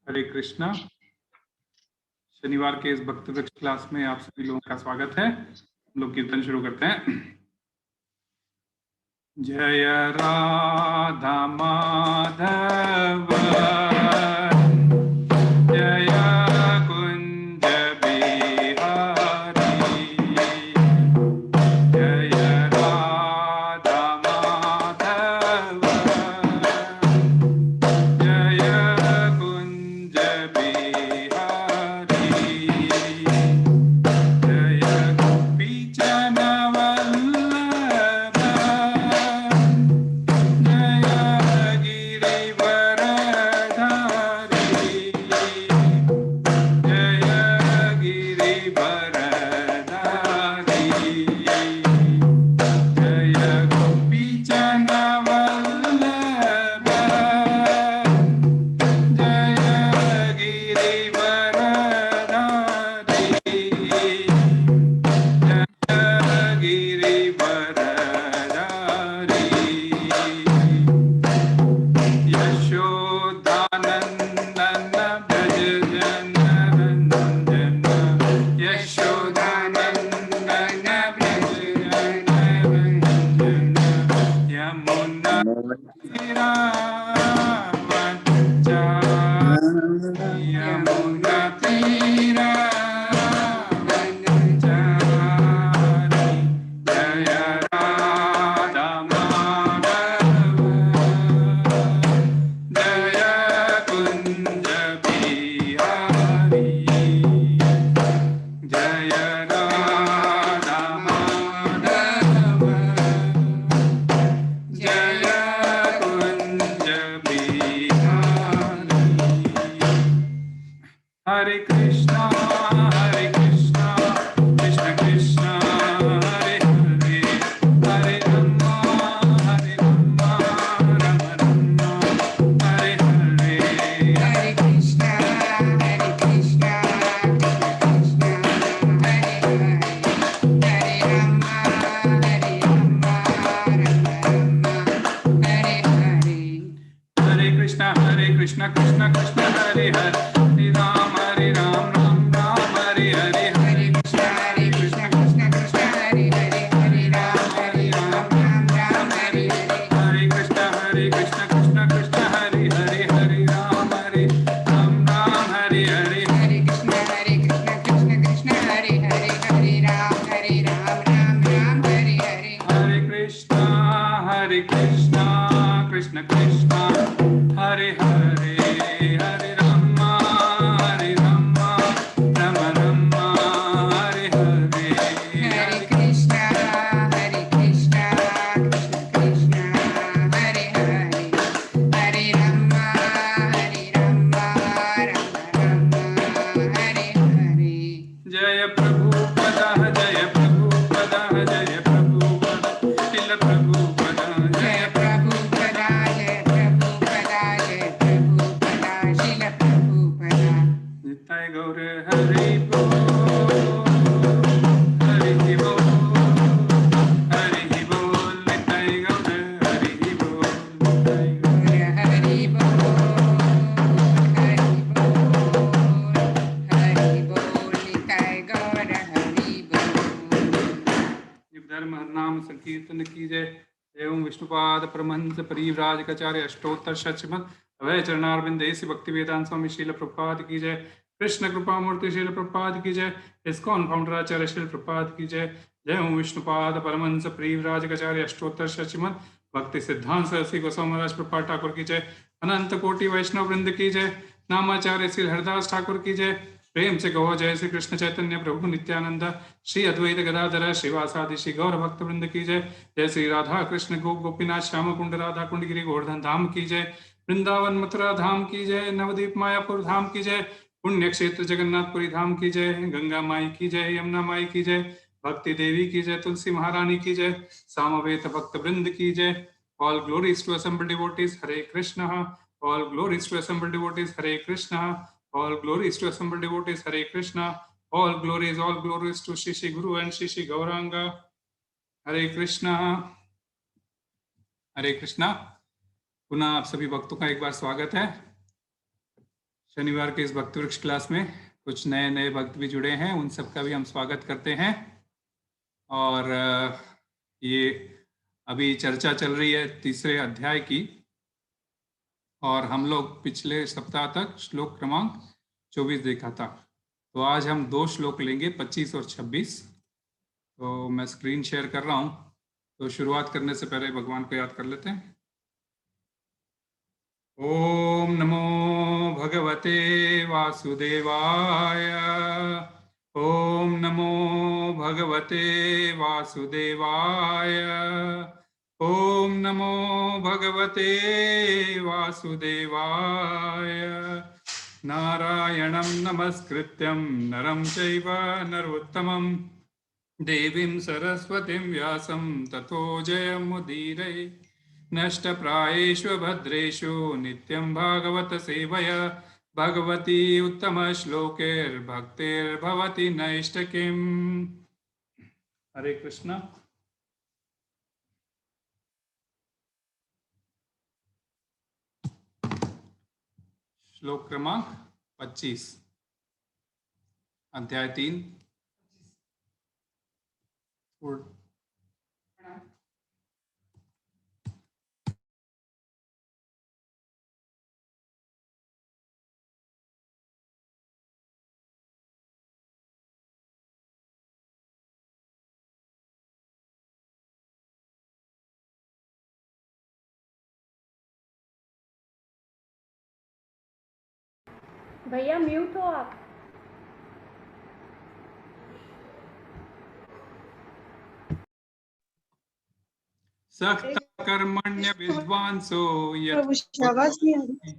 हरे कृष्णा। शनिवार के इस भक्त वृक्ष क्लास में आप सभी लोगों का स्वागत है। हम लोग कीर्तन शुरू करते हैं। जय राधा माधव जय कुंज बिहारी जय राधा माधव जय कुंज बिहारी जय गोपीजन वल्लभ जय गिरिवरधारी जय गिरिवरधारी जय गोपीजन वल्लभ जय गिरिवरधारी जय गिरिवरधारी यशोदानंदन व्रज जनरंजन यशोदानंदन व्रज जनरंजन यमुना तीरावनचारि यमुना तीरावनचारि जय राधा माधव जय कुंज बिहारी जय राधा माधव जय कुंज बिहारी। हरे Krishna Krishna Krishna Hare Hare Hare Rama Ram Ram Hare Hare Hare Krishna, Krishna Krishna, Hare Hare, Hare Rama, Rama Hare Hare. हरे Krishna Krishna Krishna Hare Hare Hare Ram Ram Ram Hare Hare Hare Krishna, Krishna Krishna, Hare Hare, Hare Rama, Ram Ram Hare Hare. हरे Krishna Krishna Krishna Hare Hare Hare Ram Ram Hare Hare Hare Krishna, Krishna Krishna, Hare Hare, Hare Ram, Ram Hare Hare. हरे Krishna Krishna Krishna Hare Hare Hare Ram Ram Ram Hare Hare Hare Krishna, Krishna Krishna, Hare Hare, Hare Rama, Rama Hare Hare. जय प्रभुपद जय प्रभुपद जय प्रभुपद शिल Prabhupad Jai जय Prabhupada, Jai Prabhupada, Jai Prabhupada, Srila Prabhupada. Nitai गौर हरि बोल हरि बोल हरि बोल निताय गौर हरि बोल निताय गौर। Hari Bol, Hari Bol, Hari Bol, Nitai Gaur Hari Bol. युग धर्म हर नाम संकीर्तन की जय एवं विष्णुपाद परमहंस परिव्राज कचार्य अष्टोत्तर शतमत अभय चरणारविंद ऐसी भक्ति वेदांत स्वामी शील प्रभुपाद की जय कृष्ण कृपा मूर्ति शील प्रभुपाद की जय इस्कॉन फाउंडर आचार्य शील प्रभुपाद की जय जय ओम विष्णुपाद परमहंस परिव्राज कचार्य अष्टोत्तर शतमत भक्ति सिद्धांत सरस्वती गोस्वामी महाराज प्रभुपाद ठाकुर की जय अनंत कोटि वैष्णव वृंद की जय नामाचार्य श्री हरिदास ठाकुर की जय प्रेम से कहो जय श्री कृष्ण चैतन्य प्रभु नित्यानंद श्री अद्वैत गदाधर श्रीवासादि श्री गौर भक्त वृंद की जय जय श्री राधा कृष्ण गोपीनाथ श्याम कुंड राधा कुंड गिरी गोवर्धन धाम की जय वृंदावन मथुरा धाम की जय नवदीप मायापुर धाम की जय पुण्य क्षेत्र जगन्नाथपुरी धाम की जय गंगा माई की जय यमुना माई की जय भक्ति देवी की जय तुलसी महारानी की जय सामवेद भक्त वृंद की जय all glories to assembled devotees Hare Krishna all glories to assembled devotees Hare Krishna all glories to assembled devotees Hare Krishna all glories to Shri Shri Guru and Shri Shri Gauranga Hare Krishna पुनः आप सभी भक्तों का एक बार स्वागत है। शनिवार के इस भक्ति वृक्ष क्लास में कुछ नए नए भक्त भी जुड़े हैं, उन सबका भी हम स्वागत करते हैं। और ये अभी चर्चा चल रही है तीसरे अध्याय की, और हम लोग पिछले सप्ताह तक श्लोक क्रमांक 24 देखा था। तो आज हम 2 श्लोक लेंगे, 25 और 26। तो मैं स्क्रीन शेयर कर रहा हूँ। तो शुरुआत करने से पहले भगवान को याद कर लेते हैं। ओम नमो भगवते वासुदेवाय। ओम नमो भगवते वासुदेवाय। ओम नमो भगवते वासुदेवाय। नारायणं नमस्कृत्यं नरं चैव नरोत्तमं देवीं सरस्वतीं व्यासं ततो जयमुदीरये। नष्टप्रायेषु भद्रेषु नित्यं भागवत सेवया भगवती उत्तमश्लोकैर्भक्तिर्भवति नैष्टकिम्। हरे कृष्ण। श्लोक क्रमांक 25, अध्याय 3। भैया म्यूट हो आप। सक्त कर्मण्य विद्वांसो आवाज नहीं आ रही।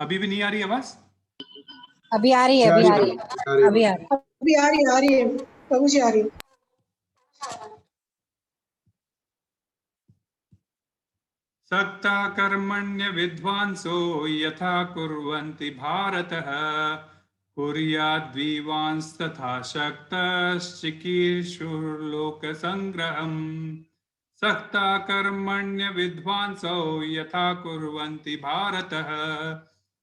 अभी भी नहीं आ रही आवाज? अभी आ रही है, अभी आ रही है, अभी आ रही है। अभी आ रही है प्रभु जी, आ रही है। सक्ता कर्मण्य विद्वांसो यथा कुर्वन्ति भारतः कुर्याद्विद्वांस्तथा शक्तश्चिकीर्षुर्लोकसङ्ग्रहम्। सक्ता कर्मण्य विद्वांसो यथा कुर्वन्ति भारतः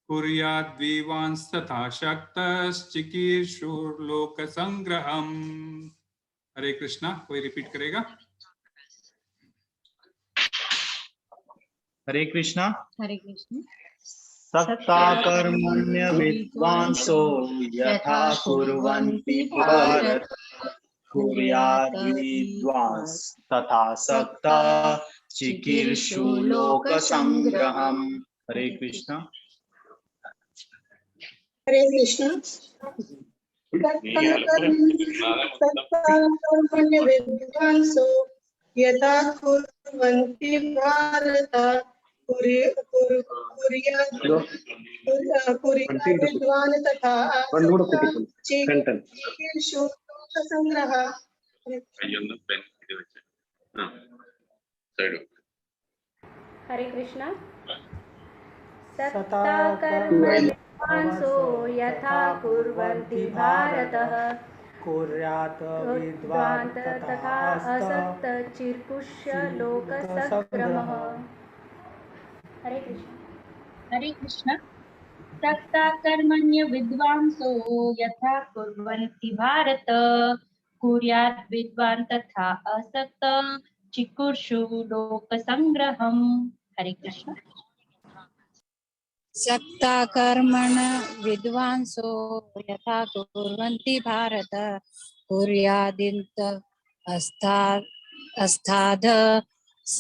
कुर्याद्विद्वांस्तथा शक्तश्चिकीर्षुर्लोकसङ्ग्रहम्। हरे कृष्णा। कोई रिपीट करेगा? हरे कृष्णा। हरे कृष्ण। सक्ता कर्मण्य विद्वांसो यथा कुर्वन्ति भारत कुर्याद् विद्वांस तथा सक्ता चिकीर्षु लोकसंग्रहम्। हरे कृष्णा। हरे कृष्ण। कर्मण्य विद्वांसो यथा कुर्वन्ति भारत कुर्याद् विद्वान् तथा चिकीर्षु लोकसंग्रहः। हरे कृष्णा। सक्ता कर्मण्य विद्वांसो यथा कुर्वन्ति भारतः कुर्यात् विद्वान् तथा असक्त चिर्कुष्य लोकसंग्रमः। हरे कृष्ण। हरे कृष्ण। सक्ता कर्मण्य विद्वांसो यथा कुर्वन्ति भारत कुर्यात् विद्वान् तथा असक्त चिकीर्षु लोकसंग्रहम्। हरे कृष्ण। सक्ता कर्मण विद्वांसो यथा कुर्वन्ति भारत कुर्यादिन्त अस्ताद स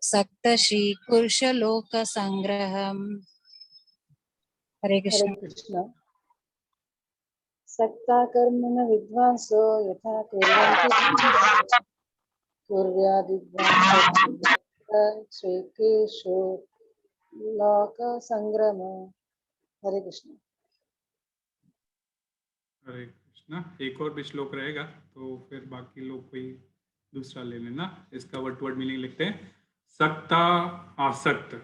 सक्तशीकुर्ष लोकसंग्रहम्। हरे कृष्ण। सक्ता कर्मण विद्वांसो यथा कुर्वन्ति कुर्याद्विद्वांसो लोक संग्रम। हरे कृष्ण। हरे कृष्णा। एक और भी श्लोक रहेगा तो फिर बाकी लोग कोई दूसरा ले लेना। इसका वर्ड टू वर्ड मीनिंग लिखते हैं। सक्ता आसक्त,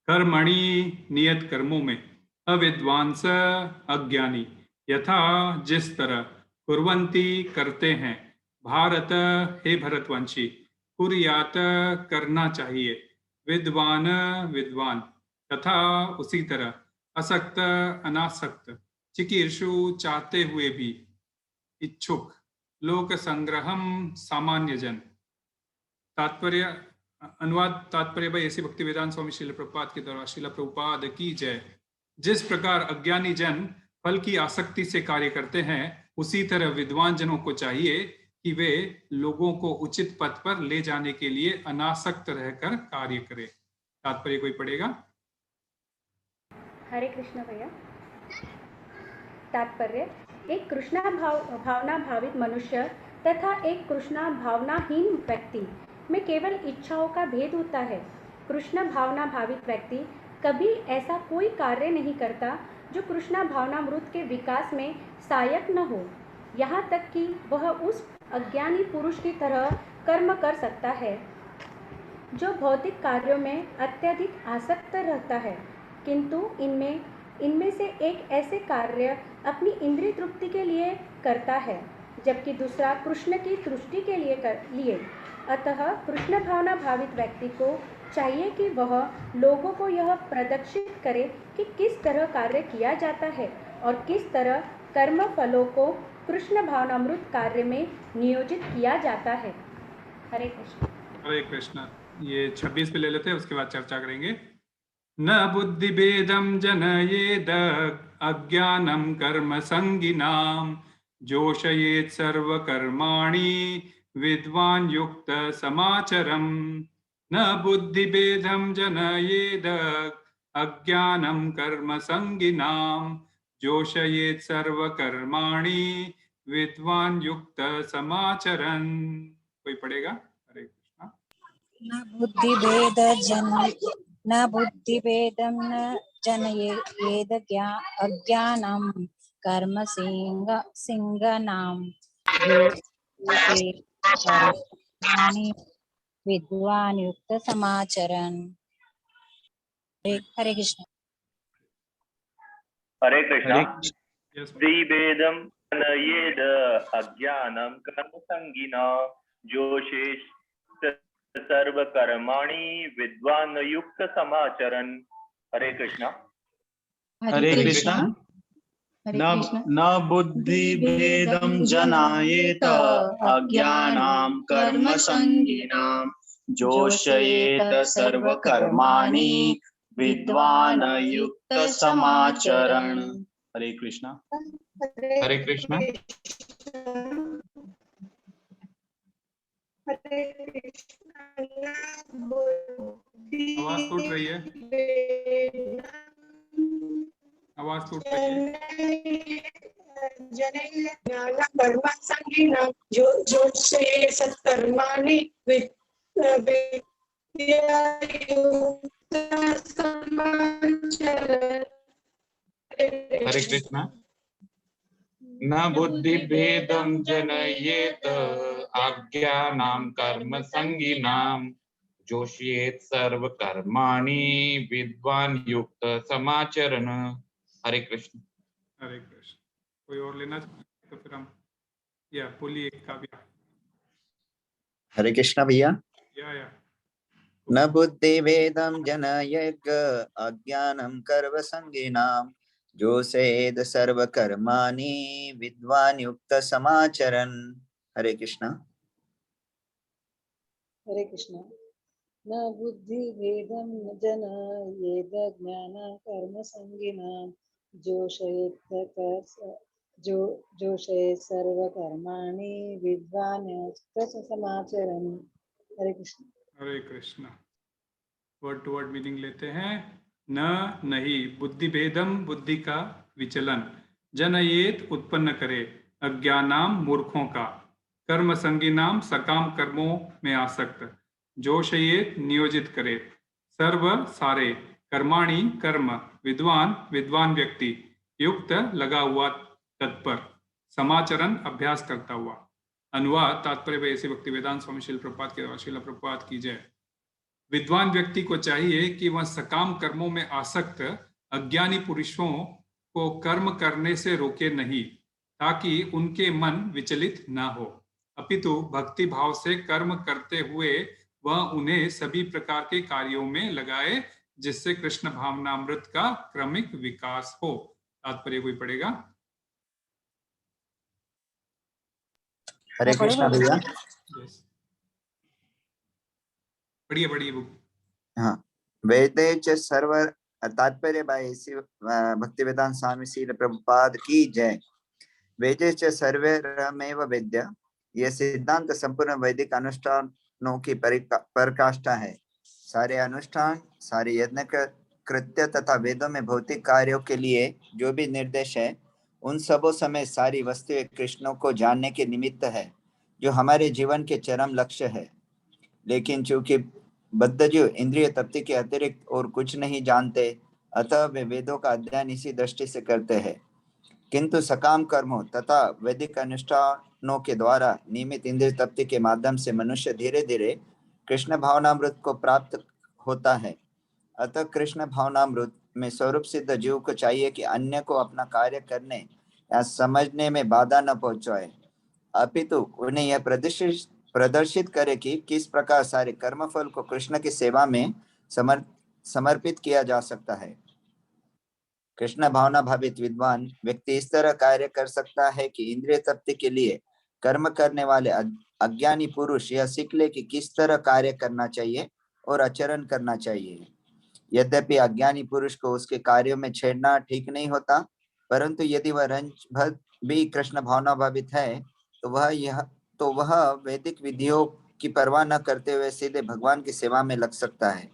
कर्मणि नियत कर्मों में, अविद्वांस अज्ञानी, यथा जिस तरह, कुर्वन्ति करते हैं, भारत हे भरतवंशी, कुर्यात करना चाहिए, विद्वान विद्वान, तथा उसी तरह, असक्त अनासक्त, चिकीर्षु चाहते हुए भी, इच्छुक, लोक संग्रहम सामान्य जन। तात्पर्य अनुवाद तात्पर्य भाई ऐसी भक्ति वेदांत स्वामी श्रील प्रभुपाद के द्वारा, श्रील प्रभुपाद की जय। जिस प्रकार अज्ञानी जन फल की आसक्ति से कार्य करते हैं, उसी तरह विद्वान जनों को चाहिए कि वे लोगों को उचित पथ पर ले जाने के लिए अनासक्त रहकर कार्य करें। तात्पर्य कोई पढ़ेगा? हरे कृष्ण भैया। तात्पर्य, एक कृष्णा भावना भावित मनुष्य तथा एक कृष्णा भावनाहीन व्यक्ति में केवल इच्छाओं का भेद होता है। कृष्ण भावना भावित व्यक्ति कभी ऐसा कोई कार्य नहीं करता जो कृष्णा भावनामृत के विकास में सहायक न हो। यहाँ तक कि वह उस अज्ञानी पुरुष की तरह कर्म कर सकता है जो भौतिक कार्यों में अत्यधिक आसक्त रहता है, किंतु इनमें से एक ऐसे कार्य अपनी इंद्रिय तृप्ति के लिए करता है, जबकि दूसरा कृष्ण की तुष्टि के लिए अतः कृष्ण भावना भावित व्यक्ति को चाहिए कि वह लोगों को यह प्रदर्शित करे कि किस तरह कार्य किया जाता है और किस तरह कर्म फलों को कृष्ण भावनामृत कार्य में नियोजित किया जाता है। हरे कृष्ण। हरे कृष्ण। ये 26 पे ले लेते हैं, उसके बाद चर्चा करेंगे। न बुद्धिभेदम जनयेद अज्ञानम कर्म संगिनाम जोषयेत् सर्वकर्माणि विद्वान् युक्त समाचरम। न बुद्धिभेदम जनयेद अज्ञानम कर्म संगिनाम जोषयेत् सर्वकर्माणि विद्वान् युक्त समाचरन। कोई पढ़ेगा? हरे कृष्णा। न बुद्धिभेदं न जनयेद अज्ञानं कर्म सिंगनां कर्माणि विद्वान् युक्त समाचरन्। हरे कृष्ण। हरे कृष्णा। Yes, द्विभेदं जनयेद अज्ञानं कर्म संगिना जोषेत् सर्वकर्माणि विद्वान् युक्त समाचरन्। हरे कृष्णा। हरे कृष्णा। न बुद्धिभेदं जनायेत अज्ञानं कर्म संगिनां जोषयेत सर्वकर्माणि विद्वान् युक्त समाचरन्। हरे कृष्णा। हरे कृष्णा। आवाज टूट रही है, आवाज टूट रही है। कर्म संगीना जो से सत्कर्माणि हरे कृष्णा। न बुद्धिभेदं जनयेत अज्ञानं कर्म संगिनां जोषयेत् सर्वकर्माणि विद्वान् युक्त समाचरन्। हरे कृष्ण। हरे कृष्ण। कोई और लेना चाहे तो फिर हम या बोलिए काव्या। हरे कृष्णा भैया। या न बुद्धिभेदं जनयेत् अज्ञानं कर्म संगिनां जोषयेत् सर्वकर्माणि विद्वान् युक्त समाचरन्। हरे कृष्णा। हरे कृष्ण। न बुद्धि भेदं जनयेद ज्ञान कर्म संगिनां जोषयेत् सर्वकर्माणि विद्वान् युक्त समाचरन्। Hare Krishna. Hare Krishna. Word to word meaning लेते हैं। न नहीं, बुद्धि भेदम बुद्धि का विचलन, जनयेत उत्पन्न करे, अज्ञानाम मूर्खों का, कर्म संगीनाम सकाम कर्मों में आसक्त, जोशयेत नियोजित करे, सर्व सारे, कर्माणि कर्म, विद्वान विद्वान व्यक्ति, युक्त लगा हुआ तत्पर, समाचरण अभ्यास करता हुआ। अनुवाद तात्पर्य ऐसी भक्ति वेदांत स्वामी श्रील प्रभुपाद के द्वारा, श्रील प्रभुपाद की जय। विद्वान व्यक्ति को चाहिए कि वह सकाम कर्मों में आसक्त अज्ञानी पुरुषों को कर्म करने से रोके नहीं, ताकि उनके मन विचलित ना हो। अपितु भक्ति भाव से कर्म करते हुए वह उन्हें सभी प्रकार के कार्यों में लगाए, जिससे कृष्ण भावनामृत का क्रमिक विकास हो। तात्पर्य कोई पढ़ेगा? हरे कृष्णा भैया। पढ़िए पढ़िए बुक। हाँ, वेदे च सर्व तात्पर्य बाय भक्तिवेदांत स्वामी श्रील प्रभुपाद की जय। वेदे च सर्वैरमेव वेद्य, यह सिद्धांत संपूर्ण वैदिक अनुष्ठानों की पराकाष्ठा है। सारे अनुष्ठान, सारे यज्ञ कृत्य तथा वेदों में भौतिक कार्यों के लिए जो भी निर्देश है, उन सबों समय सारी वस्तुएं कृष्ण को जानने के निमित्त है, जो हमारे जीवन के चरम लक्ष्य है। लेकिन चूंकि बद्धजीव इंद्रिय तृप्ति के अतिरिक्त और कुछ नहीं जानते, अतः वे वेदों का अध्ययन इसी दृष्टि से करते हैं। किंतु सकाम कर्मों तथा वैदिक अनुष्ठानों के द्वारा नियमित इंद्रिय तृप्ति के माध्यम से मनुष्य धीरे धीरे कृष्ण भावनामृत को प्राप्त होता है। अतः कृष्ण भावनामृत में स्वरूप सिद्ध जीव को चाहिए कि अन्य को अपना कार्य करने या समझने में बाधा न पहुंचाए, अपितु उन्हें यह प्रदर्शित करे कि किस प्रकार सारे कर्मफल को कृष्ण की सेवा में समर्पित किया जा सकता है। कृष्ण भावना भावित विद्वान व्यक्ति इस तरह कार्य कर सकता है कि इंद्रिय तृप्ति के लिए कर्म करने वाले अज्ञानी पुरुष यह सीख ले कि किस तरह कार्य करना चाहिए और आचरण करना चाहिए। यद्यपि अज्ञानी पुरुष को उसके कार्यों में छेड़ना ठीक नहीं होता, परंतु यदि वह रंज भर भी कृष्ण भावना भावित है तो वह वैदिक विधियों की परवाह न करते हुए सीधे भगवान की सेवा में लग सकता है।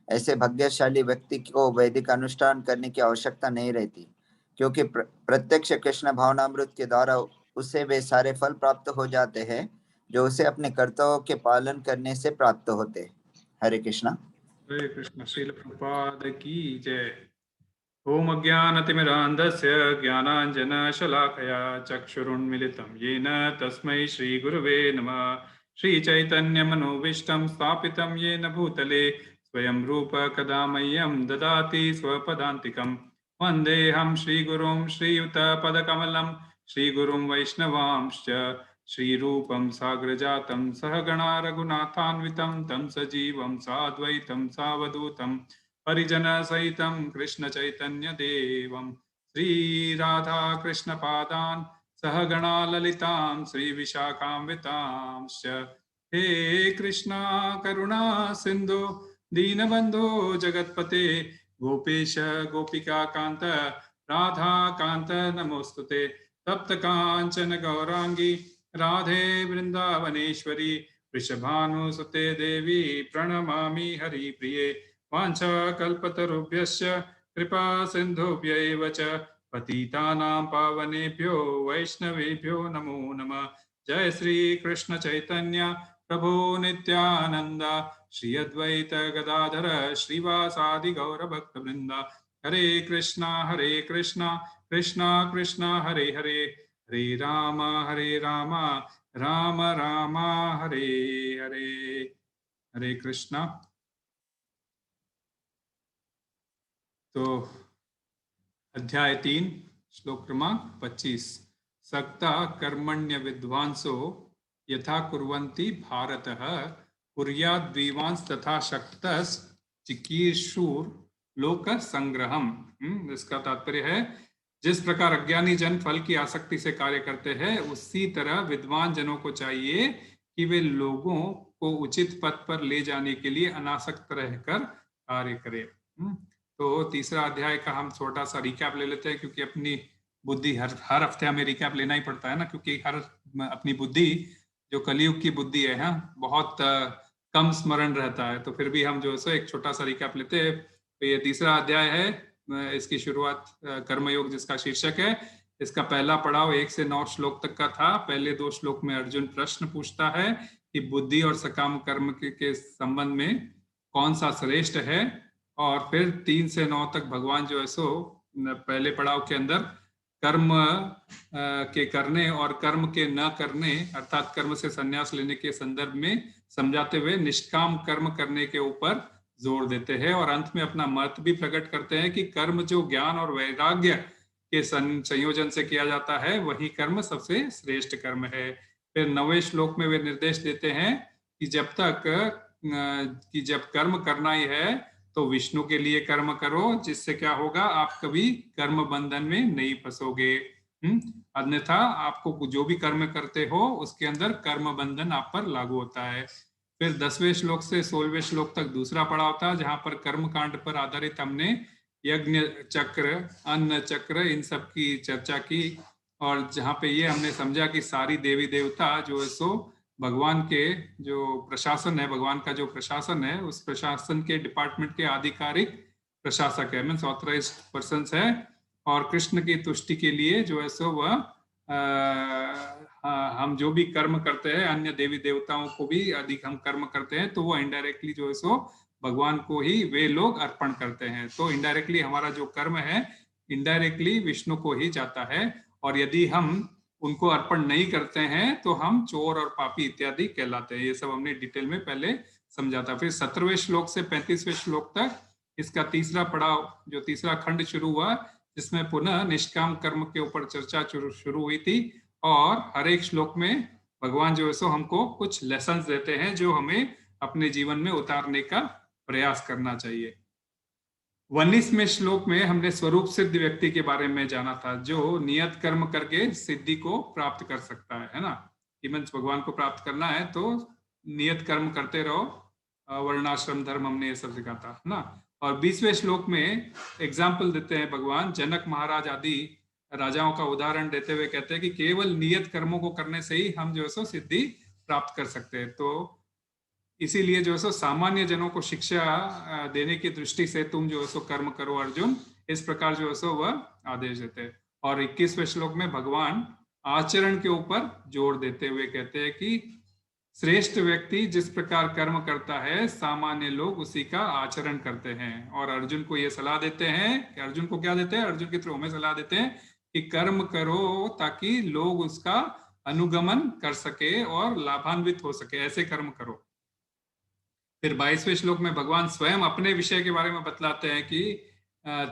ऐसे भाग्यशाली व्यक्ति को वैदिक अनुष्ठान करने की आवश्यकता नहीं रहती, क्योंकि प्रत्यक्ष कृष्ण भावनामृत के द्वारा उसे वे सारे फल प्राप्त हो जाते हैं जो उसे अपने कर्तव्यों के पालन करने से प्राप्त होते। हरे कृष्णा। हरे कृष्ण। श्रील प्रभुपाद की जय। ओम अज्ञानतिमिरान्धस्य ज्ञानाञ्जनशलाकया चक्षुरुन्मिलितं येन तस्मै श्रीगुरुवे नमः। श्रीचैतन्यमनोभीष्टं स्थापितं येन भूतले स्वयं रूप कदा मह्यं ददाति स्वपदान्तिकं। वन्देऽहं श्रीगुरुं श्रीयुतपदकमलं श्रीगुरुं वैष्णवांश्च श्रीरूपं साग्रजातं सहगणा रघुनाथान्वितं तं सजीवं साद्वैतं सावधूतं परिजन सहितं कृष्ण चैतन्य देवं श्री राधा कृष्ण पादान सहगणा ललितां श्री विशाखान्वितांश्च। हे कृष्णा करुणा सिंधु दीनबंधो जगतपते गोपेश गोपिका कांत राधा कांत नमोस्तुते। तप्त कांचन गौरांगी राधे वृंदावनेश्वरी वृषभानुसुते देवी प्रणमामि हरिप्रिये। वाञ्छाकल्पतरुभ्यश्च कृपा सिन्धुभ्यैव च पतितानां पावनेभ्यो वैष्णवेभ्यो नमो नमः। जय श्री कृष्ण चैतन्य प्रभु नित्यानंद श्री अद्वैत गदाधर श्रीवासादि गौर भक्त वृंदा। हरे कृष्णा कृष्णा कृष्णा हरे हरे, हरे राम राम राम हरे हरे। हरे कृष्णा। तो अध्याय 3 श्लोक क्रमांक 25। सक्ता कर्मण्य विद्वांसो यथा कुर्वन्ति भारतः कुर्याद् विद्वांस तथा शक्तस् चिकीर्षुर् लोक संग्रहम। इसका तात्पर्य है, जिस प्रकार अज्ञानी जन फल की आसक्ति से कार्य करते हैं, उसी तरह विद्वान जनों को चाहिए कि वे लोगों को उचित पथ पर ले जाने के लिए अनासक्त रहकर कार्य करें। तो तीसरा अध्याय का हम छोटा सा रिकैप ले लेते हैं, क्योंकि अपनी बुद्धि हर हफ्ते हमें रिकैप लेना ही पड़ता है ना, क्योंकि अपनी बुद्धि जो कलयुग की बुद्धि है बहुत कम स्मरण रहता है। तो फिर भी हम जो है एक छोटा सा रिकैप लेते हैं। तो ये तीसरा अध्याय है, इसकी शुरुआत कर्मयोग जिसका शीर्षक है। इसका पहला पड़ाव 1 से 9 श्लोक तक का था। पहले 2 श्लोक में अर्जुन प्रश्न पूछता है कि बुद्धि और सकाम कर्म के संबंध में कौन सा श्रेष्ठ है, और फिर 3 से 9 तक भगवान जो है सो पहले पड़ाव के अंदर कर्म के करने और कर्म के न करने अर्थात कर्म से संन्यास लेने के संदर्भ में समझाते हुए निष्काम कर्म करने के ऊपर जोर देते हैं, और अंत में अपना मत भी प्रकट करते हैं कि कर्म जो ज्ञान और वैराग्य के संयोजन से किया जाता है, वही कर्म सबसे श्रेष्ठ कर्म है। फिर 9वें श्लोक में वे निर्देश देते हैं कि जब कर्म करना ही है तो विष्णु के लिए कर्म करो, जिससे क्या होगा, आप कभी कर्म बंधन में नहीं फंसोगे। अन्यथा आपको जो भी कर्म करते हो उसके अंदर कर्म बंधन आप पर लागू होता है। फिर 10वें श्लोक से 16वें श्लोक तक दूसरा पड़ाव था, जहां पर कर्म कांड पर आधारित हमने यज्ञ चक्र, अन्न चक्र, इन सब की चर्चा की, और जहां पे ये हमने समझा कि सारी देवी देवता जो है सो भगवान के जो प्रशासन है, भगवान का जो प्रशासन है, उस प्रशासन के डिपार्टमेंट के आधिकारिक प्रशासक है, मीन्स ऑथराइज्ड पर्सन्स है। और कृष्ण की तुष्टि के लिए जो है सो वह हम जो भी कर्म करते हैं, अन्य देवी देवताओं को भी अधिक हम कर्म करते हैं, तो वो इनडायरेक्टली जो है सो भगवान को ही वे लोग अर्पण करते हैं। तो इनडायरेक्टली हमारा जो कर्म है इनडायरेक्टली विष्णु को ही जाता है, और यदि हम उनको अर्पण नहीं करते हैं तो हम चोर और पापी इत्यादि कहलाते हैं। ये सब हमने डिटेल में पहले समझा था। फिर 17वें श्लोक से 35वें श्लोक तक इसका तीसरा पड़ाव, जो तीसरा खंड शुरू हुआ, जिसमें पुनः निष्काम कर्म के ऊपर चर्चा शुरू हुई थी, और हर एक श्लोक में भगवान जो है सो हमको कुछ लेसन्स देते हैं जो हमें अपने जीवन में उतारने का प्रयास करना चाहिए। 19वें श्लोक में हमने स्वरूप सिद्ध व्यक्ति के बारे में जाना था, जो नियत कर्म करके सिद्धि को प्राप्त कर सकता है ना। मीन्स भगवान को प्राप्त करना है तो नियत कर्म करते रहो, वर्णाश्रम धर्म हमने ये सब सिखा था ना। और 20वें श्लोक में एग्जाम्पल देते हैं भगवान, जनक महाराज आदि राजाओं का उदाहरण देते हुए कहते हैं कि केवल नियत कर्मों को करने से ही हम जो है सो सिद्धि प्राप्त कर सकते हैं। तो इसीलिए जो है सो सामान्य जनों को शिक्षा देने की दृष्टि से तुम जो है सो कर्म करो अर्जुन, इस प्रकार जो है सो वह आदेश देते हैं। और 21वें श्लोक में भगवान आचरण के ऊपर जोर देते हुए कहते हैं कि श्रेष्ठ व्यक्ति जिस प्रकार कर्म करता है, सामान्य लोग उसी का आचरण करते हैं। और अर्जुन को ये सलाह देते हैं कि अर्जुन को क्या देते हैं, अर्जुन के थ्रू हमें सलाह देते हैं कि कर्म करो ताकि लोग उसका अनुगमन कर सके और लाभान्वित हो सके, ऐसे कर्म करो। फिर 22वें श्लोक में भगवान स्वयं अपने विषय के बारे में बतलाते हैं कि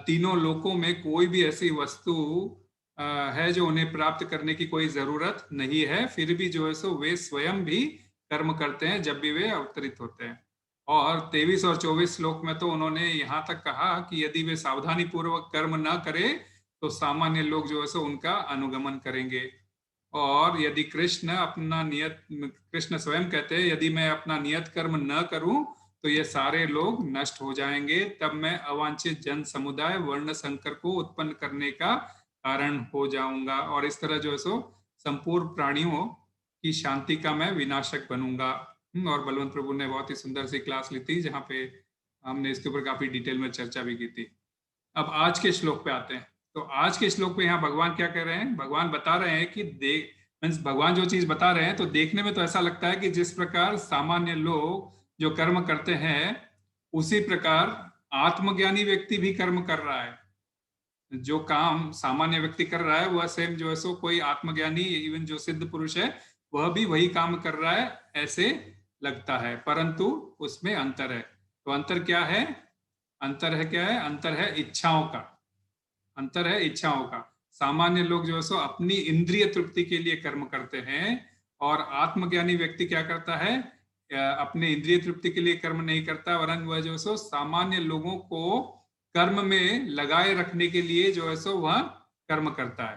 तीनों लोकों में कोई भी ऐसी वस्तु है जो उन्हें प्राप्त करने की कोई जरूरत नहीं है, फिर भी जो है सो वे स्वयं भी कर्म करते हैं जब भी वे अवतरित होते हैं। और 23 और 24 श्लोक में तो उन्होंने यहाँ तक कहा कि यदि वे सावधानी पूर्वक कर्म न करे तो सामान्य लोग जो है सो उनका अनुगमन करेंगे। और यदि कृष्ण स्वयं कहते हैं, यदि मैं अपना नियत कर्म न करूं तो ये सारे लोग नष्ट हो जाएंगे, तब मैं अवांछित जन समुदाय वर्ण संकर को उत्पन्न करने का कारण हो जाऊंगा, और इस तरह जो है सो संपूर्ण प्राणियों की शांति का मैं विनाशक बनूंगा। और बलवंत प्रभु ने बहुत ही सुंदर सी क्लास ली थी जहाँ पे हमने इसके ऊपर काफी डिटेल में चर्चा भी की थी। अब आज के श्लोक पे आते हैं। तो आज के श्लोक में यहाँ भगवान क्या कह रहे हैं, भगवान बता रहे हैं कि भगवान जो चीज बता रहे हैं तो देखने में तो ऐसा लगता है कि जिस प्रकार सामान्य लोग जो कर्म करते हैं उसी प्रकार आत्मज्ञानी व्यक्ति भी कर्म कर रहा है। जो काम सामान्य व्यक्ति कर रहा है वह सेम जो है सो कोई आत्मज्ञानी, इवन जो सिद्ध पुरुष है, वह भी वही काम कर रहा है ऐसे लगता है, परंतु उसमें अंतर है। तो अंतर क्या है, अंतर है इच्छाओं का। अंतर है इच्छाओं का। सामान्य लोग जो है सो अपनी इंद्रिय तृप्ति के लिए कर्म करते हैं, और आत्मज्ञानी व्यक्ति क्या करता है, अपने इंद्रिय तृप्ति के लिए कर्म नहीं करता, वरन वह जो है सो सामान्य लोगों को कर्म में लगाए रखने के लिए जो है सो वह कर्म करता है।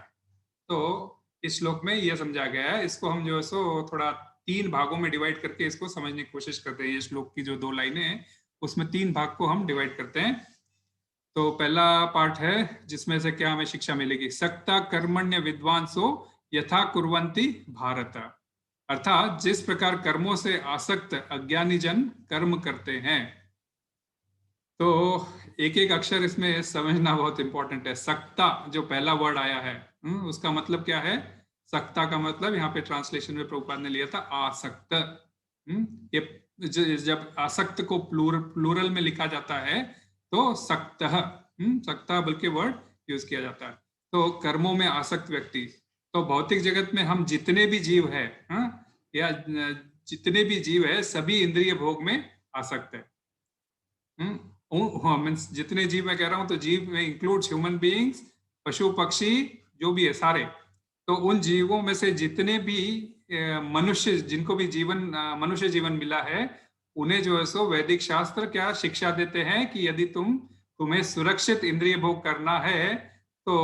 तो इस श्लोक में यह समझा गया है। इसको हम जो है सो थोड़ा 3 भागों में डिवाइड करके इसको समझने की कोशिश करते हैं। ये श्लोक की जो 2 लाइनें हैं उसमें 3 भाग को हम डिवाइड करते हैं। तो पहला पार्ट है जिसमें से क्या हमें शिक्षा मिलेगी, सक्ता कर्मण्य विद्वांसो यथा कुर्वन्ति भारत, अर्थात जिस प्रकार कर्मों से आसक्त अज्ञानी जन कर्म करते हैं। तो एक एक अक्षर इसमें समझना बहुत इंपॉर्टेंट है। सक्ता जो पहला वर्ड आया है उसका मतलब क्या है, सक्ता का मतलब यहाँ पे ट्रांसलेशन में प्रभुपाद ने लिया था आसक्त। ये जब आसक्त को प्लूरल में लिखा जाता है तो सक्ता बल्कि वर्ड यूज किया जाता है। तो कर्मों में आसक्त व्यक्ति, तो भौतिक जगत में हम जितने भी जीव है या जितने भी जीव है सभी इंद्रिय भोग में आसक्त है। मीन्स जितने जीव मैं कह रहा हूं तो जीव में इंक्लूड्स ह्यूमन बीइंग्स, पशु पक्षी जो भी है सारे। तो उन जीवों में से जितने भी मनुष्य जिनको भी मनुष्य जीवन मिला है, उन्हें जो है सो वैदिक शास्त्र क्या शिक्षा देते हैं कि यदि तुम्हें सुरक्षित इंद्रिय भोग करना है तो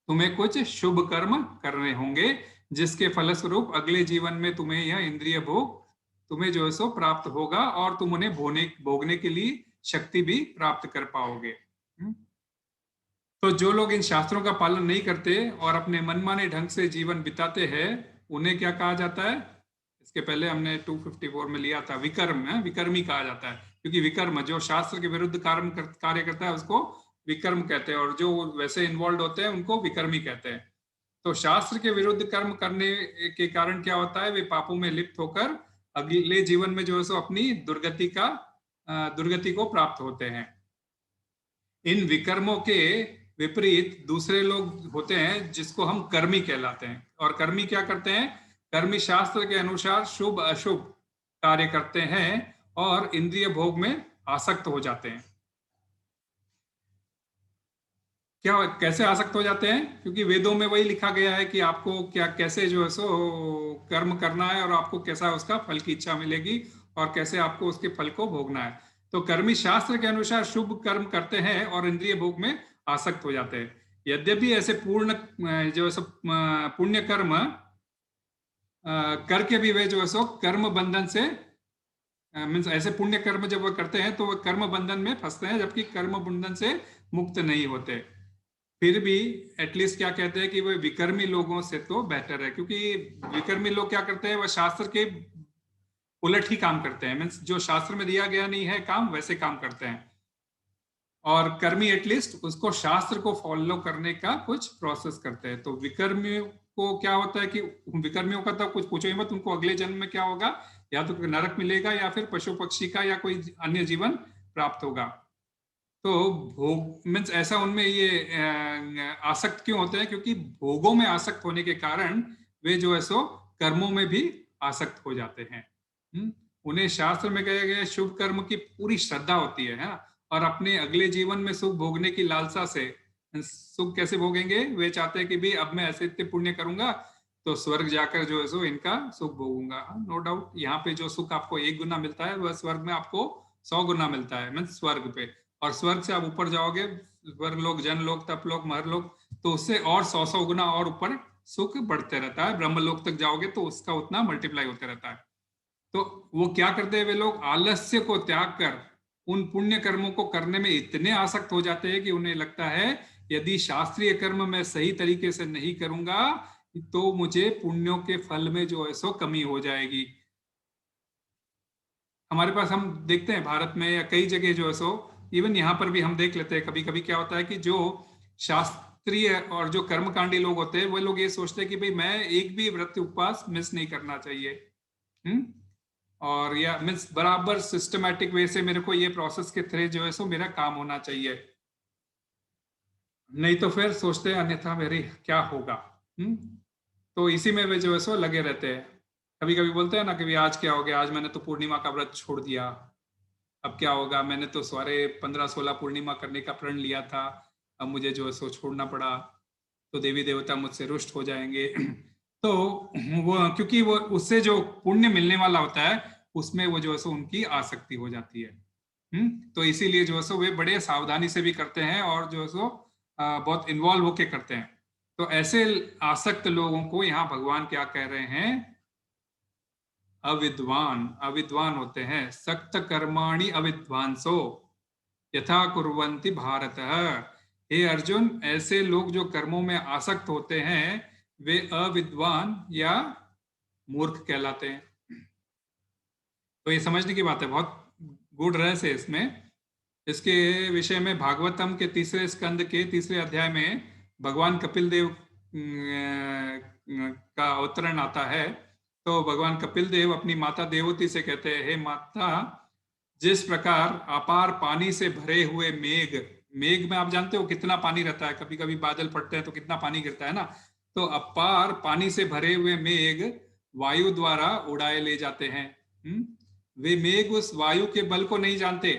तुम्हें कुछ शुभ कर्म करने होंगे, जिसके फलस्वरूप अगले जीवन में तुम्हें यह इंद्रिय भोग तुम्हें जो है सो प्राप्त होगा और तुम उन्हें भोगने के लिए शक्ति भी प्राप्त कर पाओगे। तो जो लोग इन शास्त्रों का पालन नहीं करते और अपने मनमाने ढंग से जीवन बिताते हैं, उन्हें क्या कहा जाता है? इसके पहले हमने 254 में लिया था, विकर्म है, विकर्मी कहा जाता है। क्योंकि विकर्म जो शास्त्र के विरुद्ध कार्य करता है उसको विकर्म कहते हैं, और जो वैसे इन्वॉल्व होते हैं उनको विकर्मी कहते हैं। तो शास्त्र के विरुद्ध कर्म करने के कारण क्या होता है? वे पापों में लिप्त होकर अगले जीवन में जो है सो अपनी दुर्गति को प्राप्त होते हैं। इन विकर्मों के विपरीत दूसरे लोग होते हैं जिसको हम कर्मी कहलाते हैं। और कर्मी क्या करते हैं? कर्मी शास्त्र के अनुसार शुभ अशुभ कार्य करते हैं और इंद्रिय भोग में आसक्त हो जाते हैं। कैसे आसक्त हो जाते हैं? क्योंकि वेदों में वही लिखा गया है कि आपको कैसे जो है सो कर्म करना है और आपको कैसा उसका फल की इच्छा मिलेगी और कैसे आपको उसके फल को भोगना है। तो कर्मी शास्त्र के अनुसार शुभ कर्म करते हैं और इंद्रिय भोग में आसक्त हो जाते हैं। यद्यपि ऐसे पुण्य कर्म करके भी वे जो है सो कर्म बंधन से मीन्स ऐसे पुण्य कर्म जब वो करते हैं तो वो कर्म बंधन में फंसते हैं, जबकि कर्म बंधन से मुक्त नहीं होते। फिर भी एटलीस्ट क्या कहते हैं कि वो विकर्मी लोगों से तो बेहतर है, क्योंकि विकर्मी लोग क्या करते हैं? वह शास्त्र के उलट ही काम करते हैं। मीन्स जो शास्त्र में दिया गया नहीं है काम, वैसे काम करते हैं। और कर्मी एटलीस्ट उसको शास्त्र को फॉलो करने का कुछ प्रोसेस करते हैं। तो विकर्मियों को क्या होता है कि विकर्मियों का तो कुछ पूछो ही मत, उनको अगले जन्म में क्या होगा? या तो नरक मिलेगा या फिर पशु पक्षी का या कोई अन्य जीवन प्राप्त होगा। तो भोग मीन्स ऐसा उनमें ये आसक्त क्यों होते हैं? क्योंकि भोगों में आसक्त होने के कारण वे जो है सो कर्मों में भी आसक्त हो जाते हैं। उन्हें शास्त्र में कहे गए शुभ कर्म की पूरी श्रद्धा होती है और अपने अगले जीवन में सुख भोगने की लालसा से, सुख कैसे भोगेंगे? वे चाहते हैं कि भाई अब मैं ऐसे इतने पुण्य करूंगा तो स्वर्ग जाकर जो है सो इनका सुख भोगूंगा। नो डाउट यहाँ पे जो सुख आपको 1 गुना मिलता है वह स्वर्ग में आपको 100 गुना मिलता है, मीन्स स्वर्ग पे। और स्वर्ग से आप ऊपर जाओगे, स्वर्ग लोग, जन लोग, तप लोग, महर लोग, तो उससे और 100 गुना और ऊपर सुख बढ़ते रहता है। ब्रह्म लोक तक जाओगे तो उसका उतना मल्टीप्लाई होते रहता है। तो वो क्या करते हैं? वे लोग आलस्य को त्याग कर उन पुण्य कर्मों को करने में इतने आसक्त हो जाते हैं कि उन्हें लगता है यदि शास्त्रीय कर्म मैं सही तरीके से नहीं करूंगा तो मुझे पुण्यों के फल में जो है सो कमी हो जाएगी। हमारे पास हम देखते हैं भारत में या कई जगह जो है सो, इवन यहाँ पर भी हम देख लेते हैं कभी कभी क्या होता है कि जो शास्त्रीय और जो कर्मकांडी लोग होते हैं वो लोग ये सोचते हैं कि भाई मैं एक भी व्रत उपवास मिस नहीं करना चाहिए। और या मीन्स बराबर सिस्टमैटिक वे से मेरे को ये प्रोसेस के थ्रू जो है सो मेरा काम होना चाहिए, नहीं तो फिर सोचते हैं अन्यथा मेरी क्या होगा। तो इसी में वे जो है सो लगे रहते हैं। कभी कभी बोलते हैं ना कि आज क्या हो गया, आज मैंने तो पूर्णिमा का व्रत छोड़ दिया, अब क्या होगा, मैंने तो सारे 15-16 पूर्णिमा करने का प्रण लिया था, अब मुझे जो है सो छोड़ना पड़ा, तो देवी देवता मुझसे रुष्ट हो जाएंगे। तो वो क्योंकि वो उससे जो पुण्य मिलने वाला होता है उसमें वो जो है सो उनकी आसक्ति हो जाती है। तो इसीलिए जो है सो वे बड़े सावधानी से भी करते हैं और जो है सो बहुत इन्वॉल्व होके करते हैं। तो ऐसे आसक्त लोगों को यहाँ भगवान क्या कह रहे हैं? अविद्वान होते हैं। सक्त कर्माणि अविद्वांसो यथा कुर्वन्ति भारत। हे अर्जुन, ऐसे लोग जो कर्मों में आसक्त होते हैं वे अविद्वान या मूर्ख कहलाते हैं। तो ये समझने की बात है, बहुत गूढ़ रहस्य है इसमें। इसके विषय में भागवतम के 3 स्कंद के 3 अध्याय में भगवान कपिल देव का अवतरण आता है। तो भगवान कपिल देव अपनी माता देवती से कहते हैं, हे माता, जिस प्रकार अपार पानी से भरे हुए मेघ में आप जानते हो कितना पानी रहता है, कभी कभी बादल फटते हैं तो कितना पानी गिरता है ना, तो अपार पानी से भरे हुए मेघ वायु द्वारा उड़ाए ले जाते हैं। वे मेघ उस वायु के बल को नहीं जानते,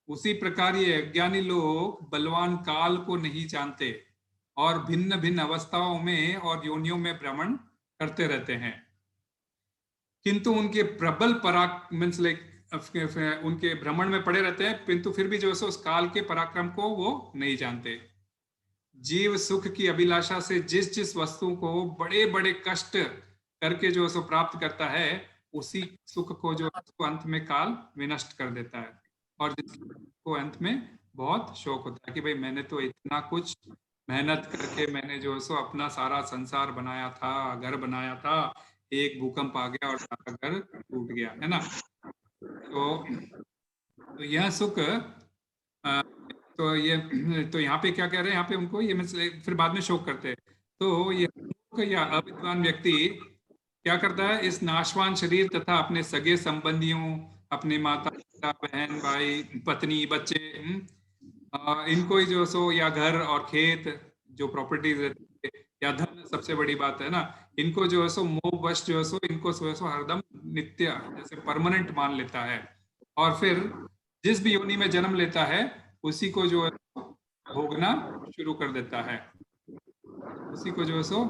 उसी प्रकार ये अज्ञानी लोग बलवान काल को नहीं जानते और भिन्न भिन्न अवस्थाओं में और योनियों में भ्रमण करते रहते हैं, किंतु उनके प्रबल मीन्स लाइक उनके भ्रमण में पड़े रहते हैं, किंतु फिर भी जो है उस काल के पराक्रम को वो नहीं जानते। जीव सुख की अभिलाषा से जिस जिस वस्तु को बड़े बड़े कष्ट करके जो सो प्राप्त करता है, उसी सुख को जो अंत में काल विनष्ट कर देता है। और जिसको अंत में बहुत शौक होता है कि भाई मैंने तो इतना कुछ मेहनत करके मैंने जो सो अपना सारा संसार बनाया था, घर बनाया था, एक भूकंप आ गया और सारा घर टूट गया, है ना। तो यह सुख तो यहाँ पे क्या कह रहे हैं, यहाँ पे उनको ये फिर बाद में शोक करते हैं। तो ये या अविद्वान व्यक्ति क्या करता है, इस नाशवान शरीर तथा अपने सगे संबंधियों, अपने माता पिता, बहन भाई, पत्नी, बच्चे, इनको ही जो सो या घर और खेत जो प्रॉपर्टीज रहती है, या धन सबसे बड़ी बात है ना, इनको जो है सो मोहवश जो है सो इनको हरदम नित्य जैसे परमानेंट मान लेता है, और फिर जिस भी योनि में जन्म लेता है उसी को जो है भोगना शुरू कर देता है, उसी को जो है सो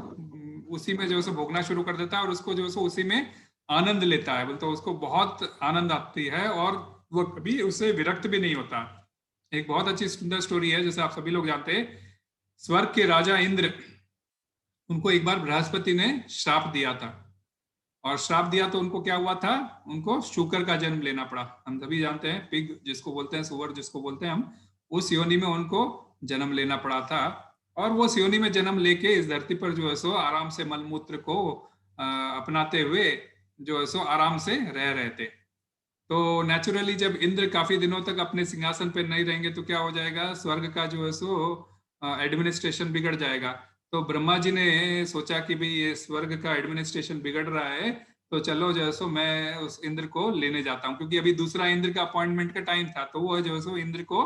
उसी में जो है भोगना शुरू कर देता है, और उसको जो है उसी में आनंद लेता है, तो उसको बहुत आनंद आती है और वो कभी उससे विरक्त भी नहीं होता। एक बहुत अच्छी सुंदर स्टोरी है, जैसे आप सभी लोग जानते हैं, स्वर्ग के राजा इंद्र, उनको एक बार बृहस्पति ने श्राप दिया था, और श्राप दिया तो उनको क्या हुआ था, उनको शूकर का जन्म लेना पड़ा। हम सभी जानते हैं पिग जिसको बोलते हैं, सुअर जिसको बोलते हैं हम, उस योनि में उनको जन्म लेना पड़ा था, और वो योनि में जन्म लेके इस धरती पर जो है सो आराम से मलमूत्र को अपनाते हुए जो है सो आराम से रह रहे थे। तो नेचुरली जब इंद्र काफी दिनों तक अपने सिंहासन पर नहीं रहेंगे तो क्या हो जाएगा, स्वर्ग का जो है सो एडमिनिस्ट्रेशन बिगड़ जाएगा। तो ब्रह्मा जी ने सोचा कि भाई ये स्वर्ग का एडमिनिस्ट्रेशन बिगड़ रहा है, तो चलो जो है सो मैं उस इंद्र को लेने जाता हूँ, क्योंकि अभी दूसरा इंद्र का अपॉइंटमेंट का टाइम था, तो वो जो है सो इंद्र को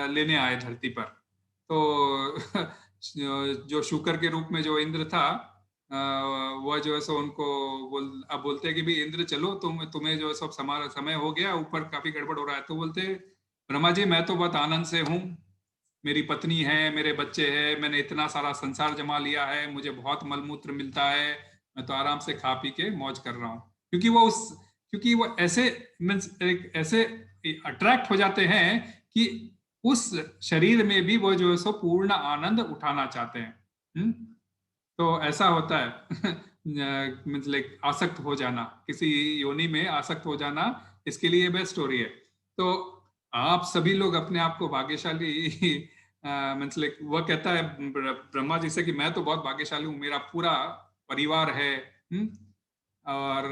लेने आए धरती पर। तो जो शुकर के रूप में जो इंद्र था, वह जो है सो उनको अब बोलते हैं कि भाई इंद्र चलो, तुम्हें जो है सब समय हो गया, ऊपर काफी गड़बड़ हो रहा है। तो बोलते ब्रह्मा जी मैं तो बहुत आनंद से हूँ, मेरी पत्नी है, मेरे बच्चे हैं, मैंने इतना सारा संसार जमा लिया है, मुझे बहुत मलमूत्र मिलता है, मैं तो आराम से खा पी के मौज कर रहा हूँ। क्योंकि वो ऐसे ऐसे अट्रैक्ट हो जाते हैं कि उस शरीर में भी वो जो है सो पूर्ण आनंद उठाना चाहते हैं। तो ऐसा होता है मतलब आसक्त हो जाना, किसी योनि में आसक्त हो जाना, इसके लिए बेस्ट स्टोरी है। तो आप सभी लोग अपने आप को भाग्यशाली मतलब वह कहता है ब्रह्मा जी से कि मैं तो बहुत भाग्यशाली हूँ, मेरा पूरा परिवार है। और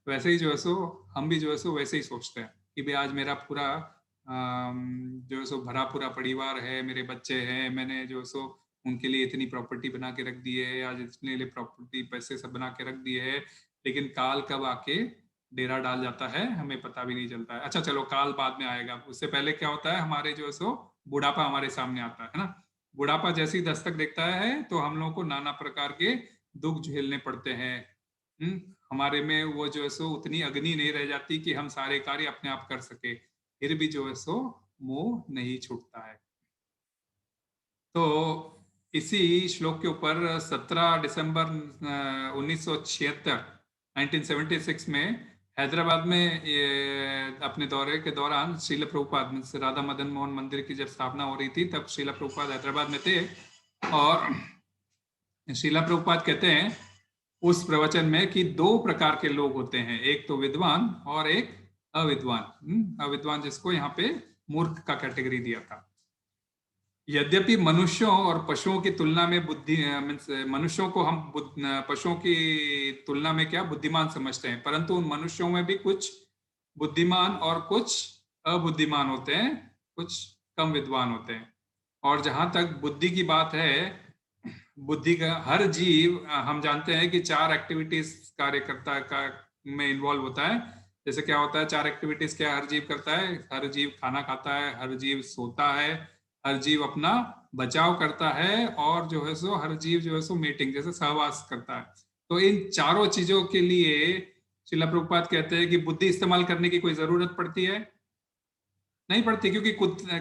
वैसे ही जो है सो हम भी जो है सो वैसे ही सोचते हैं कि भाई आज मेरा पूरा जो है सो भरा पूरा परिवार है, मेरे बच्चे हैं, मैंने जो है सो उनके लिए इतनी प्रॉपर्टी बना के रख दी है, आज इतने लिए प्रॉपर्टी पैसे सब बना के रख दिए है, लेकिन काल कब आके डेरा डाल जाता है हमें पता भी नहीं चलता है। अच्छा चलो काल बाद में आएगा, उससे पहले क्या होता है, हमारे जो है सो बुढ़ापा हमारे सामने आता है ना। बुढ़ापा जैसे ही दस्तक देखता है तो हम लोगों को नाना प्रकार के दुख झेलने पड़ते हैं। हमारे में वो जो है सो उतनी अग्नि नहीं रह जाती कि हम सारे कार्य अपने आप कर सके, फिर भी जो है सो मोह नहीं छूटता है। तो इसी श्लोक के ऊपर 17 दिसंबर 1976 में हैदराबाद में अपने दौरे के दौरान श्रील प्रभुपाद राधा मदन मोहन मंदिर की जब स्थापना हो रही थी, तब श्रील प्रभुपाद हैदराबाद में थे, और श्रील प्रभुपाद कहते हैं उस प्रवचन में कि दो प्रकार के लोग होते हैं, एक तो विद्वान और एक अविद्वान। अविद्वान जिसको यहाँ पे मूर्ख का कैटेगरी दिया था। यद्यपि मनुष्यों और पशुओं की तुलना में मनुष्यों को हम पशुओं की तुलना में क्या बुद्धिमान समझते हैं, परंतु उन मनुष्यों में भी कुछ बुद्धिमान और कुछ अबुद्धिमान होते हैं, कुछ कम विद्वान होते हैं। और जहां तक बुद्धि की बात है, बुद्धि का हर जीव हम जानते हैं कि 4 एक्टिविटीज कार्यकर्ता में इन्वॉल्व होता है। जैसे क्या होता है 4 एक्टिविटीज क्या हर जीव करता है, हर जीव खाना खाता है, हर जीव सोता है, हर जीव अपना बचाव करता है, और जो है सो हर जीव जो है सो मीटिंग जैसे सहवास करता है। तो इन चारों चीजों के लिए श्रील प्रभुपाद कहते हैं कि बुद्धि इस्तेमाल करने की कोई जरूरत पड़ती है नहीं पड़ती, क्योंकि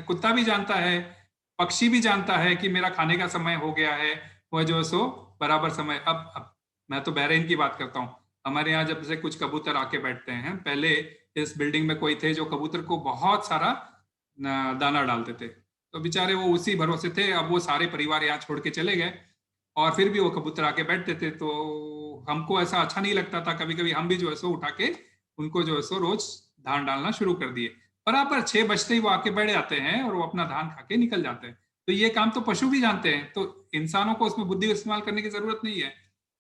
कुत्ता भी जानता है, पक्षी भी जानता है कि मेरा खाने का समय हो गया है, वह जो है सो बराबर समय अब मैं तो बहरीन की बात करता हूँ। हमारे यहाँ जब से कुछ कबूतर आके बैठते हैं, पहले इस बिल्डिंग में कोई थे जो कबूतर को बहुत सारा दाना डालते थे, तो बेचारे वो उसी भरोसे थे। अब वो सारे परिवार यहाँ छोड़ के चले गए और फिर भी वो कबूतर आके बैठते थे, तो हमको ऐसा अच्छा नहीं लगता था। कभी कभी हम भी जो है सो उठा के उनको जो है सो रोज धान डालना शुरू कर दिए। बराबर 6 बजते ही वो आके बैठ जाते हैं और वो अपना धान खा के निकल जाते हैं। तो ये काम तो पशु भी जानते हैं, तो इंसानों को उसमें बुद्धि इस्तेमाल करने की जरूरत नहीं है।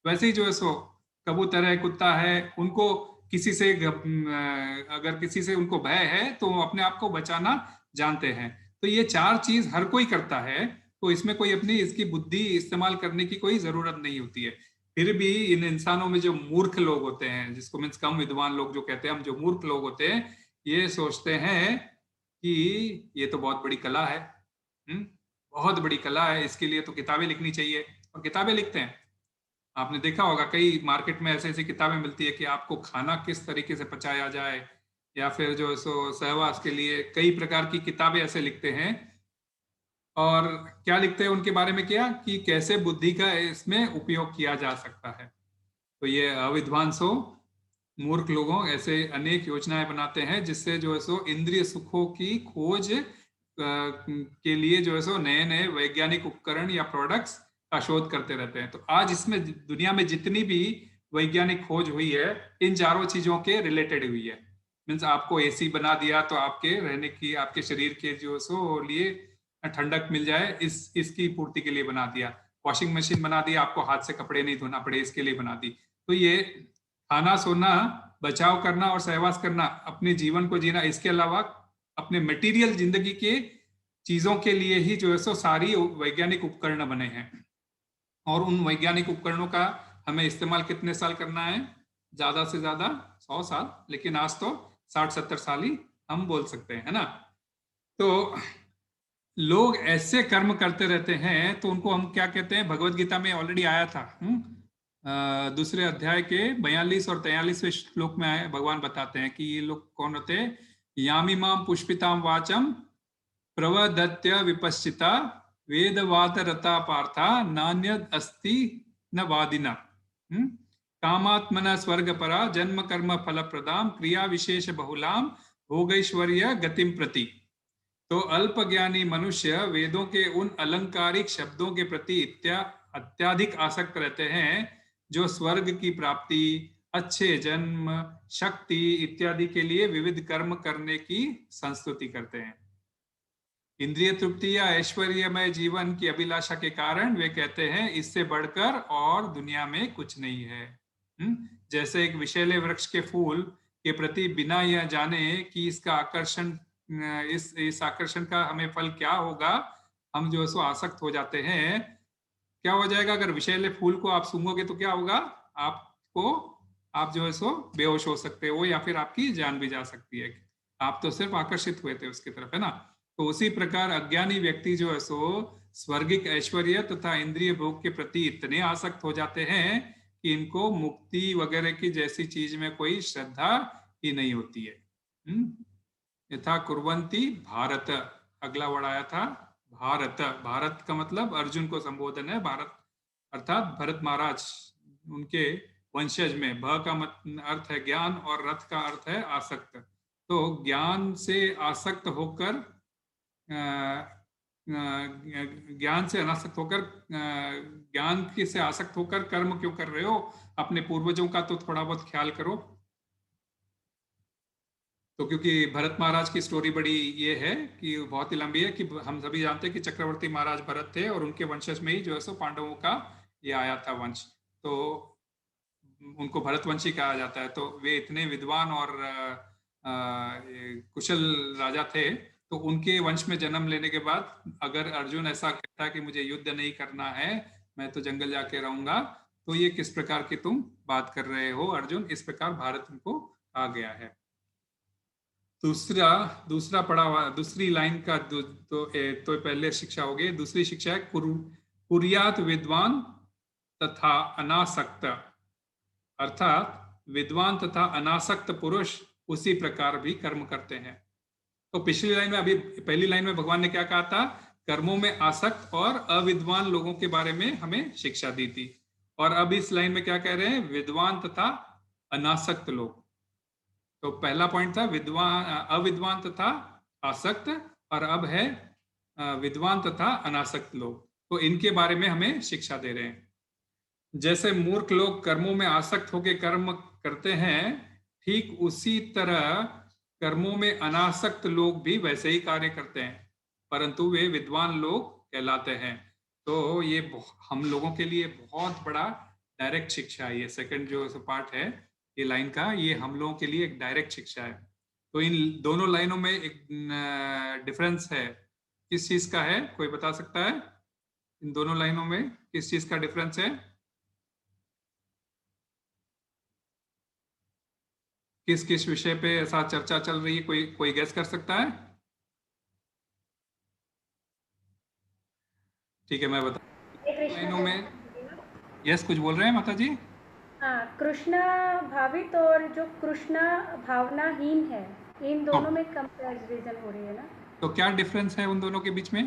वैसे ही जो है सो कबूतर है, कुत्ता है, उनको किसी से अगर किसी से उनको भय है तो अपने आप को बचाना जानते हैं। तो ये 4 चीज हर कोई करता है, तो इसमें कोई अपनी इसकी बुद्धि इस्तेमाल करने की कोई जरूरत नहीं होती है। फिर भी इन इंसानों में जो मूर्ख लोग होते हैं, जिसको मीन्स कम विद्वान लोग जो कहते हैं हम, जो मूर्ख लोग होते हैं, ये सोचते हैं कि ये तो बहुत बड़ी कला है, बहुत बड़ी कला है, इसके लिए तो किताबें लिखनी चाहिए, और किताबें लिखते हैं। आपने देखा होगा कई मार्केट में ऐसी ऐसी किताबें मिलती है कि आपको खाना किस तरीके से पचाया जाए, या फिर जो सो सहवास के लिए कई प्रकार की किताबें ऐसे लिखते हैं। और क्या लिखते हैं उनके बारे में, क्या कि कैसे बुद्धि का इसमें उपयोग किया जा सकता है। तो ये अविद्वान सो मूर्ख लोगों ऐसे अनेक योजनाएं बनाते हैं जिससे जो है सो इंद्रिय सुखों की खोज के लिए जो है सो नए नए वैज्ञानिक उपकरण या प्रोडक्ट्स का शोध करते रहते हैं। तो आज इसमें दुनिया में जितनी भी वैज्ञानिक खोज हुई है, इन 4 चीजों के रिलेटेड हुई है। मीन्स आपको एसी बना दिया तो आपके रहने की, आपके शरीर के जो सो लिए ठंडक मिल जाए, इसकी पूर्ति के लिए बना दिया। वॉशिंग मशीन बना दिया, आपको हाथ से कपड़े नहीं धोना पड़े, इसके लिए बना दी। तो ये खाना, सोना, बचाव करना और सहवास करना, अपने जीवन को जीना, इसके अलावा अपने मटेरियल जिंदगी के चीजों के लिए ही जो है सो सारी वैज्ञानिक उपकरण बने हैं। और उन वैज्ञानिक उपकरणों का हमें इस्तेमाल कितने साल करना है? ज्यादा से ज्यादा 100 साल, लेकिन आज तो 60-70 साल ही हम बोल सकते हैं, है ना। तो लोग ऐसे कर्म करते रहते हैं, तो उनको हम क्या कहते हैं? भगवत गीता में ऑलरेडी आया था, दूसरे अध्याय के 42 और 43वें श्लोक में आए, भगवान बताते हैं कि ये लोग कौन होते हैं। यामिमाम पुष्पिताम वाचम प्रवदत्य विपश्चिता वेदवाद रता पार्था नान्यद अस्ति न वादिना कामात्मना स्वर्ग परा जन्म कर्म फल प्रदाम क्रिया विशेष बहुलाम भोगैश्वर्य गतिम प्रति। तो अल्पज्ञानी मनुष्य वेदों के उन अलंकारिक शब्दों के प्रति अत्याधिक आसक्त रहते हैं जो स्वर्ग की प्राप्ति, अच्छे जन्म, शक्ति इत्यादि के लिए विविध कर्म करने की संस्तुति करते हैं। इंद्रिय तृप्ति या ऐश्वर्यमय जीवन की अभिलाषा के कारण वे कहते हैं इससे बढ़कर और दुनिया में कुछ नहीं है। जैसे एक विषैले वृक्ष के फूल के प्रति बिना यह जाने कि इसका आकर्षण, इस आकर्षण का हमें फल क्या होगा, हम जो है सो आसक्त हो जाते हैं। क्या हो जाएगा? अगर विषैले फूल को आप सूंघोगे तो क्या होगा? आप जो है सो बेहोश हो सकते हो, या फिर आपकी जान भी जा सकती है। आप तो सिर्फ आकर्षित हुए थे उसकी तरफ, है ना। तो उसी प्रकार अज्ञानी व्यक्ति जो है सो स्वर्गिक ऐश्वर्य तथा इंद्रिय भोग के प्रति इतने आसक्त हो जाते हैं कि इनको मुक्ति वगैरह की जैसी चीज में कोई श्रद्धा ही नहीं होती है। यथा कुर्वन्ति भारत, अगला वर्ड आया था भारत। भारत का मतलब अर्जुन को संबोधन है, भारत अर्थात भरत महाराज, उनके वंशज में। भ का अर्थ है ज्ञान और रथ का अर्थ है आसक्त। तो ज्ञान से आसक्त होकर, ज्ञान से अनासक्त होकर, ज्ञान से आसक्त होकर कर्म क्यों कर रहे हो? अपने पूर्वजों का तो थोड़ा बहुत ख्याल करो। तो क्योंकि भरत महाराज की स्टोरी बड़ी ये है कि बहुत ही लंबी है, कि हम सभी जानते हैं कि चक्रवर्ती महाराज भरत थे और उनके वंशज में ही जो है सो पांडवों का ये आया था वंश, तो उनको भरतवंशी कहा जाता है। तो वे इतने विद्वान और कुशल राजा थे, तो उनके वंश में जन्म लेने के बाद अगर अर्जुन ऐसा कहता है कि मुझे युद्ध नहीं करना है, मैं तो जंगल जाके रहूंगा, तो ये किस प्रकार की तुम बात कर रहे हो अर्जुन? इस प्रकार भारत उनको आ गया है। दूसरा पढ़ा हुआ, दूसरी लाइन का तो पहले शिक्षा हो गई। दूसरी शिक्षा है कुर्यात विद्वान तथा अनासक्त, अर्थात विद्वान तथा अनासक्त पुरुष उसी प्रकार भी कर्म करते हैं। तो पिछली लाइन में, अभी पहली लाइन में भगवान ने क्या कहा था? कर्मों में आसक्त और अविद्वान लोगों के बारे में हमें शिक्षा दी थी। और अब इस लाइन में क्या कह रहे हैं, विद्वान तथा अनासक्त लोग। तो पहला पॉइंट था विद्वान, अविद्वान तथा आसक्त, और अब है विद्वान तथा अनासक्त लोग। तो इनके बारे में हमें शिक्षा दे रहे हैं। जैसे मूर्ख लोग कर्मों में आसक्त होकर कर्म करते हैं, ठीक उसी तरह कर्मों में अनासक्त लोग भी वैसे ही कार्य करते हैं, परंतु वे विद्वान लोग कहलाते हैं। तो ये हम लोगों के लिए बहुत बड़ा डायरेक्ट शिक्षा है। ये सेकंड जो पार्ट है ये लाइन का, ये हम लोगों के लिए एक डायरेक्ट शिक्षा है। तो इन दोनों लाइनों में एक डिफरेंस है। किस चीज का है, कोई बता सकता है? इन दोनों लाइनों में किस चीज का डिफरेंस है? किस किस विषय पे ऐसा चर्चा चल रही है, कोई गैस कर सकता है? ठीक है, मैं बता लाइनों में। यस, कुछ बोल रहे हैं माता जी? हाँ, कृष्ण भावित और जो कृष्ण भावनाहीन है, इन दोनों में कंपैरिजन हो रही है ना। तो क्या डिफरेंस है उन दोनों के बीच में?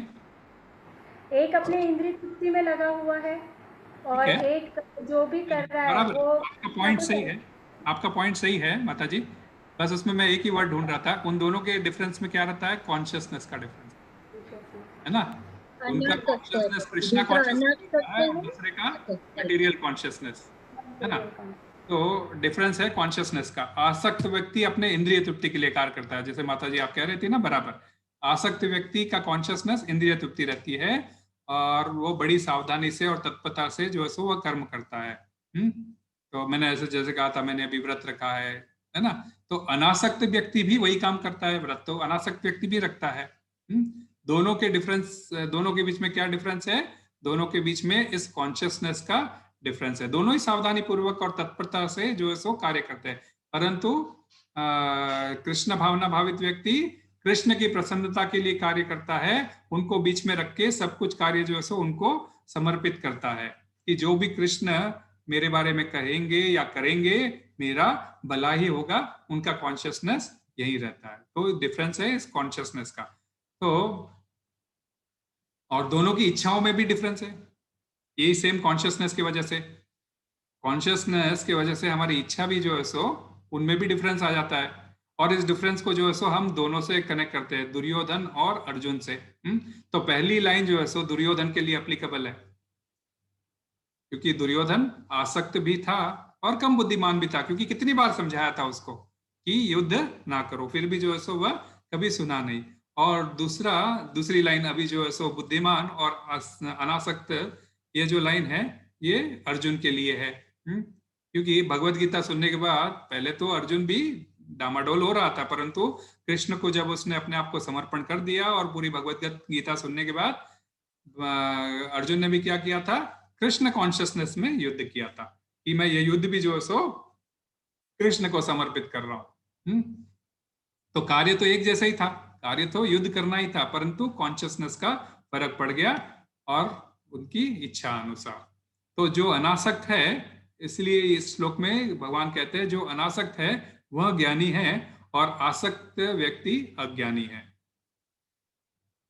एक अपने इंद्रिय तृप्ति में लगा हुआ है और एक जो भी कर रहा है वो। आपका पॉइंट सही है, आपका पॉइंट सही है माता जी। बस उसमें मैं एक ही वर्ड ढूंढ रहा था, उन दोनों के डिफरेंस में क्या रहता है? कॉन्शियसनेस का डिफरेंस है ना। उनका कॉन्शियसनेस कृष्णा कॉन्शियसनेस है, दूसरे का मटेरियल कॉन्शियसनेस है ना। तो डिफरेंस है कॉन्शियसनेस का। आसक्त व्यक्ति अपने इंद्रिय तृप्ति के लिए कार्य करता है, जैसे माता जी आप कह रहे थे ना, बराबर। आसक्त व्यक्ति का कॉन्शियसनेस इंद्रिय तृप्ति रहती है और वो बड़ी सावधानी से और तत्परता से जो है सो वह कर्म करता है। तो मैंने ऐसे जैसे कहा था, मैंने अभी व्रत रखा है ना। तो अनासक्त व्यक्ति भी वही काम करता है, व्रत तो अनासक्त व्यक्ति भी रखता है। दोनों के डिफरेंस, दोनों के बीच में क्या डिफरेंस है? दोनों के बीच में इस कॉन्शियसनेस का डिफरेंस है। दोनों ही सावधानी पूर्वक और तत्परता से जो है सो कार्य करते हैं, परंतु कृष्ण भावना भावित व्यक्ति कृष्ण की प्रसन्नता के लिए कार्य करता है। उनको बीच में रख के सब कुछ कार्य जो है सो उनको समर्पित करता है कि जो भी कृष्ण मेरे बारे में कहेंगे या करेंगे मेरा भला ही होगा। उनका कॉन्शियसनेस यही रहता है। तो डिफरेंस है इस कॉन्शियसनेस का। तो और दोनों की इच्छाओं में भी डिफरेंस है। यही सेम कॉन्शियसनेस की वजह से, हमारी इच्छा भी जो है सो उनमें भी डिफरेंस आ जाता है। और इस डिफरेंस को जो है सो हम दोनों से कनेक्ट करते हैं, दुर्योधन और अर्जुन से। तो पहली लाइन जो है सो दुर्योधन के लिए एप्लीकेबल है, क्योंकि दुर्योधन आसक्त भी था और कम बुद्धिमान भी था, क्योंकि कितनी बार समझाया था उसको कि युद्ध ना करो, फिर भी जो है सो वह कभी सुना नहीं। और दूसरी लाइन अभी जो है सो बुद्धिमान और अनासक्त, ये जो लाइन है ये अर्जुन के लिए है। क्योंकि भगवत गीता सुनने के बाद पहले तो अर्जुन भी डामाडोल हो रहा था, परंतु कृष्ण को जब उसने अपने आप को समर्पण कर दिया और पूरी भगवत गीता सुनने के बाद अर्जुन ने भी क्या किया था? कृष्ण कॉन्शियसनेस में युद्ध किया था कि मैं ये युद्ध भी जो है सो कृष्ण को समर्पित कर रहा हूं। तो कार्य तो एक जैसा ही था, कार्य तो युद्ध करना ही था, परंतु कॉन्शियसनेस का फर्क पड़ गया और उनकी इच्छा अनुसार। तो जो अनासक्त है, इसलिए इस श्लोक में भगवान कहते हैं जो अनासक्त है वह ज्ञानी है और आसक्त व्यक्ति अज्ञानी है।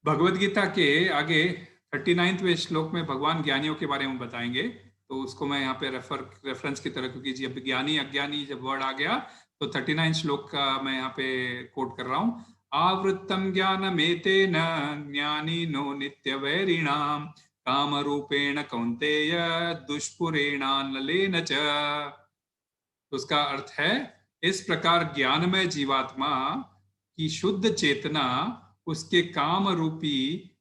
भगवत गीता के आगे 39वें श्लोक में भगवान ज्ञानियों के बारे में बताएंगे, तो उसको मैं यहाँ पे रेफरेंस की तरह, क्योंकि जब ज्ञानी अज्ञानी जब वर्ड आ गया तो 39 श्लोक का मैं यहाँ पे कोट कर रहा हूँ। आवृत्तम ज्ञानमेतेन ज्ञानिनो नित्यवैरिणाम काम रूपेण कौन्तेय दुष्पुरेणानलेन च। उसका अर्थ है, इस प्रकार ज्ञानमय जीवात्मा की शुद्ध चेतना उसके काम रूपी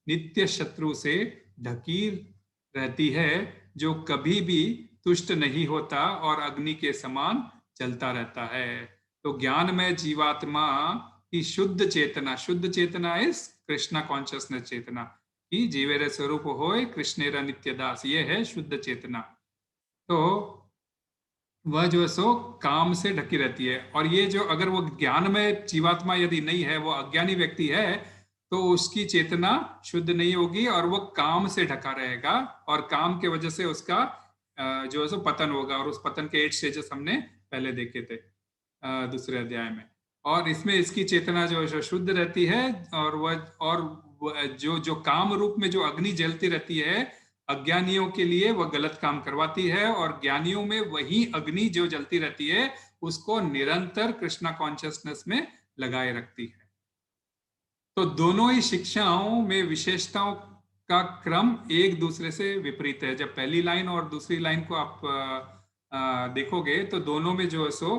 नित्य शत्रु से ढकी रहती है, जो कभी भी तुष्ट नहीं होता और अग्नि के समान चलता रहता है। तो ज्ञानमय जीवात्मा की शुद्ध चेतना इस कृष्णा कॉन्शियसनेस चेतना कि जीवेरे स्वरूप होय कृष्णेरा नित्य दास, ये है शुद्ध चेतना। तो वह जो है सो काम से ढकी रहती है। और ये जो अगर वो ज्ञान में जीवात्मा यदि नहीं है, वो अज्ञानी व्यक्ति है, तो उसकी चेतना शुद्ध नहीं होगी और वो काम से ढका रहेगा और काम के वजह से उसका जो है सो पतन होगा। और उस पतन के 8 स्टेजेस हमने पहले देखे थे दूसरे अध्याय में। और इसमें इसकी चेतना जो है शुद्ध रहती है और वह जो काम रूप में जो अग्नि जलती रहती है अज्ञानियों के लिए वह गलत काम करवाती है, और ज्ञानियों में वही अग्नि जो जलती रहती है उसको निरंतर कृष्णा कॉन्शियसनेस में लगाए रखती है। तो दोनों ही शिक्षाओं में विशेषताओं का क्रम एक दूसरे से विपरीत है। जब पहली लाइन और दूसरी लाइन को आप देखोगे तो दोनों में जो है सो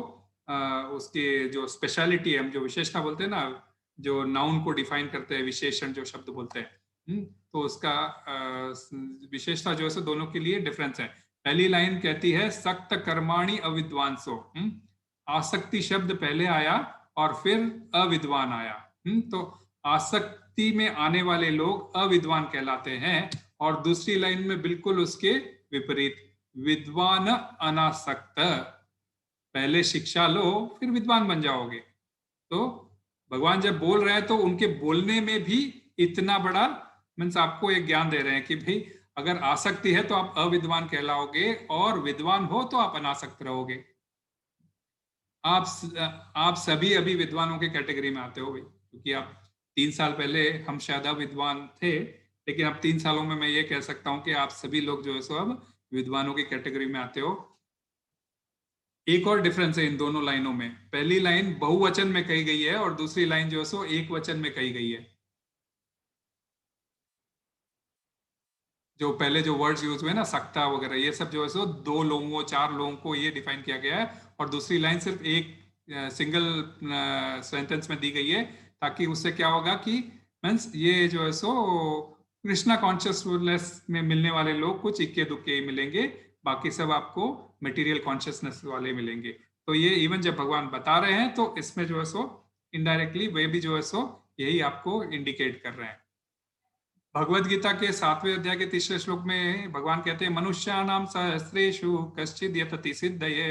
उसके जो स्पेशलिटी है, हम जो विशेषता बोलते हैं ना, जो नाउन को डिफाइन करते हैं, विशेषण जो शब्द बोलते हैं, तो उसका विशेषता जो है सो दोनों के लिए डिफरेंस है। पहली लाइन कहती है सक्त कर्माणि अविद्वांसो, आसक्ति शब्द पहले आया और फिर अविद्वान आया। तो आसक्ति में आने वाले लोग अविद्वान कहलाते हैं, और दूसरी लाइन में बिल्कुल उसके विपरीत, विद्वान अनासक्त, पहले शिक्षा लो फिर विद्वान बन जाओगे। तो भगवान जब बोल रहे हैं तो उनके बोलने में भी इतना बड़ा मीन्स आपको एक ज्ञान दे रहे हैं कि भाई अगर आसक्ति है तो आप अविद्वान कहलाओगे, और विद्वान हो तो आप अनासक्त रहोगे। आप सभी अभी विद्वानों के कैटेगरी में आते हो भाई, क्योंकि आप 3 साल पहले हम शायद अविद्वान थे, लेकिन अब 3 सालों में मैं ये कह सकता हूं कि आप सभी लोग जो है सो अब विद्वानों की कैटेगरी में आते हो। एक और डिफरेंस है इन दोनों लाइनों में, पहली लाइन बहुवचन में कही गई है और दूसरी लाइन जो है सो एक वचन में कही गई है। जो पहले जो वर्ड्स यूज हुए ना, सकता वगैरह, ये सब जो है सो 2 लोगों 4 लोगों को ये डिफाइन किया गया है, और दूसरी लाइन सिर्फ एक सिंगल सेंटेंस में दी गई है, ताकि उससे क्या होगा कि मीन्स ये जो है सो कृष्णा कॉन्शियसनेस में मिलने वाले लोग कुछ इक्के दुक्के ही मिलेंगे, बाकी सब आपको मटेरियल कॉन्शियसनेस वाले मिलेंगे। तो ये इवन जब भगवान बता रहे हैं तो इसमें जो है सो इनडायरेक्टली वे भी जो है सो यही आपको इंडिकेट कर रहे हैं। भगवद गीता के 7वें अध्याय के 3रे श्लोक में भगवान कहते हैं मनुष्याणाम सहस्रेषु कश्चित् यतति सिद्धये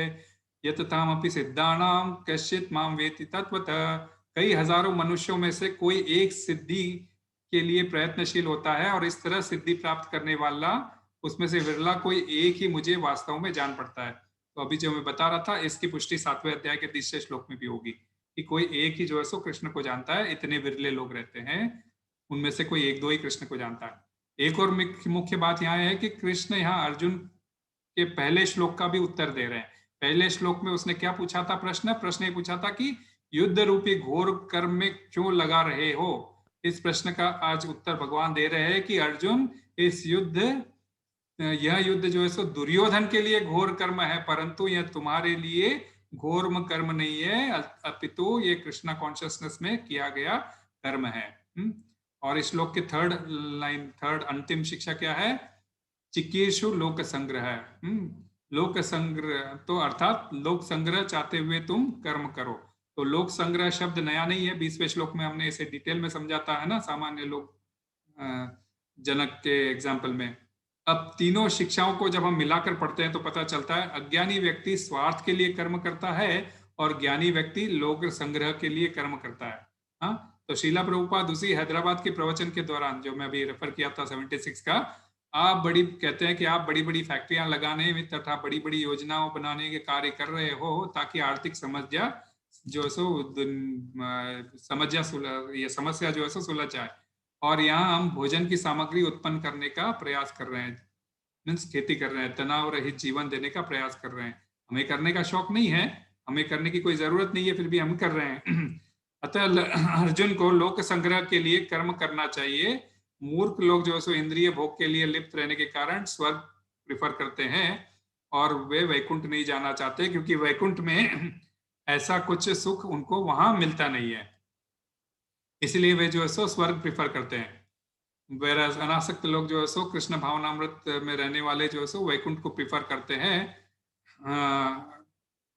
यततामपि सिद्धानाम कश्चित् माम वेति तत्वतः। कई हजारों मनुष्यों में से कोई एक सिद्धि के लिए प्रयत्नशील होता है, और इस तरह सिद्धि प्राप्त करने वाला उसमें से विरला कोई एक ही मुझे वास्तव में जान पड़ता है। तो अभी जो मैं बता रहा था इसकी पुष्टि 7वें अध्याय के 3रे श्लोक में भी होगी कि कोई एक ही जो है सो कृष्ण को जानता है। इतने विरले लोग रहते हैं, उनमें से कोई 1-2 ही कृष्ण को जानता है। एक और मुख्य बात यहाँ है कि कृष्ण यहाँ अर्जुन के पहले श्लोक का भी उत्तर दे रहे हैं। पहले श्लोक में उसने क्या पूछा था, प्रश्न ये पूछा था कि युद्ध रूपी घोर कर्म में क्यों लगा रहे हो। इस प्रश्न का आज उत्तर भगवान दे रहे हैं कि अर्जुन, यह युद्ध जो है सो दुर्योधन के लिए घोर कर्म है, परंतु यह तुम्हारे लिए घोर कर्म नहीं है, अपितु ये कृष्णा कॉन्शियसनेस में किया गया कर्म है। और इस श्लोक के थर्ड अंतिम शिक्षा क्या है, चिकीर्षु लोक संग्रह। लोक संग्रह तो अर्थात लोक संग्रह चाहते हुए तुम कर्म करो। तो लोक संग्रह शब्द नया नहीं है, 20वें श्लोक में हमने इसे डिटेल में समझाता है ना, सामान्य लोग जनक के एग्जाम्पल में। अब तीनों शिक्षाओं को जब हम मिलाकर पढ़ते हैं तो पता चलता है अज्ञानी व्यक्ति स्वार्थ के लिए कर्म करता है और ज्ञानी व्यक्ति लोक संग्रह के लिए कर्म करता है। हाँ, तो शीला प्रभुपाद उसी हैदराबाद के प्रवचन के दौरान जो मैं अभी रेफर किया था 76 का, आप कहते हैं कि आप बड़ी बड़ी फैक्ट्रियां लगाने में तथा बड़ी बड़ी योजनाओं बनाने के कार्य कर रहे हो ताकि आर्थिक समस्या जो ये समस्या जो है सो सुलझ जाए, और यहाँ हम भोजन की सामग्री उत्पन्न करने का प्रयास कर रहे हैं, मीन्स खेती कर रहे हैं, तनाव रहित जीवन देने का प्रयास कर रहे हैं। हमें करने का शौक नहीं है, हमें करने की कोई जरूरत नहीं है, फिर भी हम कर रहे हैं। अतः अर्जुन को लोक संग्रह के लिए कर्म करना चाहिए। मूर्ख लोग जो है सो इंद्रिय भोग के लिए लिप्त रहने के कारण स्वर्ग प्रिफर करते हैं और वे वैकुंठ नहीं जाना चाहते, क्योंकि वैकुंठ में ऐसा कुछ सुख उनको वहां मिलता नहीं है, इसलिए वे जो है सो स्वर्ग प्रिफर करते हैं। वेराज अनासक्त लोग जो है सो कृष्ण भावनामृत में रहने वाले जो है सो वैकुंठ को प्रिफर करते हैं,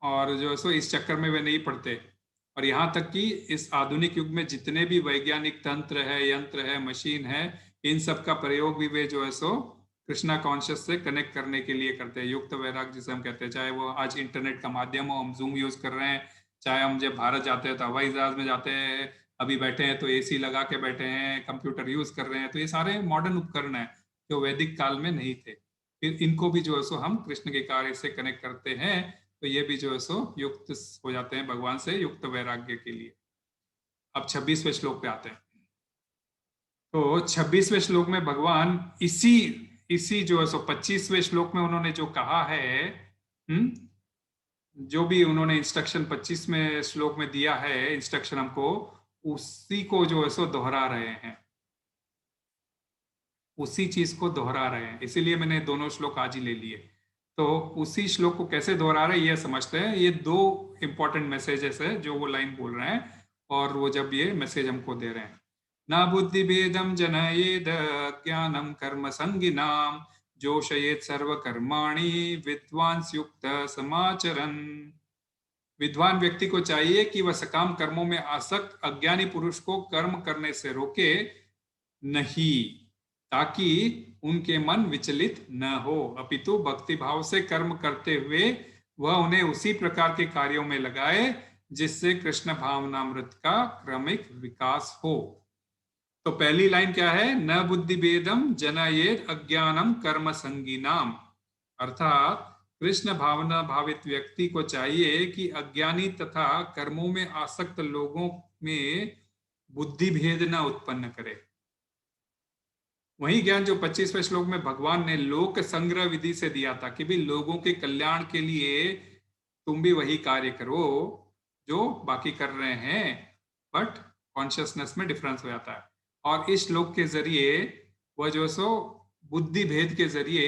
और जो है सो इस चक्कर में वे नहीं पड़ते। और यहाँ तक कि इस आधुनिक युग में जितने भी वैज्ञानिक तंत्र है, यंत्र है, मशीन है, इन सब का प्रयोग भी वे जो है सो कृष्णा कॉन्शियस से कनेक्ट करने के लिए करते हैं। युक्त वैराग जिसे हम कहते हैं, चाहे वो आज इंटरनेट का माध्यम हो, हम जूम यूज कर रहे हैं, चाहे हम जब भारत जाते हैं तो हवाई जहाज में जाते हैं, अभी बैठे हैं तो एसी लगा के बैठे हैं, कंप्यूटर यूज कर रहे हैं, तो ये सारे मॉडर्न उपकरण हैं जो वैदिक काल में नहीं थे। फिर इनको भी जो है सो हम कृष्ण के कार्य से कनेक्ट करते हैं, तो ये भी जो है सो युक्त हो जाते हैं भगवान से युक्त वैराग्य के लिए। अब 26वें श्लोक पे आते हैं। तो 26वें श्लोक में भगवान इसी इसी जो है सो 25वें श्लोक में उन्होंने जो कहा है, जो भी उन्होंने इंस्ट्रक्शन 25वें श्लोक में दिया है इंस्ट्रक्शन हमको, उसी को जो है सो दोहरा रहे हैं, उसी चीज को दोहरा रहे हैं। इसीलिए मैंने दोनों श्लोक आज ही ले लिए। तो उसी श्लोक को कैसे दोहरा रहे हैं ये समझते हैं। ये दो इंपॉर्टेंट मैसेजेस है जो वो लाइन बोल रहे हैं, और वो जब ये मैसेज हमको दे रहे हैं, ना बुद्धि भेदम जनयेद ज्ञानम कर्म संगिनाम जोशयेत सर्व कर्माणि विद्वांस युक्त समाचरन। विद्वान व्यक्ति को चाहिए कि वह सकाम कर्मों में आसक्त अज्ञानी पुरुष को कर्म करने से रोके नहीं, ताकि उनके मन विचलित न हो, अपितु भक्ति भाव से कर्म करते हुए वह उन्हें उसी प्रकार के कार्यों में लगाए जिससे कृष्ण भावनामृत का क्रमिक विकास हो। तो पहली लाइन क्या है, न बुद्धि भेदम जनयेत अज्ञानम कर्म संगीनाम, अर्थात कृष्ण भावना भावित व्यक्ति को चाहिए कि अज्ञानी तथा कर्मों में आसक्त लोगों में बुद्धि भेद न उत्पन्न करे। वही ज्ञान जो 25वें श्लोक में भगवान ने लोक संग्रह विधि से दिया था कि भी लोगों के कल्याण के लिए तुम भी वही कार्य करो जो बाकी कर रहे हैं, बट कॉन्शियसनेस में डिफरेंस हो जाता है। और इस श्लोक के जरिए वह जो सो बुद्धि भेद के जरिए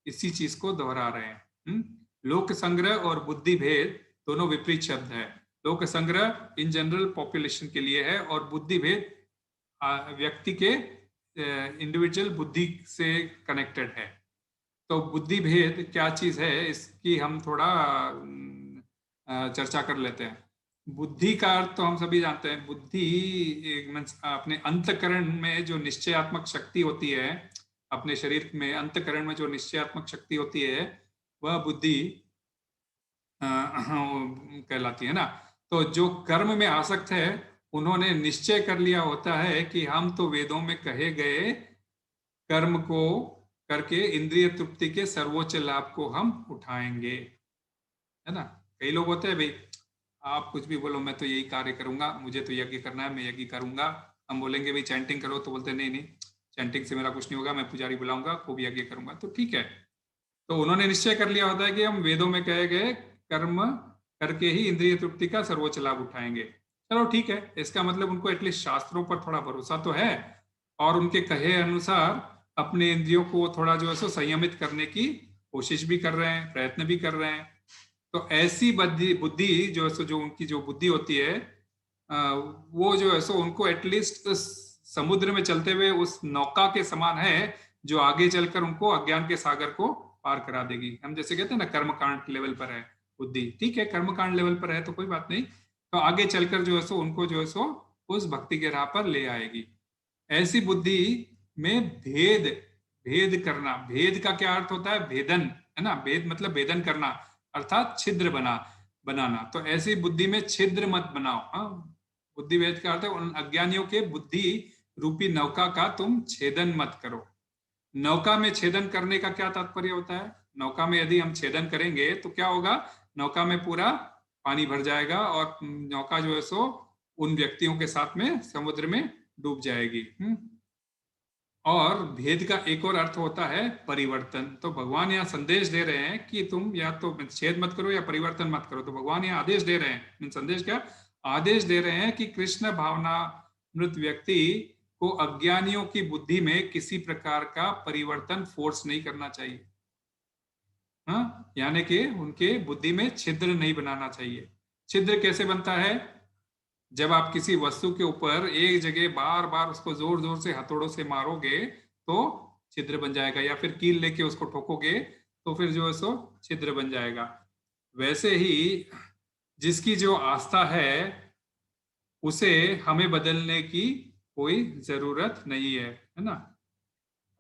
इसी चीज को दोहरा रहे हैं। लोक संग्रह और बुद्धि भेद दोनों विपरीत शब्द है। लोक संग्रह इन जनरल पॉपुलेशन के लिए है, और बुद्धि भेद व्यक्ति के इंडिविजुअल बुद्धि से कनेक्टेड है। तो बुद्धि भेद क्या चीज है इसकी हम थोड़ा चर्चा कर लेते हैं। बुद्धि का अर्थ तो हम सभी जानते हैं, बुद्धि अपने अंतकरण में जो निश्चयात्मक शक्ति होती है, अपने शरीर में अंतकरण में जो निश्चयात्मक शक्ति होती है वह बुद्धि कहलाती है ना। तो जो कर्म में आसक्त है उन्होंने निश्चय कर लिया होता है कि हम तो वेदों में कहे गए कर्म को करके इंद्रिय तृप्ति के सर्वोच्च लाभ को हम उठाएंगे, है ना। कई लोग होते हैं भाई आप कुछ भी बोलो मैं तो यही कार्य करूंगा, मुझे तो यज्ञ करना है, मैं यज्ञ करूंगा। हम बोलेंगे भाई चैंटिंग करो तो बोलते नहीं नहीं चैंटिंग से मेरा कुछ नहीं होगा, मैं पुजारी बुलाऊंगा, खूब यज्ञ करूंगा। तो ठीक है, तो उन्होंने निश्चय कर लिया होता है कि हम वेदों में कहे गए कर्म करके ही इंद्रिय तृप्ति का सर्वोच्च लाभ उठाएंगे। चलो ठीक है, इसका मतलब उनको एटलीस्ट शास्त्रों पर थोड़ा भरोसा तो है, और उनके कहे अनुसार अपने इंद्रियों को थोड़ा जो है सो संयमित करने की कोशिश भी कर रहे हैं, प्रयत्न भी कर रहे हैं। तो ऐसी बुद्धि जो है सो, जो उनकी जो बुद्धि होती है वो जो है सो उनको एटलीस्ट समुद्र में चलते हुए उस नौका के समान है जो आगे चलकर उनको अज्ञान के सागर को पार करा देगी। हम जैसे कहते हैं ना कर्मकांड लेवल पर है बुद्धि, ठीक है कर्मकांड लेवल पर है तो कोई बात नहीं, तो आगे चलकर जो है सो उनको जो है सो उस भक्ति के राह पर ले आएगी। ऐसी बुद्धि में भेद करना, भेद का क्या अर्थ होता है, भेदन, है ना। भेद मतलब भेदन करना अर्थात छिद्र बनाना। तो ऐसी बुद्धि में छिद्र मत बनाओ। हाँ, बुद्धि भेद का अर्थ है उन अज्ञानियों के बुद्धि रूपी नौका का तुम छेदन मत करो। नौका में छेदन करने का क्या तात्पर्य होता है, नौका में यदि हम छेदन करेंगे तो क्या होगा, नौका में पूरा पानी भर जाएगा और नौका जो है सो उन व्यक्तियों के साथ में समुद्र में डूब जाएगी। और भेद का एक और अर्थ होता है परिवर्तन। तो भगवान यहाँ संदेश दे रहे हैं कि तुम या तो छेद मत करो या परिवर्तन मत करो। तो भगवान यहाँ आदेश दे रहे हैं, संदेश क्या, आदेश दे रहे हैं कि कृष्ण भावनामृत व्यक्ति को अज्ञानियों की बुद्धि में किसी प्रकार का परिवर्तन फोर्स नहीं करना चाहिए। हाँ, यानी कि उनके बुद्धि में छिद्र नहीं बनाना चाहिए। छिद्र कैसे बनता है, जब आप किसी वस्तु के ऊपर एक जगह बार बार उसको जोर जोर से हथौड़ों से मारोगे तो छिद्र बन जाएगा, या फिर कील लेके उसको ठोकोगे तो फिर जो है सो छिद्र बन जाएगा। वैसे ही जिसकी जो आस्था है उसे हमें बदलने की कोई जरूरत नहीं है ना,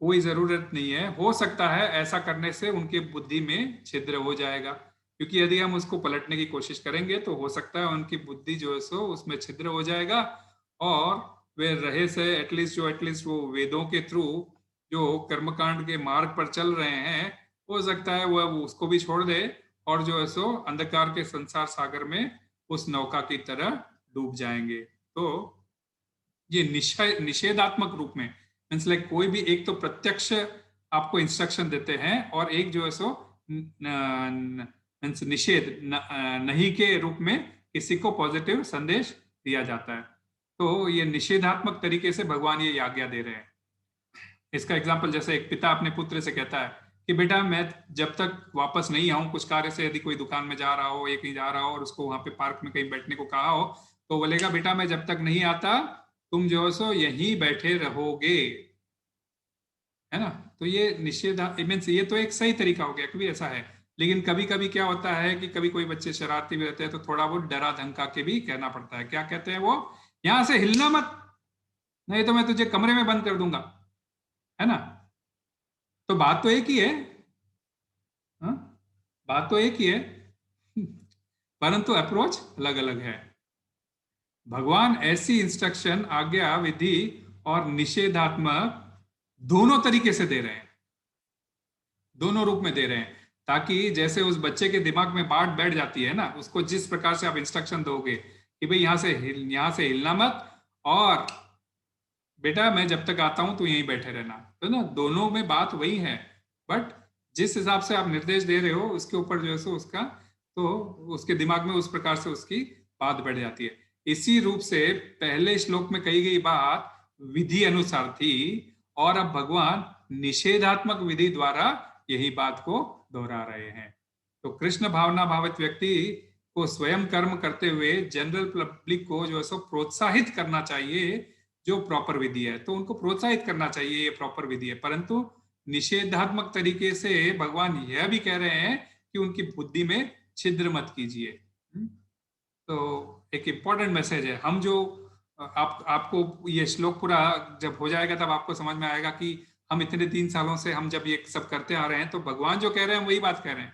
कोई जरूरत नहीं है। हो सकता है ऐसा करने से उनके बुद्धि में छिद्र हो जाएगा, क्योंकि यदि हम उसको पलटने की कोशिश करेंगे तो हो सकता है उनकी बुद्धि जो है सो उसमें छिद्र हो जाएगा, और वे रहे से एटलीस्ट वो वेदों के थ्रू जो कर्मकांड के मार्ग पर चल रहे हैं, हो सकता है वह उसको भी छोड़ दे और जो है सो अंधकार के संसार सागर में उस नौका की तरह डूब जाएंगे। तो ये निषेधात्मक रूप में मीन्स लाइक कोई भी एक तो प्रत्यक्ष आपको इंस्ट्रक्शन देते हैं और एक जो है सो निषेध नहीं के रूप में किसी को पॉजिटिव संदेश दिया जाता है। तो ये निषेधात्मक तरीके से भगवान ये आज्ञा दे रहे हैं। इसका एग्जाम्पल जैसे एक पिता अपने पुत्र से कहता है कि बेटा मैं जब तक वापस नहीं आऊं कुछ कार्य से, यदि कोई दुकान में जा रहा हो या कहीं जा रहा हो और उसको वहां पे पार्क में कहीं बैठने को कहा हो, तो बोलेगा बेटा मैं जब तक नहीं आता तुम जो है सो यहीं बैठे रहोगे, है ना। तो ये निषेध मीन्स ये तो एक सही तरीका हो गया, कभी ऐसा है। लेकिन कभी कभी क्या होता है कि कभी कोई बच्चे शरारती भी रहते हैं तो थोड़ा बहुत डरा धमका के भी कहना पड़ता है। क्या कहते हैं वो, यहां से हिलना मत, नहीं तो मैं तुझे कमरे में बंद कर दूंगा, है ना। तो बात तो एक ही है, बात तो एक ही है परंतु अप्रोच अलग अलग है। भगवान ऐसी इंस्ट्रक्शन, आज्ञा, विधि और निषेधात्मक दोनों तरीके से दे रहे हैं, दोनों रूप में दे रहे हैं, ताकि जैसे उस बच्चे के दिमाग में बात बैठ जाती है ना, उसको जिस प्रकार से आप इंस्ट्रक्शन दोगे कि भाई यहां से हिलना मत और बेटा मैं जब तक आता हूं तो यहीं बैठे रहना, तो ना दोनों में बात वही है, बट जिस हिसाब से आप निर्देश दे रहे हो उसके ऊपर जो है सो उसका, तो उसके दिमाग में उस प्रकार से उसकी बात बढ़ जाती है। इसी रूप से पहले श्लोक में कही गई बात विधि अनुसार थी और अब भगवान निषेधात्मक विधि द्वारा यही बात को दोहरा रहे हैं। तो कृष्ण भावना भावित व्यक्ति को स्वयं कर्म करते हुए जनरल पब्लिक को जो है सो प्रोत्साहित करना चाहिए, जो प्रॉपर विधि है, तो उनको प्रोत्साहित करना चाहिए, ये प्रॉपर विधि है। परंतु निषेधात्मक तरीके से भगवान यह भी कह रहे हैं कि उनकी बुद्धि में छिद्र मत कीजिए। तो एक इंपॉर्टेंट मैसेज है। हम जो आपको ये श्लोक पूरा जब हो जाएगा तब आपको समझ में आएगा कि हम इतने 3 सालों से हम जब ये सब करते आ रहे हैं तो भगवान जो कह रहे हैं वही बात कह रहे हैं।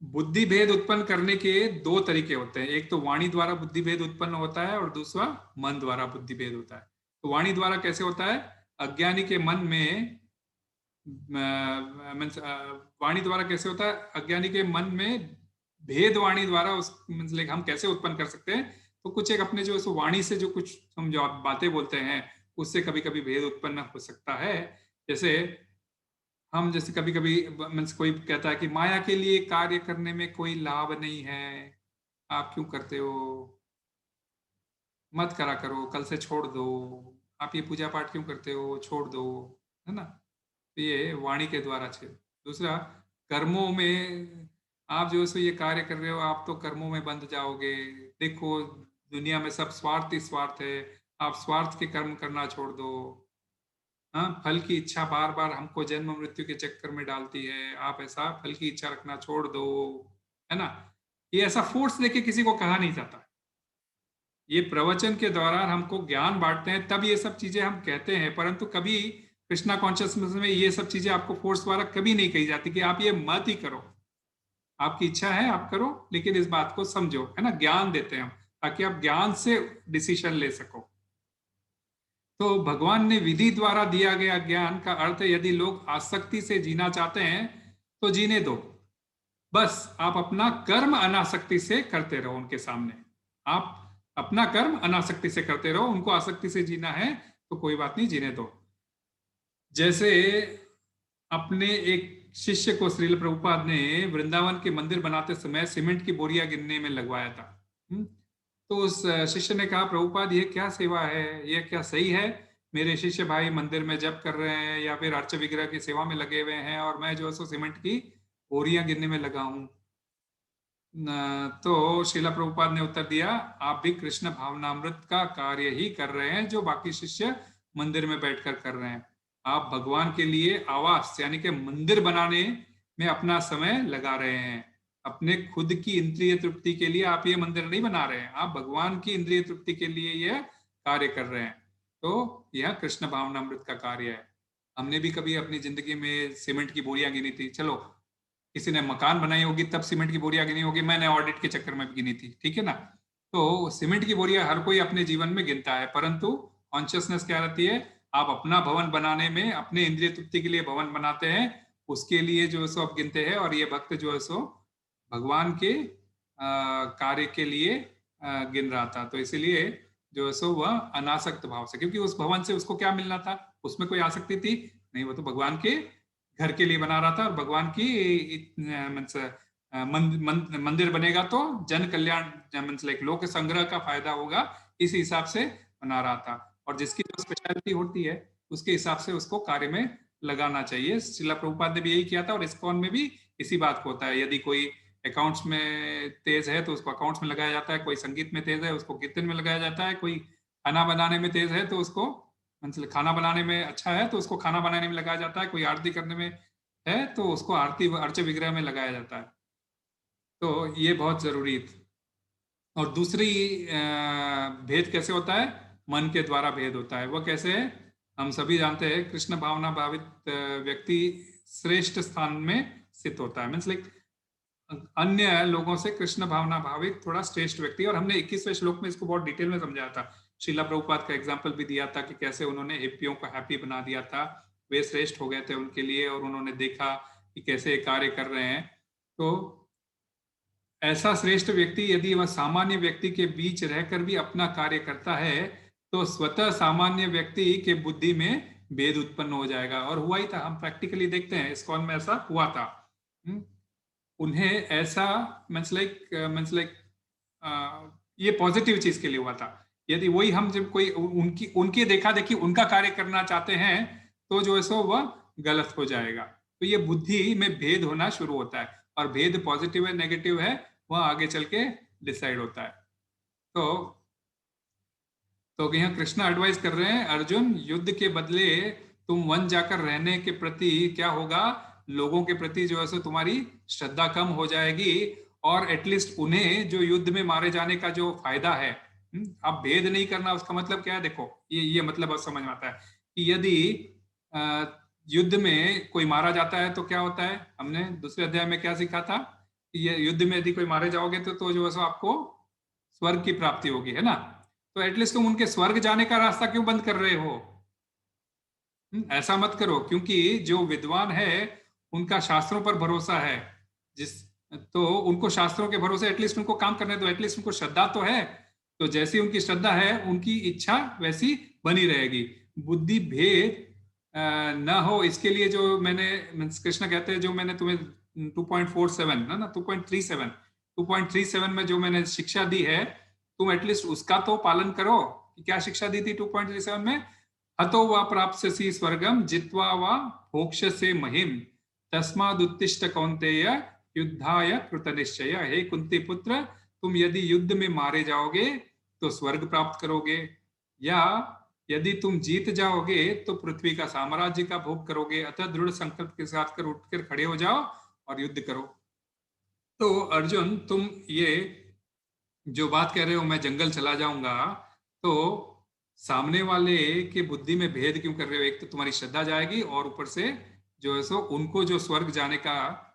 बुद्धि भेद उत्पन्न करने के 2 तरीके होते हैं, एक तो वाणी द्वारा बुद्धि भेद उत्पन्न होता है और दूसरा मन द्वारा बुद्धि भेद होता है। तो वाणी द्वारा कैसे होता है, अज्ञानी के मन में वाणी द्वारा कैसे होता है, अज्ञानी के मन में भेद वाणी द्वारा उस मतलब हम कैसे उत्पन्न कर सकते हैं, तो कुछ एक अपने जो है वाणी से जो कुछ हम जो बातें बोलते हैं उससे कभी कभी भेद उत्पन्न हो सकता है। जैसे हम जैसे कभी कभी मीन्स कोई कहता है कि माया के लिए कार्य करने में कोई लाभ नहीं है, आप क्यों करते हो, मत करा करो, कल से छोड़ दो, आप ये पूजा पाठ क्यों करते हो, छोड़ दो, है ना। तो ये वाणी के द्वारा छेद। दूसरा, कर्मों में आप जो है ये कार्य कर रहे हो, आप तो कर्मों में बंध जाओगे, देखो दुनिया में सब स्वार्थ ही स्वार्थ है, आप स्वार्थ के कर्म करना छोड़ दो। हाँ, फल की इच्छा बार बार हमको जन्म मृत्यु के चक्कर में डालती है, आप ऐसा फल की इच्छा रखना छोड़ दो, है ना। ये ऐसा फोर्स देके किसी को कहा नहीं जाता। ये प्रवचन के दौरान हमको ज्ञान बांटते हैं तब ये सब चीजें हम कहते हैं, परंतु कभी कृष्णा कॉन्शियसनेस में ये सब चीजें आपको फोर्स द्वारा कभी नहीं कही जाती कि आप ये मत ही करो, आपकी इच्छा है आप करो, लेकिन इस बात को समझो, है ना। ज्ञान देते हैं हम ताकि आप ज्ञान से डिसीजन ले सको। तो भगवान ने विधि द्वारा दिया गया ज्ञान का अर्थ है, यदि लोग आसक्ति से जीना चाहते हैं तो जीने दो, बस आप अपना कर्म अनासक्ति से करते रहो उनके सामने, आप अपना कर्म अनासक्ति से करते रहो, उनको आसक्ति से जीना है तो कोई बात नहीं, जीने दो। जैसे अपने एक शिष्य को श्रील प्रभुपाद ने वृंदावन के मंदिर बनाते समय सीमेंट की बोरियां गिनने में लगवाया था। तो उस शिष्य ने कहा, प्रभुपाद ये क्या सेवा है, ये क्या सही है, मेरे शिष्य भाई मंदिर में जप कर रहे हैं या फिर अर्च विग्रह की सेवा में लगे हुए हैं और मैं जो है सो सीमेंट की बोरियां गिनने में लगा हूं। तो श्रीला प्रभुपाद ने उत्तर दिया, आप भी कृष्ण भावनामृत का कार्य ही कर रहे हैं जो बाकी शिष्य मंदिर में बैठकर कर रहे हैं। आप भगवान के लिए आवास यानी कि मंदिर बनाने में अपना समय लगा रहे हैं, अपने खुद की इंद्रिय तृप्ति के लिए आप ये मंदिर नहीं बना रहे हैं, आप भगवान की इंद्रिय तृप्ति के लिए यह कार्य कर रहे हैं। तो यह कृष्ण भावनामृत का कार्य है। हमने भी कभी अपनी जिंदगी में सीमेंट की बोरियां गिनी थी, चलो किसी ने मकान बनाई होगी तब सीमेंट की बोरियां गिनी होगी, मैंने ऑडिट के चक्कर में गिनी थी, ठीक है ना। तो सीमेंट की बोरियां हर कोई अपने जीवन में गिनता है, परंतु कॉन्शियसनेस क्या रहती है, आप अपना भवन बनाने में, अपने इंद्रिय तृप्ति के लिए भवन बनाते हैं, उसके लिए जो है सो आप गिनते हैं। और ये भक्त जो है सो भगवान के कार्य के लिए गिन रहा था, तो इसीलिए जो है सो वह अनासक्त भाव से, क्योंकि उस भवन से उसको क्या मिलना था, उसमें कोई आसक्ति थी नहीं, वो तो भगवान के घर के लिए बना रहा था, और भगवान की मंदिर बनेगा तो जन कल्याण मीन्स लाइक लोक संग्रह का फायदा होगा, इस हिसाब से बना रहा था। और जिसकी जो स्पेशलिटी होती है उसके हिसाब से उसको कार्य में लगाना चाहिए। श्रीला प्रभुपाद ने भी यही किया था, और इस्कॉन में भी इसी बात को होता है। यदि कोई अकाउंट्स में तेज है तो उसको अकाउंट्स में लगाया जाता है, कोई संगीत में तेज है उसको कीर्तन में लगाया जाता है, कोई खाना बनाने में तेज है तो उसको मतलब खाना बनाने में अच्छा है तो उसको खाना बनाने में लगाया जाता है, कोई आरती करने में है तो उसको आरती अर्च विग्रह में लगाया जाता है। तो ये बहुत जरूरी थी। और दूसरी भेद कैसे होता है? मन के द्वारा भेद होता है। वह कैसे है? हम सभी जानते हैं कृष्ण भावना भावित व्यक्ति श्रेष्ठ स्थान में स्थित होता है। मीन्स लाइक अन्य लोगों से कृष्ण भावना भावित थोड़ा श्रेष्ठ व्यक्ति। और हमने 21वें श्लोक में इसको बहुत डिटेल में समझाया था। श्रीला प्रभुपाद का एग्जाम्पल भी दिया था कि कैसे उन्होंने हिप्पियों को हैप्पी बना दिया था, वे श्रेष्ठ हो गए थे उनके लिए, और उन्होंने देखा कि कैसे कार्य कर रहे हैं। तो ऐसा श्रेष्ठ व्यक्ति यदि वह सामान्य व्यक्ति के बीच रहकर भी अपना कार्य करता है तो स्वतः सामान्य व्यक्ति के बुद्धि में भेद उत्पन्न हो जाएगा। और हुआ ही था, हम प्रैक्टिकली देखते हैं इस्कॉन में ऐसा हुआ था। उन्हें ऐसा मीन्स लाइक ये पॉजिटिव चीज के लिए हुआ था। यदि वही हम जब कोई उनकी देखा देखी उनका कार्य करना चाहते हैं तो जो है सो वह गलत हो जाएगा। तो ये बुद्धि में भेद होना शुरू होता है, और भेद पॉजिटिव है नेगेटिव है वह आगे चल के डिसाइड होता है। तो यहाँ कृष्ण एडवाइस कर रहे हैं, अर्जुन युद्ध के बदले तुम वन जाकर रहने के प्रति क्या होगा, लोगों के प्रति जो है सो तुम्हारी श्रद्धा कम हो जाएगी, और एटलीस्ट उन्हें जो युद्ध में मारे जाने का जो फायदा है, अब भेद नहीं करना उसका मतलब क्या है? देखो ये मतलब अब समझ में आता है कि यदि युद्ध में कोई मारा जाता है तो क्या होता है। हमने दूसरे अध्याय में क्या सीखा था कि ये युद्ध में यदि कोई मारे जाओगे तो जो है सो आपको स्वर्ग की प्राप्ति होगी, है ना। तो एटलीस्ट तुम उनके स्वर्ग जाने का रास्ता क्यों बंद कर रहे हो? ऐसा मत करो, क्योंकि जो विद्वान है उनका शास्त्रों पर भरोसा है, तो उनको शास्त्रों के भरोसे एटलीस्ट उनको काम करने दो, एटलीस्ट उनको श्रद्धा तो है। तो जैसी उनकी श्रद्धा है उनकी इच्छा वैसी बनी रहेगी। बुद्धि भेद न हो इसके लिए जो मैंने कृष्ण कहते हैं, जो मैंने तुम्हें 2.47 ना 2.37 में जो मैंने शिक्षा दी है तुम एटलीस्ट उसका तो पालन करो। कि क्या शिक्षा दी थी 2.37 में? हतो वा प्राप्स्यसि स्वर्गम जित्वा वा भोक्ष्यसे महिम तस्मादुत्तिष्ठ कौन्तेय युद्धाय कृतनिश्चय। हे कुंती पुत्र, तुम यदि युद्ध में मारे जाओगे तो स्वर्ग प्राप्त करोगे, या यदि तुम जीत जाओगे तो पृथ्वी का साम्राज्य का भोग करोगे। अतः दृढ़ संकल्प के साथ उठकर खड़े हो जाओ और युद्ध करो। तो अर्जुन तुम ये जो बात कह रहे हो मैं जंगल चला जाऊंगा, तो सामने वाले के बुद्धि में भेद क्यों कर रहे हो? एक तो तुम्हारी श्रद्धा जाएगी, और ऊपर से जो है सो उनको जो स्वर्ग जाने का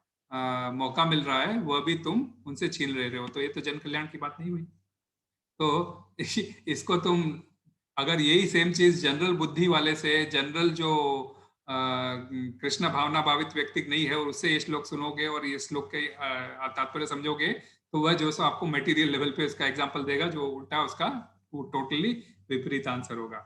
मौका मिल रहा है वह भी तुम उनसे छीन रहे हो। तो ये तो जन कल्याण की बात नहीं हुई। तो इसको तुम अगर यही सेम चीज जनरल बुद्धि वाले से, जनरल जो कृष्ण भावना भावित व्यक्ति नहीं है और उससे ये श्लोक सुनोगे और ये श्लोक के तात्पर्य समझोगे, तो वह जो सो आपको मटेरियल लेवल पे इसका एग्जांपल देगा, जो उल्टा उसका टोटली विपरीत आंसर होगा।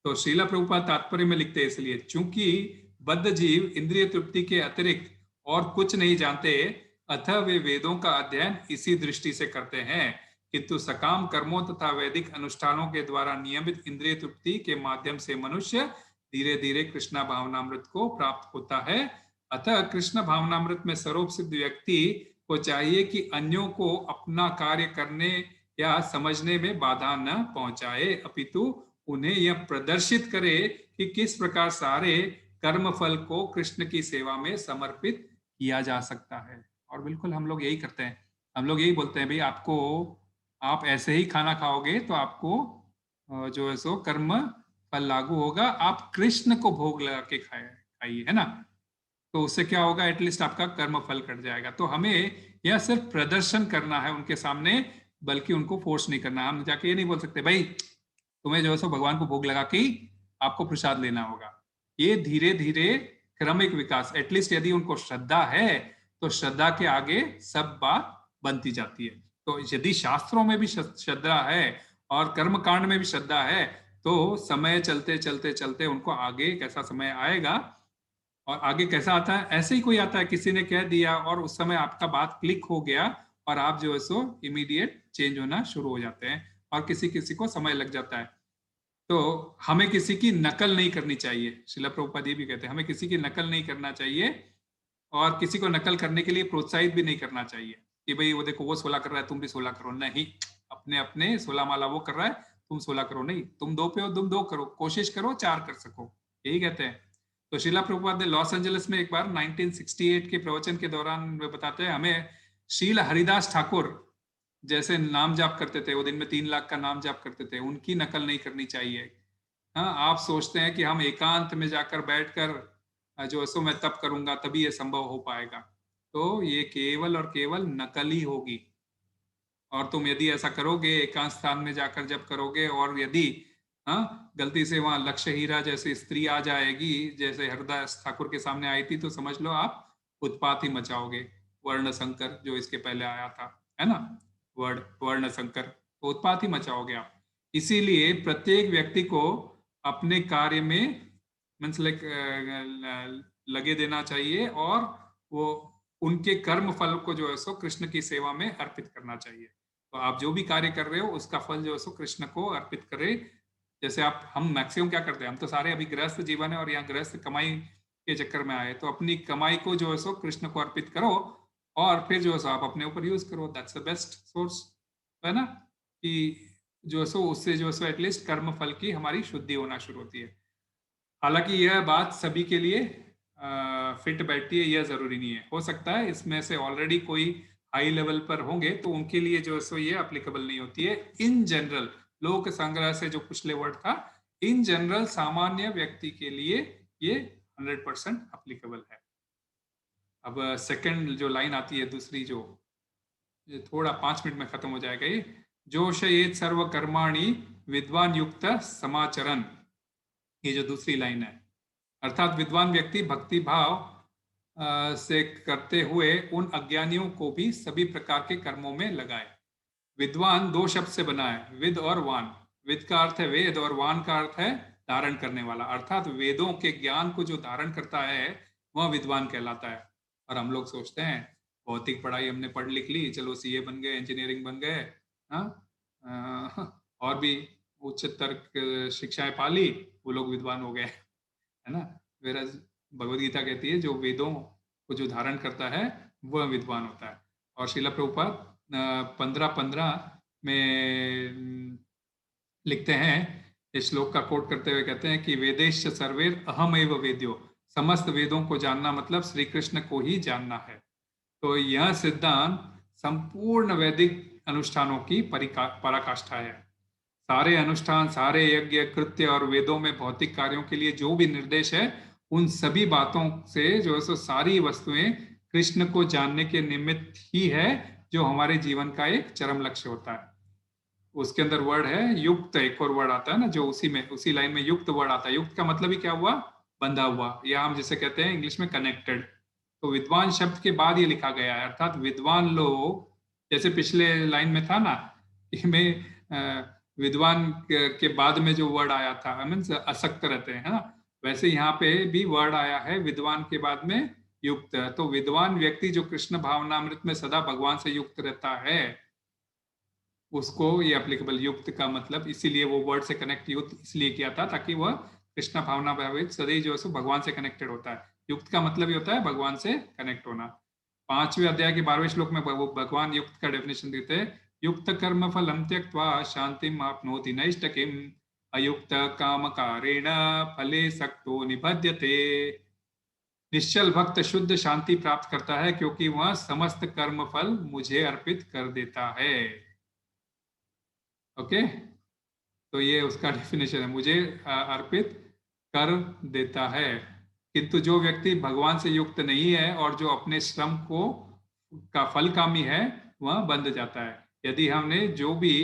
तो श्रीला प्रभुपाद तात्पर्य में लिखते हैं इसलिए, चूंकि बद्ध जीव इंद्रिय तृप्ति के अतिरिक्त और कुछ नहीं जानते, अतः वे वेदों का अध्ययन इसी दृष्टि से करते हैं, किंतु सकाम कर्मों तथा वैदिक अनुष्ठानों के द्वारा नियमित इंद्रिय तृप्ति के माध्यम से मनुष्य धीरे धीरे कृष्ण भावनामृत को प्राप्त होता है। अतः कृष्ण भावनामृत में स्वरूप सिद्ध व्यक्ति को चाहिए कि अन्यों को अपना कार्य करने या समझने में बाधा न पहुंचाए, अपितु उन्हें यह प्रदर्शित करे कि किस प्रकार सारे कर्म फल को कृष्ण की सेवा में समर्पित किया जा सकता है। और बिल्कुल हम लोग यही करते हैं, हम लोग यही बोलते हैं, भाई आपको आप ऐसे ही खाना खाओगे तो आपको जो है सो कर्म फल लागू होगा, आप कृष्ण को भोग लगा के खाइए, है ना। तो उससे क्या होगा, एटलीस्ट आपका कर्म फल कट जाएगा। तो हमें यह सिर्फ प्रदर्शन करना है उनके सामने, बल्कि उनको फोर्स नहीं करना। हम जाके ये नहीं बोल सकते भाई तुम्हें जो है सो भगवान को भोग लगा के आपको प्रसाद लेना होगा। ये धीरे धीरे क्रमिक विकास, एटलीस्ट यदि उनको श्रद्धा है तो श्रद्धा के आगे सब बात बनती जाती है। तो यदि शास्त्रों में भी श्रद्धा है और कर्म कांड में भी श्रद्धा है, तो समय चलते चलते चलते उनको आगे एक ऐसा समय आएगा और आगे कैसा आता है, ऐसे ही कोई आता है, किसी ने कह दिया और उस समय आपका बात क्लिक हो गया और आप जो है सो इमीडिएट चेंज होना शुरू हो जाते हैं, और किसी किसी को समय लग जाता है। तो हमें किसी की नकल नहीं करनी चाहिए, श्रील प्रभुपाद ये भी कहते हैं हमें किसी की नकल नहीं करना चाहिए, और किसी को नकल करने के लिए प्रोत्साहित भी नहीं करना चाहिए कि भाई वो देखो वो 16 कर रहा है तुम भी 16 करो। नहीं, अपने अपने 16 माला वो कर रहा है, तुम 16 करो। नहीं, तुम 2 पे हो, तुम 2 करो, कोशिश करो 4 कर सको, यही कहते हैं। तो श्रीला प्रभुपाद ने लॉस एंजलिस में एक बार 1968 के प्रवचन के दौरान वे बताते हैं हमें श्रील हरिदास ठाकुर जैसे नाम जाप करते थे, वो दिन में 3 लाख का नाम जाप करते थे, उनकी नकल नहीं करनी चाहिए। हाँ, आप सोचते हैं कि हम एकांत में जाकर बैठकर जो है सो मैं तब करूंगा तभी ये संभव हो पाएगा, तो ये केवल और केवल नकल ही होगी। और तुम यदि ऐसा करोगे एकांत स्थान में जाकर जब करोगे, और यदि गलती से वहां लक्ष्य हीरा जैसी स्त्री आ जाएगी जैसे हरदास ठाकुर के सामने आई थी, तो समझ लो आप उत्पात ही मचाओगे। वर्ण संकर जो इसके पहले आया था, है ना, वर्ण संकर, तो उत्पात ही मचाओगे आप। इसीलिए प्रत्येक व्यक्ति को अपने कार्य में मीन्स लाइक लगे देना चाहिए, और वो उनके कर्म फल को जो है सो कृष्ण की सेवा में अर्पित करना चाहिए। तो आप जो भी कार्य कर रहे हो उसका फल जो है सो कृष्ण को अर्पित करें। जैसे हम मैक्सिमम क्या करते हैं, हम तो सारे अभी गृहस्थ जीवन है और यहाँ गृहस्थ कमाई के चक्कर में आए, तो अपनी कमाई को जो है सो कृष्ण को अर्पित करो, और फिर जो है सो आप अपने ऊपर यूज करो। दैट्स द बेस्ट सोर्स, है ना, कि जो है सो उससे जो है सो एटलीस्ट कर्म फल की हमारी शुद्धि होना शुरू होती है। हालांकि यह बात सभी के लिए फिट बैठती है, यह जरूरी नहीं है। हो सकता है इसमें से ऑलरेडी कोई हाई लेवल पर होंगे तो उनके लिए जो है सो ये अप्लीकेबल नहीं होती है। इन जनरल, लोक संग्रह से जो पिछले वर्ड था, इन जनरल सामान्य व्यक्ति के लिए ये 100% अप्लीकेबल है। अब सेकंड जो लाइन आती है दूसरी, जो ये थोड़ा 5 मिनट में खत्म हो जाएगा ये, जोशयेत सर्व कर्माणि विद्वान युक्त समाचरण, ये जो दूसरी लाइन है, अर्थात विद्वान व्यक्ति भक्ति भाव से करते हुए उन अज्ञानियों को भी सभी प्रकार के कर्मों में लगाए। विद्वान 2 शब्द से बना है, विद और वान। विद का अर्थ है वेद और वान का अर्थ है धारण करने वाला, अर्थात वेदों के ज्ञान को जो धारण करता है वह विद्वान कहलाता है। और हम लोग सोचते हैं भौतिक पढ़ाई हमने पढ़ लिख ली, चलो सीए बन गए, इंजीनियरिंग बन गए, और भी उच्चतर शिक्षाएं पा ली, वो लोग विद्वान हो गए, है ना। वेराज भगवद गीता कहती है जो वेदों को जो धारण करता है वह विद्वान होता है। और श्रील प्रभुपाद 15:15 में लिखते हैं, इस श्लोक का कोट करते हुए कहते हैं कि वेदेश सर्वेर अहम एव वेद्यो, समस्त वेदों को जानना मतलब श्री कृष्ण को ही जानना है। तो यह सिद्धांत संपूर्ण वैदिक अनुष्ठानों की पराकाष्ठा है। सारे अनुष्ठान, सारे यज्ञ, कृत्य और वेदों में भौतिक कार्यों के लिए जो भी निर्देश है, उन सभी बातों से जो है सो सारी वस्तुएं कृष्ण को जानने के निमित्त ही है, जो हमारे जीवन का एक चरम लक्ष्य होता है। उसके अंदर वर्ड है युक्त, एक और वर्ड आता है ना जो उसी लाइन में युक्त वर्ड आता है। युक्त का मतलब ही क्या हुआ, बंधा हुआ, या हम जिसे कहते हैं इंग्लिश में कनेक्टेड। तो विद्वान शब्द के बाद ये लिखा गया है, अर्थात विद्वान लोग, जैसे पिछले लाइन में था ना में विद्वान के बाद में जो वर्ड आया था मीन्स असक्त रहते हैं, है ना, वैसे यहाँ पे भी वर्ड आया है विद्वान के बाद में युक्त। तो विद्वान व्यक्ति जो कृष्ण भावनामृत में सदा भगवान से युक्त रहता है, उसको ये एप्लीकेबल। युक्त का मतलब इसीलिए वो वर्ड से कनेक्ट युक्त इसलिए किया था ताकि वह कृष्ण भावना भावित सदैव जो है भगवान से कनेक्टेड होता है। युक्त का मतलब ये होता है भगवान से कनेक्ट होना। 5वें अध्याय के 12वें श्लोक में भगवान युक्त का डेफिनेशन देते हैं, युक्त कर्म फलम त्यक्त्वा शांतिम आपनोति नैष्ठिकीम अयुक्त कामकारेण फले सक्तो निबध्यते। निश्चल भक्त शुद्ध शांति प्राप्त करता है क्योंकि वह समस्त कर्म फल मुझे अर्पित कर देता है। ओके, तो ये उसका डेफिनेशन है, मुझे अर्पित कर देता है। किंतु जो व्यक्ति भगवान से युक्त नहीं है और जो अपने श्रम का फल कामी है, वह बंध जाता है। यदि हमने जो भी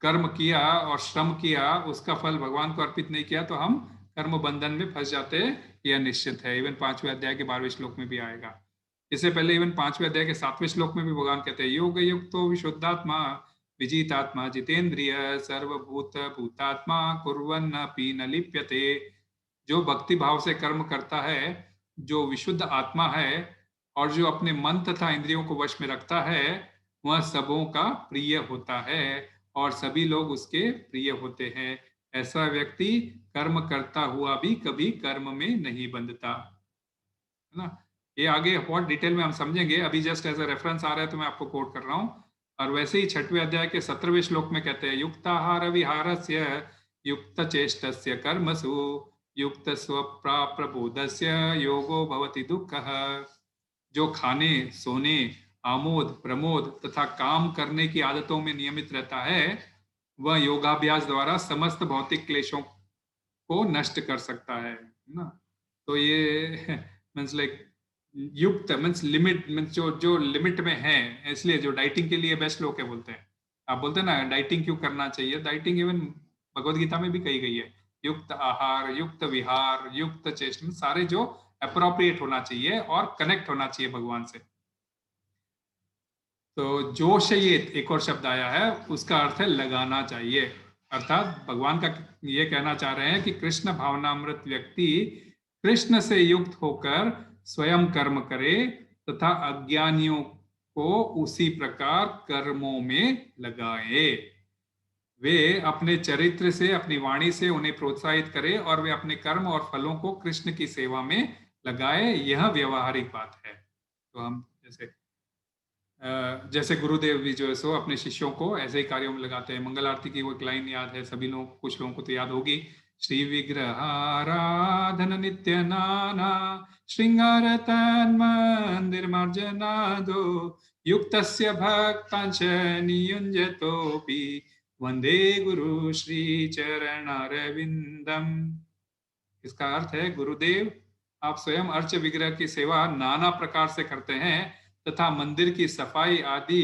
कर्म किया और श्रम किया, उसका फल भगवान को अर्पित नहीं किया, तो हम कर्म बंधन में फंस जाते हैं, यह निश्चित है। इवन 5वें अध्याय के 12वें श्लोक में भी आएगा। इससे पहले इवन 5वें अध्याय के 7वें श्लोक में भी भगवान कहते हैं, योग युक्तो विशुद्धात्मा विजितात्मा जितेंद्रिय सर्वभूत भूतात्मा कुर्वन्नपि न लिप्यते। जो भक्ति भाव से कर्म करता है, जो विशुद्ध आत्मा है और जो अपने मन तथा इंद्रियों को वश में रखता है, वह सबों का प्रिय होता है और सभी लोग उसके प्रिय होते हैं। ऐसा व्यक्ति कर्म करता हुआ भी कभी कर्म में नहीं बंधता, है ना। ये आगे बहुत डिटेल में हम समझेंगे, अभी जस्ट एज अ रेफरेंस आ रहा है तो मैं आपको कोट कर रहा हूँ। और वैसे ही 6वें अध्याय के 17वें श्लोक में कहते हैं, युक्ताहार विहारस्य युक्त चेष्टस्य कर्मसु युक्त स्वप्राप्रबोधस्य योगो भवति दुःखः। जो खाने, सोने, आमोद, प्रमोद तथा काम करने की आदतों में नियमित रहता है, वह योगाभ्यास द्वारा समस्त भौतिक क्लेशों को नष्ट कर सकता है ना। तो ये मीन्स लाइक युक्त मीन्स लिमिट, मीन्स जो लिमिट में है। इसलिए जो डाइटिंग के लिए बेस्ट लोग क्या बोलते हैं, आप बोलते हैं ना डाइटिंग क्यों करना चाहिए, डाइटिंग इवन भगवद गीता में भी कही गई है, युक्त आहार, युक्त विहार, युक्त चेष्टा, सारे जो अप्रोप्रिएट होना चाहिए और कनेक्ट होना चाहिए भगवान से। तो जोश, ये एक और शब्द आया है, उसका अर्थ है लगाना चाहिए। अर्थात भगवान का ये कहना चाह रहे हैं कि कृष्ण भावनामृत व्यक्ति कृष्ण से युक्त होकर स्वयं कर्म करे तथा अज्ञानियों को उसी प्रकार कर्मों में लगाए। वे अपने चरित्र से, अपनी वाणी से उन्हें प्रोत्साहित करे और वे अपने कर्म और फलों को कृष्ण की सेवा में लगाए। यह व्यवहारिक बात है। तो हम जैसे गुरुदेव भी जो है सो अपने शिष्यों को ऐसे ही कार्यों में लगाते हैं। मंगल आरती की वो एक लाइन याद है सभी लोग, कुछ लोगों को तो याद होगी, श्री विग्रहाराधन नित्य नाना श्रृंगार तन्मंदिर मार्जनादो युक्तस्य भक्तांश नियुंजतोपि वंदे गुरु श्री चरणारविंदम। इसका अर्थ है, गुरुदेव आप स्वयं अर्च विग्रह की सेवा नाना प्रकार से करते हैं तथा मंदिर की सफाई आदि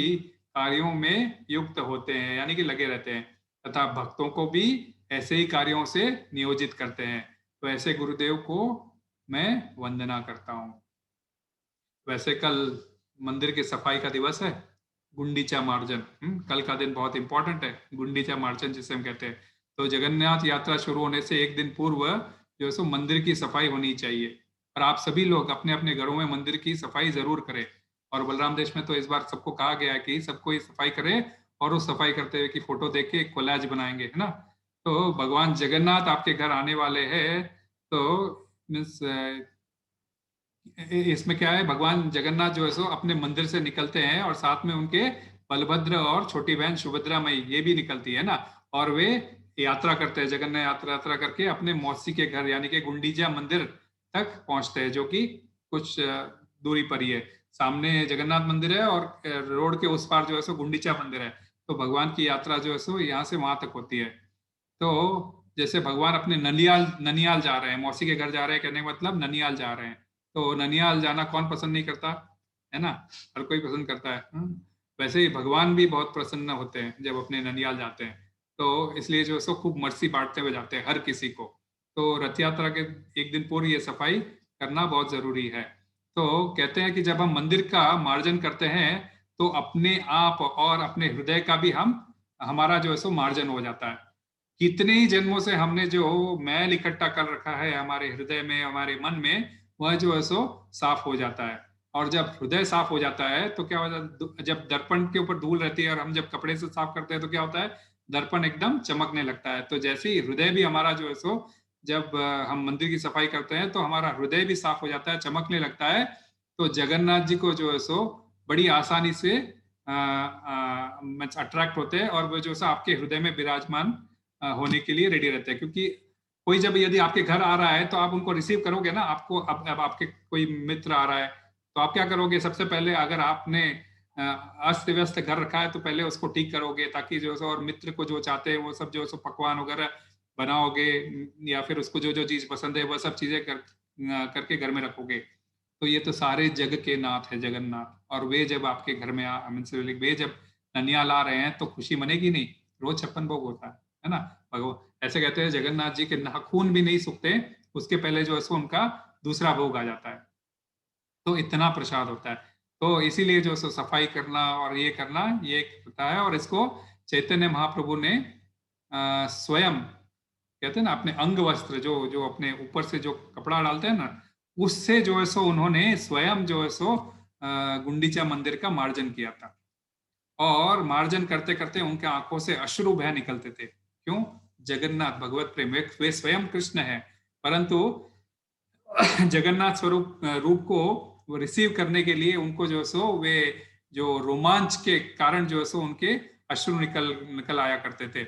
कार्यों में युक्त होते हैं, यानी कि लगे रहते हैं, तथा भक्तों को भी ऐसे ही कार्यों से नियोजित करते हैं। तो ऐसे गुरुदेव को मैं वंदना करता हूँ। वैसे कल मंदिर की सफाई का दिवस है, गुंडीचा मार्जन। कल का दिन बहुत इंपॉर्टेंट है, गुंडीचा मार्जन जिसे हम कहते हैं। तो जगन्नाथ यात्रा शुरू होने से एक दिन पूर्व जो है सो मंदिर की सफाई होनी चाहिए। और आप सभी लोग अपने अपने घरों में मंदिर की सफाई जरूर करें। और बलराम देश में तो इस बार सबको कहा गया है कि सबको ये सफाई करे और उस सफाई करते हुए की फोटो देख के कोलाज बनाएंगे, है ना। तो भगवान जगन्नाथ आपके घर आने वाले हैं, तो मीन्स इसमें क्या है, भगवान जगन्नाथ जो है सो अपने मंदिर से निकलते हैं और साथ में उनके बलभद्र और छोटी बहन सुभद्रा मई ये भी निकलती है ना, और वे यात्रा करते हैं, जगन्नाथ यात्रा करके अपने मौसी के घर यानी कि गुंडीचा मंदिर तक पहुंचते हैं, जो कि कुछ दूरी पर ही है। सामने जगन्नाथ मंदिर है और रोड के उस पार जो है सो गुंडीचा मंदिर है। तो भगवान की यात्रा जो है सो यहाँ से वहां तक होती है। तो जैसे भगवान अपने ननियाल जा रहे हैं, मौसी के घर जा रहे हैं, कहने का मतलब ननियाल जा रहे हैं। तो ननियाल जाना कौन पसंद नहीं करता है ना, हर कोई पसंद करता है। वैसे ही भगवान भी बहुत प्रसन्न होते हैं जब अपने ननियाल जाते हैं, तो इसलिए जो है सो खूब मर्सी बांटते हुए जाते हैं हर किसी को। तो रथ यात्रा के एक दिन पूर्व ये सफाई करना बहुत जरूरी है। तो कहते हैं कि जब हम मंदिर का मार्जन करते हैं तो अपने आप और अपने हृदय का भी हमारा जो है सो मार्जन हो जाता है। कितने ही जन्मों से हमने जो मैल इकट्ठा कर रखा है हमारे हृदय में, हमारे मन में, वह जो है सो साफ हो जाता है। और जब हृदय साफ हो जाता है तो क्या हो जाता है, जब दर्पण के ऊपर धूल रहती है और हम जब कपड़े से साफ करते हैं तो क्या होता है, दर्पण एकदम चमकने लगता है। तो जैसे ही हृदय भी हमारा जो है सो, जब हम मंदिर की सफाई करते हैं तो हमारा हृदय भी साफ हो जाता है, चमकने लगता है। तो जगन्नाथ जी को जो है सो बड़ी आसानी से अट्रैक्ट होते हैं और वो जो है आपके हृदय में विराजमान होने के लिए रेडी रहते हैं। क्योंकि कोई जब यदि आपके घर आ रहा है तो आप उनको रिसीव करोगे ना। आपको अब आपके कोई मित्र आ रहा है तो आप क्या करोगे, सबसे पहले अगर आपने अस्त व्यस्त घर रखा है तो पहले उसको ठीक करोगे, ताकि जो है और मित्र को जो चाहते हैं वो सब जो है पकवान वगैरह बनाओगे, या फिर उसको जो जो चीज पसंद है वह सब चीजें करके घर में रखोगे। तो ये तो सारे जग के नाथ है जगन्नाथ। और वे जब आपके घर में वे जब ननियाल आ रहे हैं तो खुशी मनेगी नहीं, रोज 56 भोग होता है ना। भगवान ऐसे कहते हैं जगन्नाथ जी के नाखून भी नहीं सूखते उसके पहले जो है सो उनका दूसरा भोग आ जाता है। तो इतना प्रसाद होता है। तो इसीलिए जो सो सफाई करना और ये करना ये एक होता है। और इसको चैतन्य महाप्रभु ने स्वयं कहते हैं ना अपने अंग वस्त्र, जो जो अपने ऊपर से जो कपड़ा डालते हैं ना, उससे जो है सो उन्होंने स्वयं जो है सो गुंडीचा मंदिर का मार्जन किया था। और मार्जन करते करते उनके आंखों से अश्रु बह निकलते थे। क्यों? जगन्नाथ भगवत प्रेम, वे स्वयं कृष्ण है, परंतु जगन्नाथ स्वरूप रूप को रिसीव करने के लिए उनको जो सो वे जो रोमांच के कारण जो सो उनके अश्रु निकल निकल आया करते थे,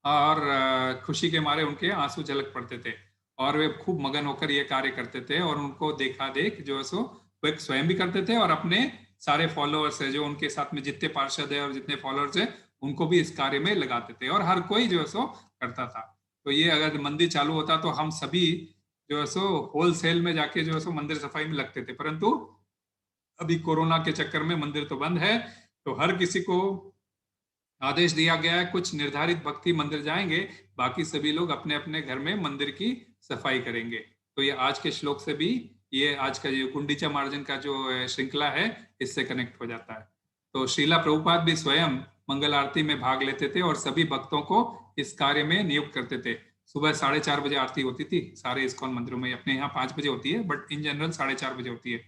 और खुशी के मारे उनके आंसू झलक पड़ते थे, और वे खूब मगन होकर ये कार्य करते थे। और उनको देखा देख जो सो वे स्वयं भी करते थे, और अपने सारे फॉलोअर्स है जो उनके साथ में जितने पार्षद है और जितने फॉलोअर्स है उनको भी इस कार्य में लगाते थे, और हर कोई जो है सो करता था। तो ये अगर मंदिर चालू होता तो हम सभी जो है सो होलसेल में जाके जो है सो मंदिर सफाई में लगते थे, परंतु अभी कोरोना के चक्कर में मंदिर तो बंद है। तो हर किसी को आदेश दिया गया है, कुछ निर्धारित भक्ति मंदिर जाएंगे, बाकी सभी लोग अपने अपने घर में मंदिर की सफाई करेंगे। तो ये आज के श्लोक से भी, ये आज का ये गुंडीचा मार्जन का जो श्रृंखला है इससे कनेक्ट हो जाता है। तो श्रीला प्रभुपाद भी स्वयं मंगल आरती में भाग लेते थे और सभी भक्तों को इस कार्य में नियुक्त करते थे। सुबह 4:30 बजे आरती होती थी सारे इस्कॉन मंदिरों में, अपने यहाँ 5 बजे होती है, बट इन जनरल 4:30 बजे होती है।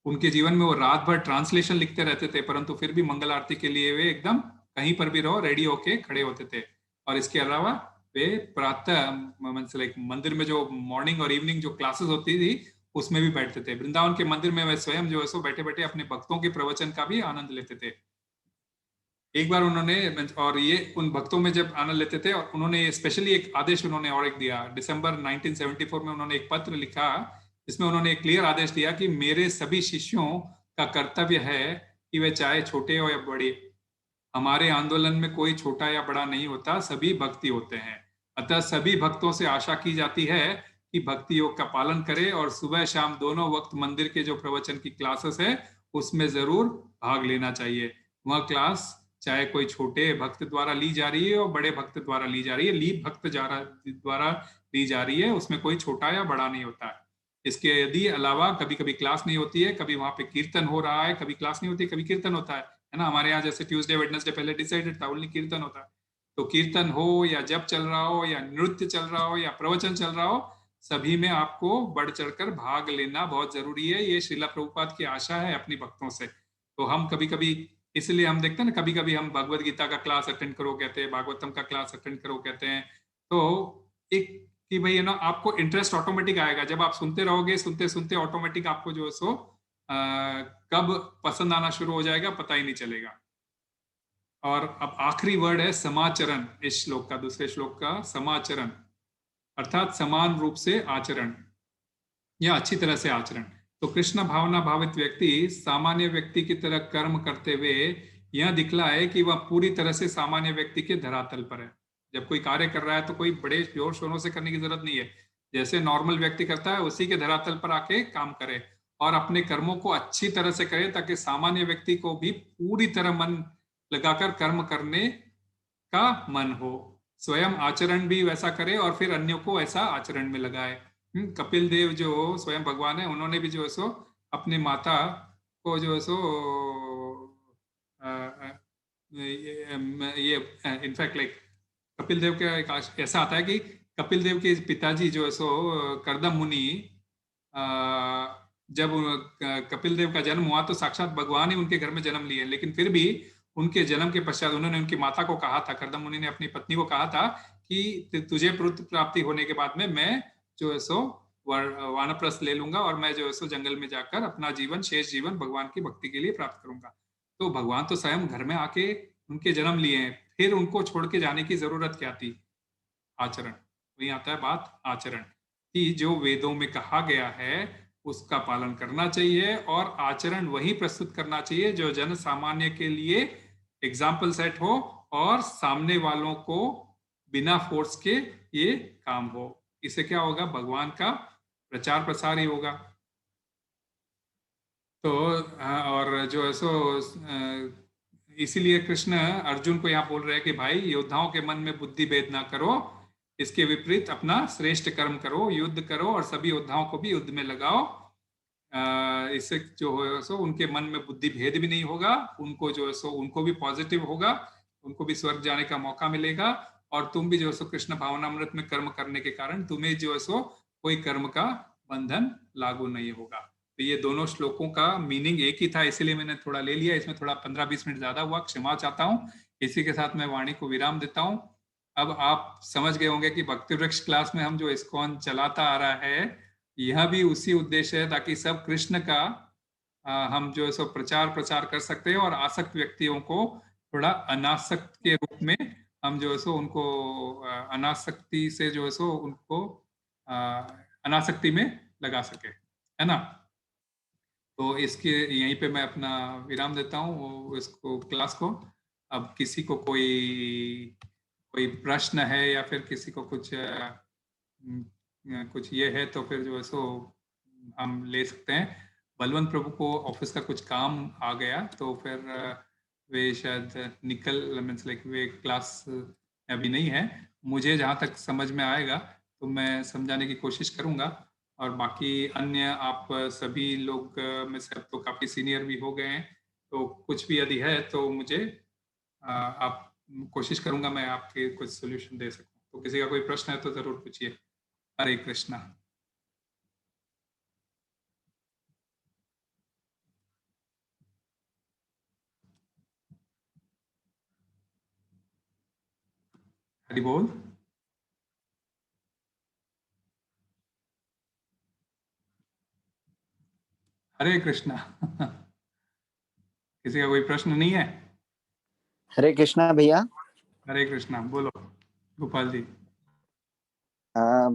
उनके जीवन में वो रात भर ट्रांसलेशन लिखते रहते थे, परंतु फिर भी मंगल आरती के लिए वे एकदम कहीं पर भी रहो रेडी होके खड़े होते थे। और इसके अलावा वे प्रातः लाइक मंदिर में जो मॉर्निंग और इवनिंग जो क्लासेस होती थी उसमें भी बैठते थे। वृंदावन के मंदिर में वे स्वयं जो है सो बैठे बैठे अपने भक्तों के प्रवचन का भी आनंद लेते थे। एक बार उन्होंने, और ये उन भक्तों में जब आनंद लेते थे, और उन्होंने स्पेशली एक आदेश उन्होंने और एक दिया, दिसंबर 1974 में उन्होंने एक पत्र लिखा जिसमें उन्होंने एक क्लियर आदेश दिया कि मेरे सभी शिष्यों का कर्तव्य है कि वे चाहे छोटे हो या बड़े, हमारे आंदोलन में कोई छोटा या बड़ा नहीं होता, सभी भक्ति होते हैं। अतः सभी भक्तों से आशा की जाती है कि भक्ति योग का पालन करें और सुबह शाम दोनों वक्त मंदिर के जो प्रवचन की क्लासेस है उसमें जरूर भाग लेना चाहिए। वह क्लास चाहे कोई छोटे भक्त द्वारा ली जा रही है और बड़े भक्त द्वारा ली जा रही है, लीप भक्त द्वारा ली जा रही है, उसमें कोई छोटा या बड़ा नहीं होता है। इसके यदि अलावा कभी कभी क्लास नहीं होती है, कभी वहां पे कीर्तन हो रहा है, कभी क्लास नहीं होती, कभी कीर्तन होता है ना। हमारे यहाँ जैसे ट्यूसडे वेडनेसडे पहले डिसाइडेड था, ओनली कीर्तन होता है। तो कीर्तन हो या जप चल रहा हो या नृत्य चल रहा हो या प्रवचन चल रहा हो, सभी में आपको बढ़ चढ़कर भाग लेना बहुत जरूरी है। ये श्रीला प्रभुपाद की आशा है अपनी भक्तों से। तो हम कभी कभी, इसलिए हम देखते हैं ना, कभी कभी हम भगवत गीता का क्लास अटेंड करो कहते हैं, भागवतम का क्लास अटेंड करो कहते हैं। तो एक कि भाई है ना, आपको इंटरेस्ट ऑटोमेटिक आएगा जब आप सुनते रहोगे, सुनते सुनते ऑटोमेटिक आपको जो है सो कब पसंद आना शुरू हो जाएगा पता ही नहीं चलेगा। और अब आखिरी वर्ड है समाचरण, इस श्लोक का, दूसरे श्लोक का, समाचरण अर्थात समान रूप से आचरण या अच्छी तरह से आचरण। तो कृष्ण भावना भावित व्यक्ति सामान्य व्यक्ति की तरह कर्म करते हुए यह दिखलाए कि वह पूरी तरह से सामान्य व्यक्ति के धरातल पर है। जब कोई कार्य कर रहा है तो कोई बड़े जोर शोरों से करने की जरूरत नहीं है, जैसे नॉर्मल व्यक्ति करता है उसी के धरातल पर आके काम करे और अपने कर्मों को अच्छी तरह से करे, ताकि सामान्य व्यक्ति को भी पूरी तरह मन लगाकर कर्म करने का मन हो। स्वयं आचरण भी वैसा करे और फिर अन्यों को ऐसा आचरण में लगाए। कपिल देव जो स्वयं भगवान है, उन्होंने भी जो है सो अपने माता को जो है सो ये इनफैक्ट लाइक कपिल देव का एक ऐसा आता है कि कपिल देव के पिताजी जो है सो कर्दम मुनि, जब कपिल देव का जन्म हुआ तो साक्षात भगवान ही उनके घर में जन्म लिए, लेकिन फिर भी उनके जन्म के पश्चात उन्होंने उनकी माता को कहा था, कर्दम मुनि ने अपनी पत्नी को कहा था कि तुझे पुत्र प्राप्ति होने के बाद में मैं जो है सो वानप्रस्थ ले लूंगा और मैं जो है सो जंगल में जाकर अपना जीवन, शेष जीवन भगवान की भक्ति के लिए प्राप्त करूंगा। तो भगवान तो स्वयं घर में आके उनके जन्म लिए हैं, फिर उनको छोड़ के जाने की जरूरत क्या थी? आचरण। वही आता है बात आचरण कि जो वेदों में कहा गया है उसका पालन करना चाहिए और आचरण वही प्रस्तुत करना चाहिए जो जन सामान्य के लिए एग्जाम्पल सेट हो और सामने वालों को बिना फोर्स के ये काम हो। इससे क्या होगा? भगवान का प्रचार प्रसार ही होगा। तो और जो है सो इसीलिए कृष्ण अर्जुन को यहाँ बोल रहे हैं कि भाई योद्धाओं के मन में बुद्धि भेद ना करो, इसके विपरीत अपना श्रेष्ठ कर्म करो, युद्ध करो और सभी योद्धाओं को भी युद्ध में लगाओ। इससे जो है सो उनके मन में बुद्धि भेद भी नहीं होगा, उनको जो है सो उनको भी पॉजिटिव होगा, उनको भी स्वर्ग जाने का मौका मिलेगा और तुम भी जो है सो कृष्ण भावनामृत में कर्म करने के कारण तुम्हें जो है सो कोई कर्म का बंधन लागू नहीं होगा। तो ये दोनों श्लोकों का मीनिंग एक ही था, इसीलिए मैंने थोड़ा ले लिया, इसमें थोड़ा 15-20 मिनट ज्यादा हुआ, क्षमा चाहता हूँ। इसी के साथ मैं वाणी को विराम देता हूँ। अब आप समझ गए होंगे कि भक्ति वृक्ष क्लास में हम जो इस्कॉन चलाता आ रहा है, यह भी उसी उद्देश्य है ताकि सब कृष्ण का हम जो है सो प्रचार कर सकते हैं और आसक्त व्यक्तियों को थोड़ा अनासक्त के रूप में हम जो है सो उनको अनासक्ति से जो है सो उनको अनासक्ति में लगा सके, है ना। तो इसके यहीं पे मैं अपना विराम देता हूँ इसको क्लास को। अब किसी को कोई प्रश्न है या फिर किसी को कुछ ये है तो फिर जो है सो हम ले सकते हैं। बलवंत प्रभु को ऑफिस का कुछ काम आ गया तो फिर वे शायद मीन्स लाइक वे क्लास अभी नहीं है। मुझे जहाँ तक समझ में आएगा तो मैं समझाने की कोशिश करूँगा, और बाकी अन्य आप सभी लोग में से अब तो काफ़ी सीनियर भी हो गए हैं, तो कुछ भी यदि है तो मुझे आप कोशिश करूँगा मैं आपके कुछ सोल्यूशन दे सकूँ। तो किसी का कोई प्रश्न है तो ज़रूर पूछिए। हरे कृष्णा। हरि बोल। हरे कृष्णा। किसी का कोई प्रश्न नहीं है? हरे कृष्णा भैया। हरे कृष्णा, बोलो गोपाल जी।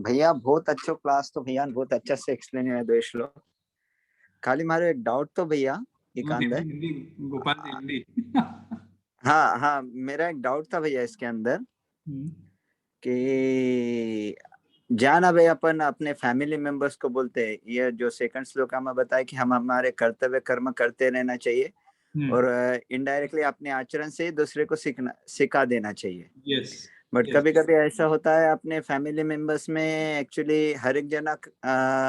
भैया बहुत अच्छो क्लास तो भैया बहुत अच्छा से एक्सप्लेन है दो श्लोक। खाली मारो एक डाउट तो भैया एक अंदर। हिंदी गोपाल जी, हिंदी। हाँ हाँ, मेरा एक डाउट था भैया इसके अंदर कि जाना भाई अपन अपने फैमिली मेंबर्स को बोलते हैं, ये जो सेकंड श्लोक में बताया कि हम हमारे कर्तव्य कर्म करते रहना चाहिए और इनडायरेक्टली अपने आचरण से दूसरे को सिखा देना चाहिए। यस। बट कभी कभी ऐसा होता है अपने फैमिली मेंबर्स में एक्चुअली हर एक जना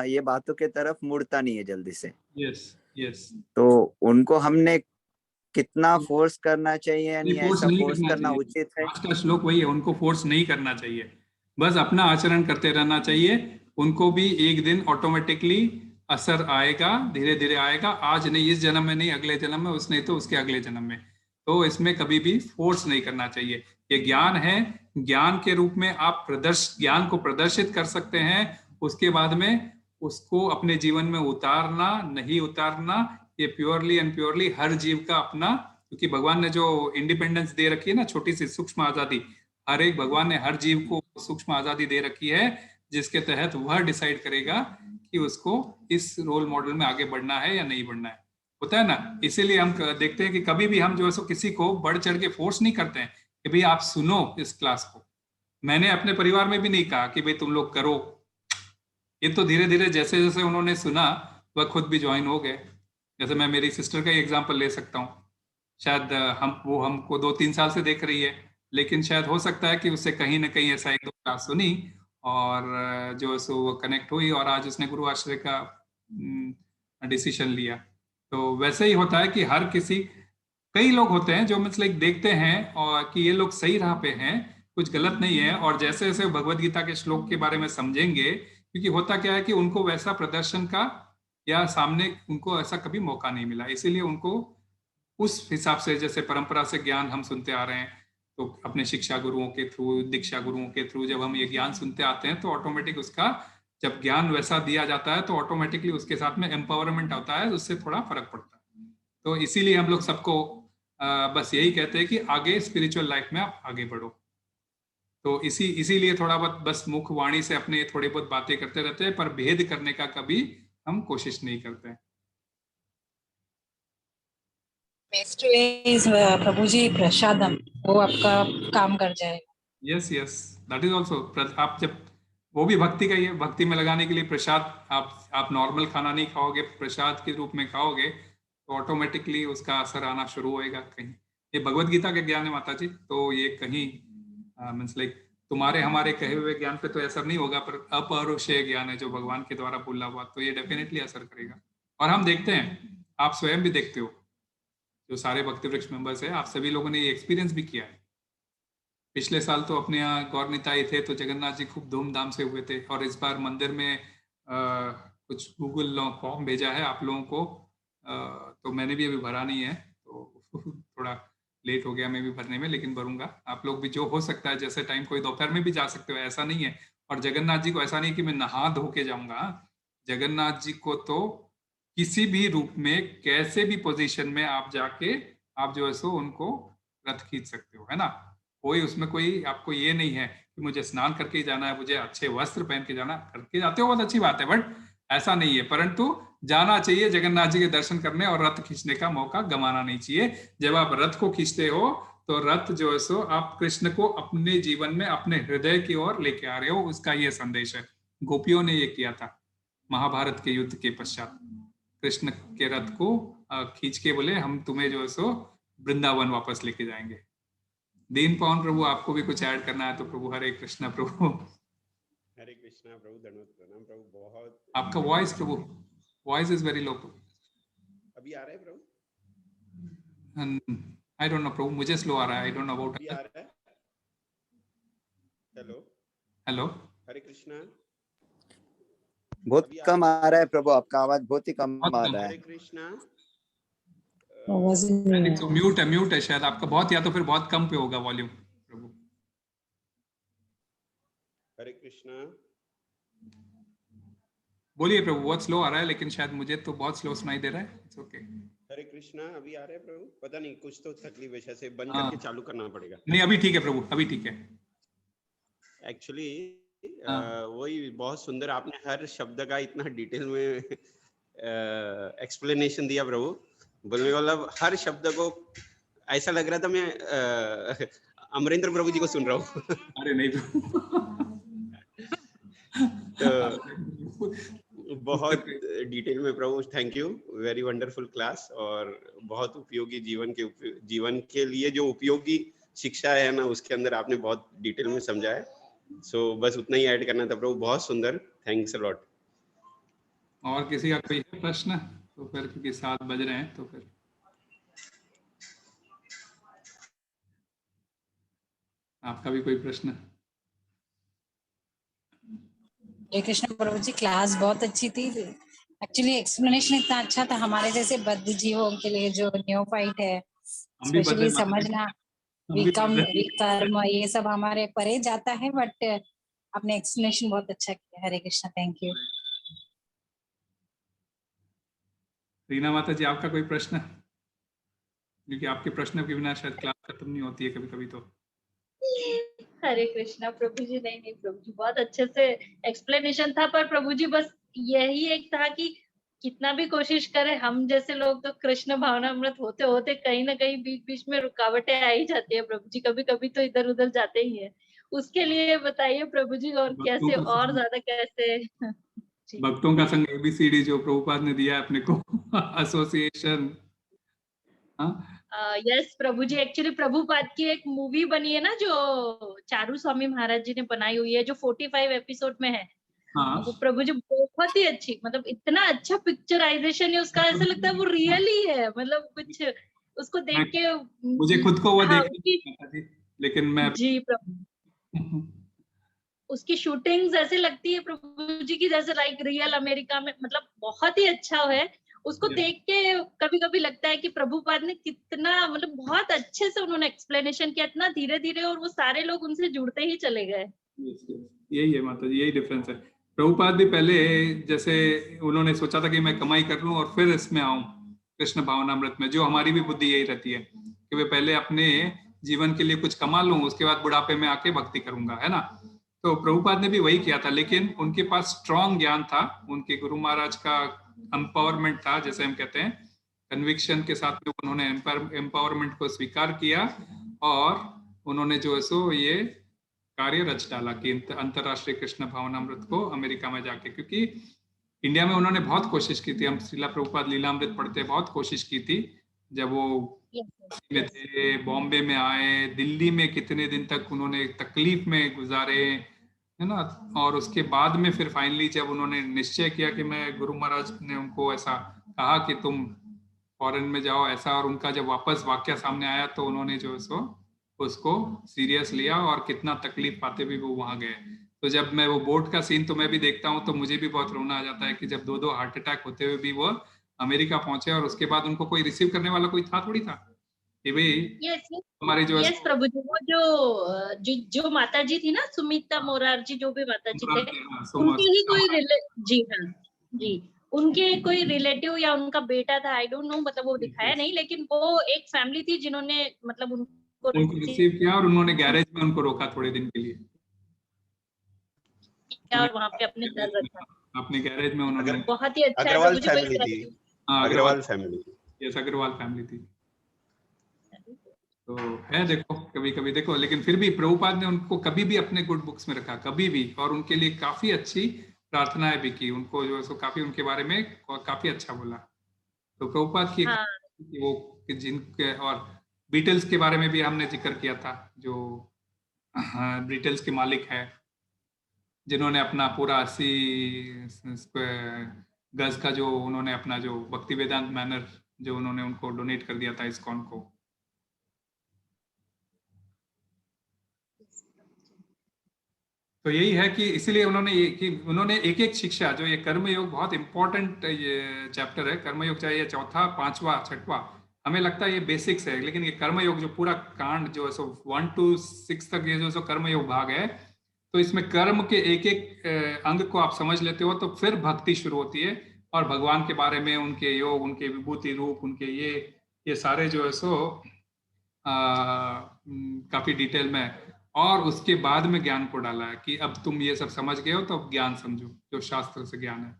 ये बातों के तरफ मुड़ता नहीं है जल्दी से। Yes yes. तो उनको हमने कितना फोर्स करना चाहिए, यानी ऐसा फोर्स करना उचित है? आज का श्लोक वही है, उनको फोर्स नहीं करना चाहिए, बस अपना आचरण करते रहना चाहिए। उनको भी एक दिन ऑटोमेटिकली असर आएगा, धीरे धीरे आएगा। आज नहीं, इस जन्म में नहीं, अगले जन्म में, उस नहीं तो उसके अगले जन्म में। तो इसमें कभी भी फोर्स नहीं करना चाहिए। ये ज्ञान है, ज्ञान के रूप में आप ज्ञान को प्रदर्शित कर सकते हैं, उसके बाद में उसको अपने जीवन में उतारना नहीं उतारना, ये प्योरली एंड प्योरली हर जीव का अपना, क्योंकि भगवान ने जो इंडिपेंडेंस दे रखी है ना, छोटी सी सूक्ष्म आजादी, हर एक भगवान ने हर जीव को सूक्ष्म आजादी दे रखी है, जिसके तहत वह डिसाइड करेगा कि उसको इस रोल मॉडल में आगे बढ़ना है या नहीं बढ़ना है। होता है ना, इसीलिए हम देखते हैं कि कभी भी हम जो है सो किसी को बढ़ चढ़ के फोर्स नहीं करते हैं कि भाई आप सुनो इस क्लास को। मैंने अपने परिवार में भी नहीं कहा कि भाई तुम लोग करो, ये तो धीरे धीरे जैसे जैसे उन्होंने सुना वह खुद भी ज्वाइन हो गए। जैसे मैं मेरी सिस्टर का ही एग्जांपल ले सकता हूँ। शायद वो हमको 2-3 साल से देख रही है, लेकिन शायद हो सकता है कि उससे कहीं ना कहीं ऐसा 1-2 क्लास सुनी और जो सो वो कनेक्ट हुई और आज उसने गुरु आश्रय का डिसीजन लिया। तो वैसे ही होता है कि हर किसी, कई लोग होते हैं जो मतलब देखते हैं और कि ये लोग सही राह पे हैं, कुछ गलत नहीं है, और जैसे जैसे भगवत गीता के श्लोक के बारे में समझेंगे, क्योंकि होता क्या है कि उनको वैसा प्रदर्शन का या सामने उनको ऐसा कभी मौका नहीं मिला, इसीलिए उनको उस हिसाब से, जैसे परंपरा से ज्ञान हम सुनते आ रहे हैं, तो अपने शिक्षा गुरुओं के थ्रू, दीक्षा गुरुओं के थ्रू जब हम ये ज्ञान सुनते आते हैं तो ऑटोमेटिक उसका, जब ज्ञान वैसा दिया जाता है तो ऑटोमेटिकली उसके साथ में एम्पावरमेंट होता है, उससे थोड़ा फर्क पड़ता है। तो इसीलिए हम लोग सबको बस यही कहते हैं कि आगे स्पिरिचुअल लाइफ में आप आगे बढ़ो। तो इसीलिए थोड़ा बहुत बस मुख वाणी से अपने थोड़ी बहुत बातें करते रहते हैं, पर भेद करने का कभी हम कोशिश नहीं करते हैं। प्रभु जी प्रसादम, वो आपका काम कर जाए। Yes yes, that is also. आप जब वो भी भक्ति का ही है, भक्ति में लगाने के लिए प्रसाद, आप नॉर्मल खाना नहीं खाओगे, प्रसाद के रूप में खाओगे तो ऑटोमेटिकली उसका असर आना शुरू होएगा कहीं। ये भगवत गीता के ज्ञान है माता जी, तो ये कहीं मीन्स लाइक तुम्हारे हमारे कहे हुए ज्ञान पे तो असर नहीं होगा, पर अपरोक्षीय ज्ञान है जो भगवान के द्वारा बोला हुआ, तो ये डेफिनेटली असर करेगा। और हम देखते हैं, आप स्वयं भी देखते हो, जो सारे भक्ति वृक्ष मेंबर्स है, आप सभी लोगों ने ये एक्सपीरियंस भी किया है। पिछले साल तो अपने यहाँ गौरनिताई थे तो जगन्नाथ जी खूब धूमधाम से हुए थे, और इस बार मंदिर में कुछ गूगल फॉर्म भेजा है आप लोगों को, तो मैंने भी अभी भरा नहीं है, तो थोड़ा लेट हो गया मैं भी भरने में, लेकिन भरूंगा। आप लोग भी जो हो सकता है जैसे टाइम, कोई दोपहर में भी जा सकते हो, ऐसा नहीं है। और जगन्नाथ जी को ऐसा नहीं कि मैं नहा धो के जाऊंगा, जगन्नाथ जी को तो किसी भी रूप में, कैसे भी पोजीशन में आप जाके आप जो है सो उनको रथ खींच सकते हो, है ना। कोई उसमें कोई आपको ये नहीं है कि मुझे स्नान करके ही जाना है, मुझे अच्छे वस्त्र पहन के जाना, करके जाते हो बहुत अच्छी बात है, बट ऐसा नहीं है। परंतु जाना चाहिए जगन्नाथ जी के दर्शन करने, और रथ खींचने का मौका गंवाना नहीं चाहिए। जब आप रथ को खींचते हो तो रथ जो है सो आप कृष्ण को अपने जीवन में, अपने हृदय की ओर लेके आ रहे हो, उसका ये संदेश है। गोपियों ने ये किया था महाभारत के युद्ध के पश्चात, कृष्ण के रथ को खींच के बोले हम तुम्हें जो है सो वृंदावन वापस लेके जाएंगे। दीन पावन प्रभु, आपको भी कुछ ऐड करना है तो प्रभु। हरे कृष्णा प्रभु। हरे कृष्णा प्रभु, धन्यवाद प्रणाम प्रभु। बहुत आपका voice Prabhu, voice is very low. अभी आ रहा है प्रभु? आई डोंट नो प्रभु, मुझे स्लो आ रहा है, आई डोंट नो अबाउट। अभी आ रहा है? हेलो हेलो, हरे कृष्णा। बहुत कम आ रहा है प्रभु, आपका आवाज बहुत ही कम आ रहा है। हरे कृष्णा। म्यूट है, म्यूट है शायद आपका बहुत, या तो फिर बहुत कम पे होगा वॉल्यूम प्रभु। हरे कृष्णा। बोलिए प्रभु, बहुत स्लो आ रहा है, लेकिन शायद मुझे तो बहुत स्लो सुनाई दे रहा है। It's okay. हरे कृष्णा, अभी आ रहा है प्रभु? पता नहीं, कुछ तो तकलीफ है, शायद से बंद करके चालू करना पड़ेगा। नहीं अभी ठीक है प्रभु, अभी ठीक है। एक्चुअली वही बहुत सुंदर, आपने हर शब्द का इतना डिटेल में एक्सप्लेनेशन दिया प्रभु। बोलने का मतलब हर शब्द को ऐसा लग रहा था मैं अमरेंद्र प्रभु जी को सुन रहा हूँ। अरे नहीं तो बहुत डिटेल में प्रभु, thank you, very wonderful class, और बहुत उपयोगी जीवन के लिए जो उपयोगी शिक्षा है ना, उसके अंदर आपने बहुत डिटेल में समझाया। सो बस उतना ही ऐड करना था प्रभु, बहुत सुंदर, थैंक्स अ लॉट। और किसी का कोई प्रश्न तो फिर, क्योंकि 7 बज रहे हैं, तो फिर आपका भी कोई प्रश्न? हरे कृष्ण प्रभु जी, क्लास बहुत अच्छी थी। एक्चुअली एक्सप्लेनेशन इतना अच्छा था हमारे जैसे बद्ध जीवों के लिए, जो न्योफाइट है, स्पेशली समझना विकर्म ये सब हमारे परे जाता है, बट आपने एक्सप्लेनेशन बहुत अच्छा किया। हरे कृष्ण, थैंक यू। रीना माता जी, आपका कोई प्रश्न? क्योंकि आपके प्रश्न के बिना शायद क्लास खत्म नहीं होती है कभी कभी। तो हरे कृष्णा प्रभु जी, नहीं प्रभु जी, बहुत अच्छे से एक्सप्लेनेशन था, पर प्रभु जी बस यही एक था कि कितना भी कोशिश करें, हम जैसे लोग तो कृष्ण भावनामृत होते होते कहीं ना कहीं बीच बीच में रुकावटें आ ही जाती है प्रभु जी, कभी कभी तो इधर उधर जाते ही है। उसके लिए बताइए प्रभु जी, और कैसे और ज्यादा कैसे भक्तों का संग ABCD जो प्रभुपाद ने दिया अपने को एसोसिएशन। यस प्रभु जी, एक्चुअली प्रभुपाद की एक मूवी बनी है ना, जो चारू स्वामी महाराज जी ने बनाई हुई है, जो 45 एपिसोड में है। वो प्रभु जी बहुत ही अच्छी, मतलब इतना अच्छा पिक्चराइजेशन है उसका, ऐसा लगता है वो रियल ही है, मतलब कुछ उसको देख के मुझे खुद को वो देखना, लेकिन मैं जी प्रभु, उसकी शूटिंग्स ऐसे लगती है प्रभु जी की जैसे लाइक रियल अमेरिका में, मतलब बहुत ही अच्छा है। उसको देख के कभी कभी लगता है कि प्रभुपाद ने कितना, मतलब बहुत अच्छे से उन्होंने एक्सप्लेनेशन किया, इतना धीरे धीरे, और वो सारे लोग उनसे जुड़ते ही चले गए। यही है माता जी, यही डिफरेंस है। प्रभुपाद भी पहले जैसे उन्होंने सोचा था कि मैं कमाई कर लूं और फिर इसमें आऊं कृष्ण भावनामृत में, जो हमारी भी बुद्धि यही रहती है कि वे पहले अपने जीवन के लिए कुछ कमा लूं, उसके बाद बुढ़ापे में आके भक्ति करूंगा, है ना। तो प्रभुपाद ने भी वही किया था, लेकिन उनके पास स्ट्रॉन्ग ज्ञान था, उनके गुरु महाराज का एम्पावरमेंट था, जैसे हम कहते हैं, कन्विक्शन के साथ में उन्होंने एम्पावरमेंट को स्वीकार किया, और उन्होंने जो है सो ये कार्य रच डाला कि अंतरराष्ट्रीय कृष्ण भावनामृत को अमेरिका में जाके, क्योंकि इंडिया में उन्होंने बहुत कोशिश की थी, हम श्रीला प्रभुपाद लीलामृत पढ़ते बहुत कोशिश की थी, जब वो में थे, बॉम्बे में आए, दिल्ली में कितने दिन तक उन्होंने तकलीफ में गुजारे, है ना। और उसके बाद में फिर फाइनली जब उन्होंने निश्चय किया कि मैं, गुरु महाराज ने उनको ऐसा कहा कि तुम फॉरेन में जाओ ऐसा, और उनका जब वापस वाक्य सामने आया तो उन्होंने जो है सो उसको सीरियस लिया और कितना तकलीफ पाते भी वो वहां गए। तो जब मैं वो बोट का सीन तो मैं भी देखता हूँ तो मुझे भी बहुत रोना आ जाता है कि जब 2 हार्ट अटैक होते हुए भी वो अमेरिका पहुंचे और उसके बाद उनको कोई रिसीव करने वाला कोई था थोड़ी था कि भाई यस हमारी जो है यस प्रभु जी, वो जो माता जी थी ना, सुमिता मोरारजी, जो भी माता जी थे, उनके ही कोई जी हाँ जी, उनके कोई रिलेटिव या उनका बेटा था, आई डोंट नो, मतलब वो दिखाया नहीं, लेकिन वो एक फैमिली थी जिन्होंने मतलब उनको रिसीव किया और उन्होंने गैरेज में उनको रोका थोड़े दिन के लिए और वहां पे अपने घर रखा। अपने गैरेज में उन्होंने। बहुत ही अच्छा है अग्रवाल प्रभु जी, वो फैमिली थी। हाँ, Agarwal family. Yes, Agarwal family थी। तो है, देखो कभी कभी देखो, लेकिन फिर भी प्रभुपाद ने उनको कभी भी अपने गुड बुक्स में रखा, कभी भी, और उनके लिए काफी अच्छी प्रार्थनाएं भी की, उनको जो है सो काफी उनके बारे में काफी अच्छा बोला। तो प्रभुपाद की हाँ। कि वो कि जिनके, और बीटल्स के बारे में भी हमने जिक्र किया था, जो बीटल्स के मालिक है, जिन्होंने अपना पूरा 80 गज का जो उन्होंने अपना जो भक्ति वेदांत मैनर जो उन्होंने उनको डोनेट कर दिया था इस्कॉन को। तो यही है कि इसीलिए उन्होंने एक एक शिक्षा, जो ये कर्मयोग बहुत इंपॉर्टेंट ये चैप्टर है, कर्मयोग, चाहे ये चौथा, पांचवा, छठवा, हमें लगता है ये बेसिक्स है, लेकिन ये कर्मयोग जो पूरा कांड जो है सो 1 to 6 तक ये जो सो कर्मयोग भाग है, तो इसमें कर्म के एक एक अंग को आप समझ लेते हो तो फिर भक्ति शुरू होती है, और भगवान के बारे में, उनके योग, उनके विभूति रूप, उनके ये सारे जो है सो काफी डिटेल में, और उसके बाद में ज्ञान को डाला है कि अब तुम ये सब समझ गए हो तो अब ज्ञान समझो, जो शास्त्र से ज्ञान है।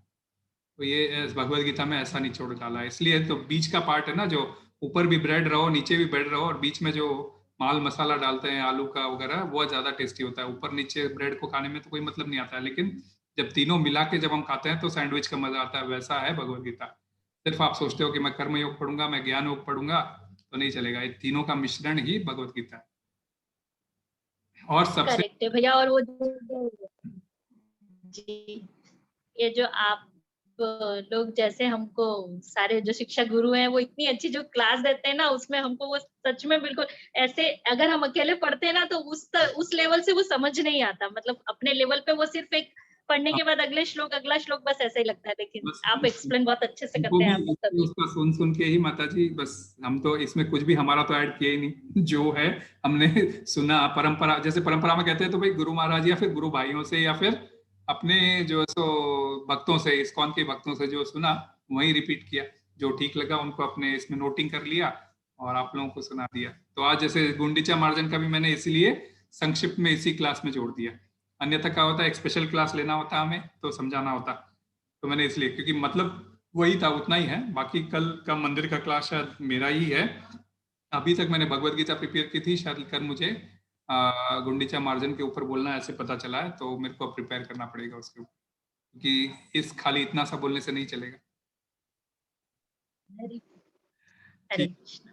तो ये भगवत गीता में ऐसा नहीं छोड़ डाला है, इसलिए तो बीच का पार्ट है ना, जो ऊपर भी ब्रेड रहो, नीचे भी ब्रेड रहो, और बीच में जो माल मसाला डालते हैं आलू का वगैरह, वो ज्यादा टेस्टी होता है। ऊपर नीचे ब्रेड को खाने में तो कोई मतलब नहीं आता है, लेकिन जब तीनों मिला के जब हम खाते हैं तो सैंडविच का मजा आता है। वैसा है भगवत गीता। सिर्फ आप सोचते हो कि मैं कर्म योग पढ़ूंगा, मैं ज्ञान योग पढ़ूंगा, तो नहीं चलेगा। ये तीनों का मिश्रण ही भगवत गीता है। और सबसे करेक्ट है भैया। और वो जी, ये जो आप लोग जैसे हमको सारे जो शिक्षा गुरु हैं, वो इतनी अच्छी जो क्लास देते हैं ना, उसमें हमको वो सच में बिल्कुल ऐसे, अगर हम अकेले पढ़ते हैं ना तो उस लेवल से वो समझ नहीं आता, मतलब अपने लेवल पे वो सिर्फ एक पढ़ने के बाद अगले श्लोक, अगला श्लोक, बस ऐसा ही लगता है। लेकिन आप एक्सप्लेन बहुत अच्छे से करते हैं, आप लोग तभी। उसका सुन के ही माता जी, बस हम तो इसमें कुछ भी हमारा तो ऐड किया ही नहीं, जो है हमने सुना परंपरा, जैसे परंपरा में कहते हैं तो भाई गुरु महाराज या फिर गुरु भाइयों से या फिर अपने जो है सो भक्तों से, इस्कॉन के भक्तों से जो सुना वही रिपीट किया, जो ठीक लगा उनको अपने इसमें नोटिंग कर लिया और आप लोगों को सुना दिया। तो आज जैसे गुंडीचा मार्जन का भी मैंने इसलिए संक्षिप्त में इसी क्लास में जोड़ दिया, अन्यथा क्या होता है एक स्पेशल क्लास लेना होता हमें तो समझाना होता, तो मैंने इसलिए, क्योंकि मतलब वही था, उतना ही है। बाकी कल का मंदिर का क्लास शायद मेरा ही है। अभी तक मैंने भगवत गीता प्रिपेयर की थी, शायद कल मुझे गुंडीचा मार्जन के ऊपर बोलना ऐसे पता चला है, तो मेरे को प्रिपेयर करना पड़ेगा उसके ऊपर, क्योंकि इस खाली इतना सा बोलने से नहीं चलेगा।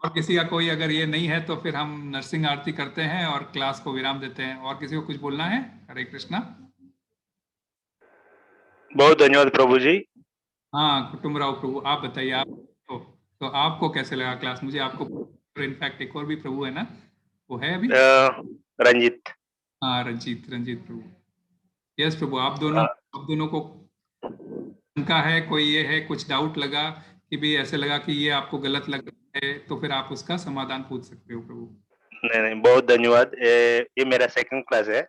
और किसी का कोई अगर ये नहीं है तो फिर हम नरसिंह आरती करते हैं और क्लास को विराम देते हैं। और किसी को कुछ बोलना है? हरे कृष्णा। बहुत धन्यवाद प्रभु जी। हाँ कुटुम्बराव प्रभु, आप बताइए, आप तो आपको कैसे लगा क्लास? मुझे आपको, इनफैक्ट एक और भी प्रभु है ना, वो है अभी रंजीत। हाँ रंजीत प्रभु। यस प्रभु, आप दोनों को उनका है कोई ये है कुछ डाउट लगा कि भी ऐसे लगा कि ये आपको गलत लग रहा है, तो फिर आप उसका समाधान पूछ सकते हो प्रभु। नहीं, बहुत धन्यवाद। ये मेरा सेकंड क्लास है।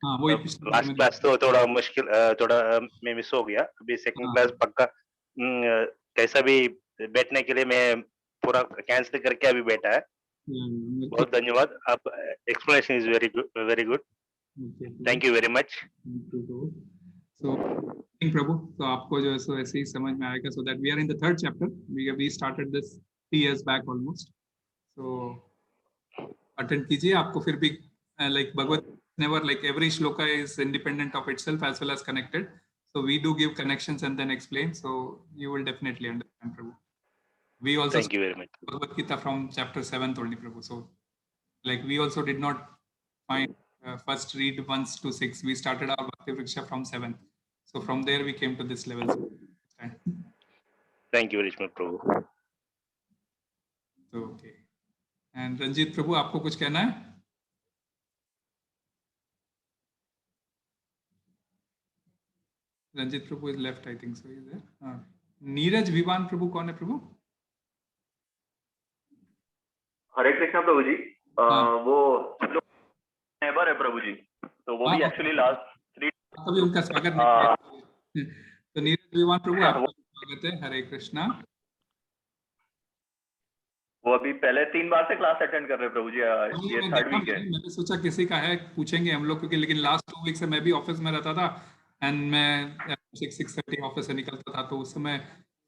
हाँ वही लास्ट क्लास तो थोड़ा मुश्किल, थोड़ा मैं मिस हो गया। अभी सेकंड क्लास पक्का कैसा भी बैठने के लिए मैं पूरा कैंसिल करके अभी बैठा है। बहुत धन्यवाद, आप explanation is very good. Thank you very much. So प्रभु, तो आपको जो है सो ऐसे ही समझ में आएगा। So that we are in the third chapter, we started this 3 years back almost. So attend कीजिए, आपको फिर भी like Bhagavat never, like every shloka is independent of itself as well as connected, so we do give connections and then explain, so you will definitely understand Prabhu. We also thank you very much. Bhagavad Gita from chapter 7 only Prabhu, so like we also did not find first read 1 to 6, we started our Bhakti Vriksha from 7, so from there we came to this level. Thank you very much Prabhu. Okay, and Ranjit Prabhu, आपको कुछ कहना है? रंजित प्रभु is left, I think so is there. हाँ, नीरज विवान प्रभु कौन है प्रभु? हरे कृष्णा प्रभु जी। हाँ। वो हम लोग नेबर है प्रभु जी, तो वो भी हाँ, एक्चुअली लास्ट 3 कभी उनका स्वागत नहीं किया। तो नीरज विवान प्रभु आपका स्वागत है, हरे कृष्णा। वो अभी पहले 3 बार से क्लास अटेंड कर रहे हैं प्रभु जी, ये मैं 3rd देखा, वीक है। मैंने सोचा किसी का है पूछेंगे हम लोग, क्योंकि लेकिन लास्ट 2 वीक से मैं भी ऑफिस में रहता था एंड मैं 6:30 ऑफिस से निकलता था, तो उस समय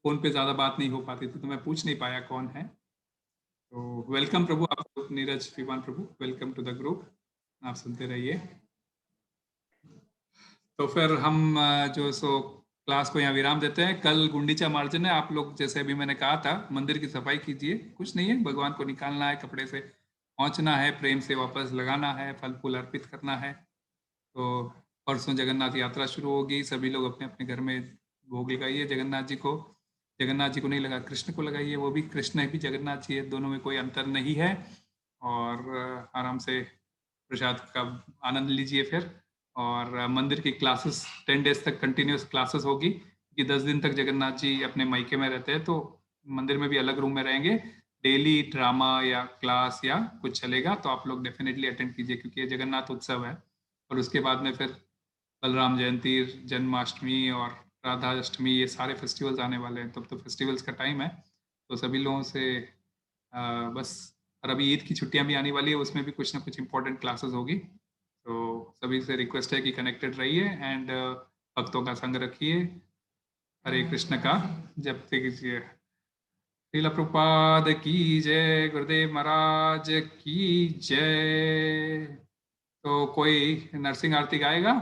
फोन पे ज्यादा बात नहीं हो पाती थी, तो मैं पूछ नहीं पाया कौन है। तो वेलकम प्रभु, आप नीरज विवान प्रभु, वेलकम टू द ग्रुप, आप सुनते रहिए। तो फिर हम जो सो क्लास को यहाँ विराम देते हैं। कल गुंडीचा मार्जन है, आप लोग जैसे अभी मैंने कहा था मंदिर की सफाई कीजिए, कुछ नहीं है, भगवान को निकालना है, कपड़े से पहुंचना है, प्रेम से वापस लगाना है, फल फूल अर्पित करना है। तो परसों जगन्नाथ यात्रा शुरू होगी, सभी लोग अपने अपने घर में भोग लगाइए जगन्नाथ जी को। जगन्नाथ जी को नहीं लगा, कृष्ण को लगाइए, वो भी कृष्ण है भी जगन्नाथ जी है, दोनों में कोई अंतर नहीं है। और आराम से प्रसाद का आनंद लीजिए फिर। और मंदिर की क्लासेस 10 डेज तक कंटिन्यूस क्लासेस होगी, कि 10 दिन तक जगन्नाथ जी अपने मायके में रहते हैं, तो मंदिर में भी अलग रूम में रहेंगे। डेली ड्रामा या क्लास या कुछ चलेगा, तो आप लोग डेफिनेटली अटेंड कीजिए, क्योंकि ये जगन्नाथ उत्सव है। और उसके बाद में फिर बलराम जयंती, जन्माष्टमी और राधा अष्टमी, ये सारे फेस्टिवल्स आने वाले हैं, तब तो फेस्टिवल्स का टाइम है। तो सभी लोगों से बस, और अभी ईद की छुट्टियां भी आने वाली है, उसमें भी कुछ ना कुछ इंपॉर्टेंट क्लासेस होगी। तो सभी से रिक्वेस्ट है कि कनेक्टेड रहिए एंड भक्तों का संग रखिए, हरे कृष्ण का जपते कीजिए। श्रील प्रभुपाद की जय, गुरुदेव महाराज की जय। तो कोई नरसिंह आरती गाएगा?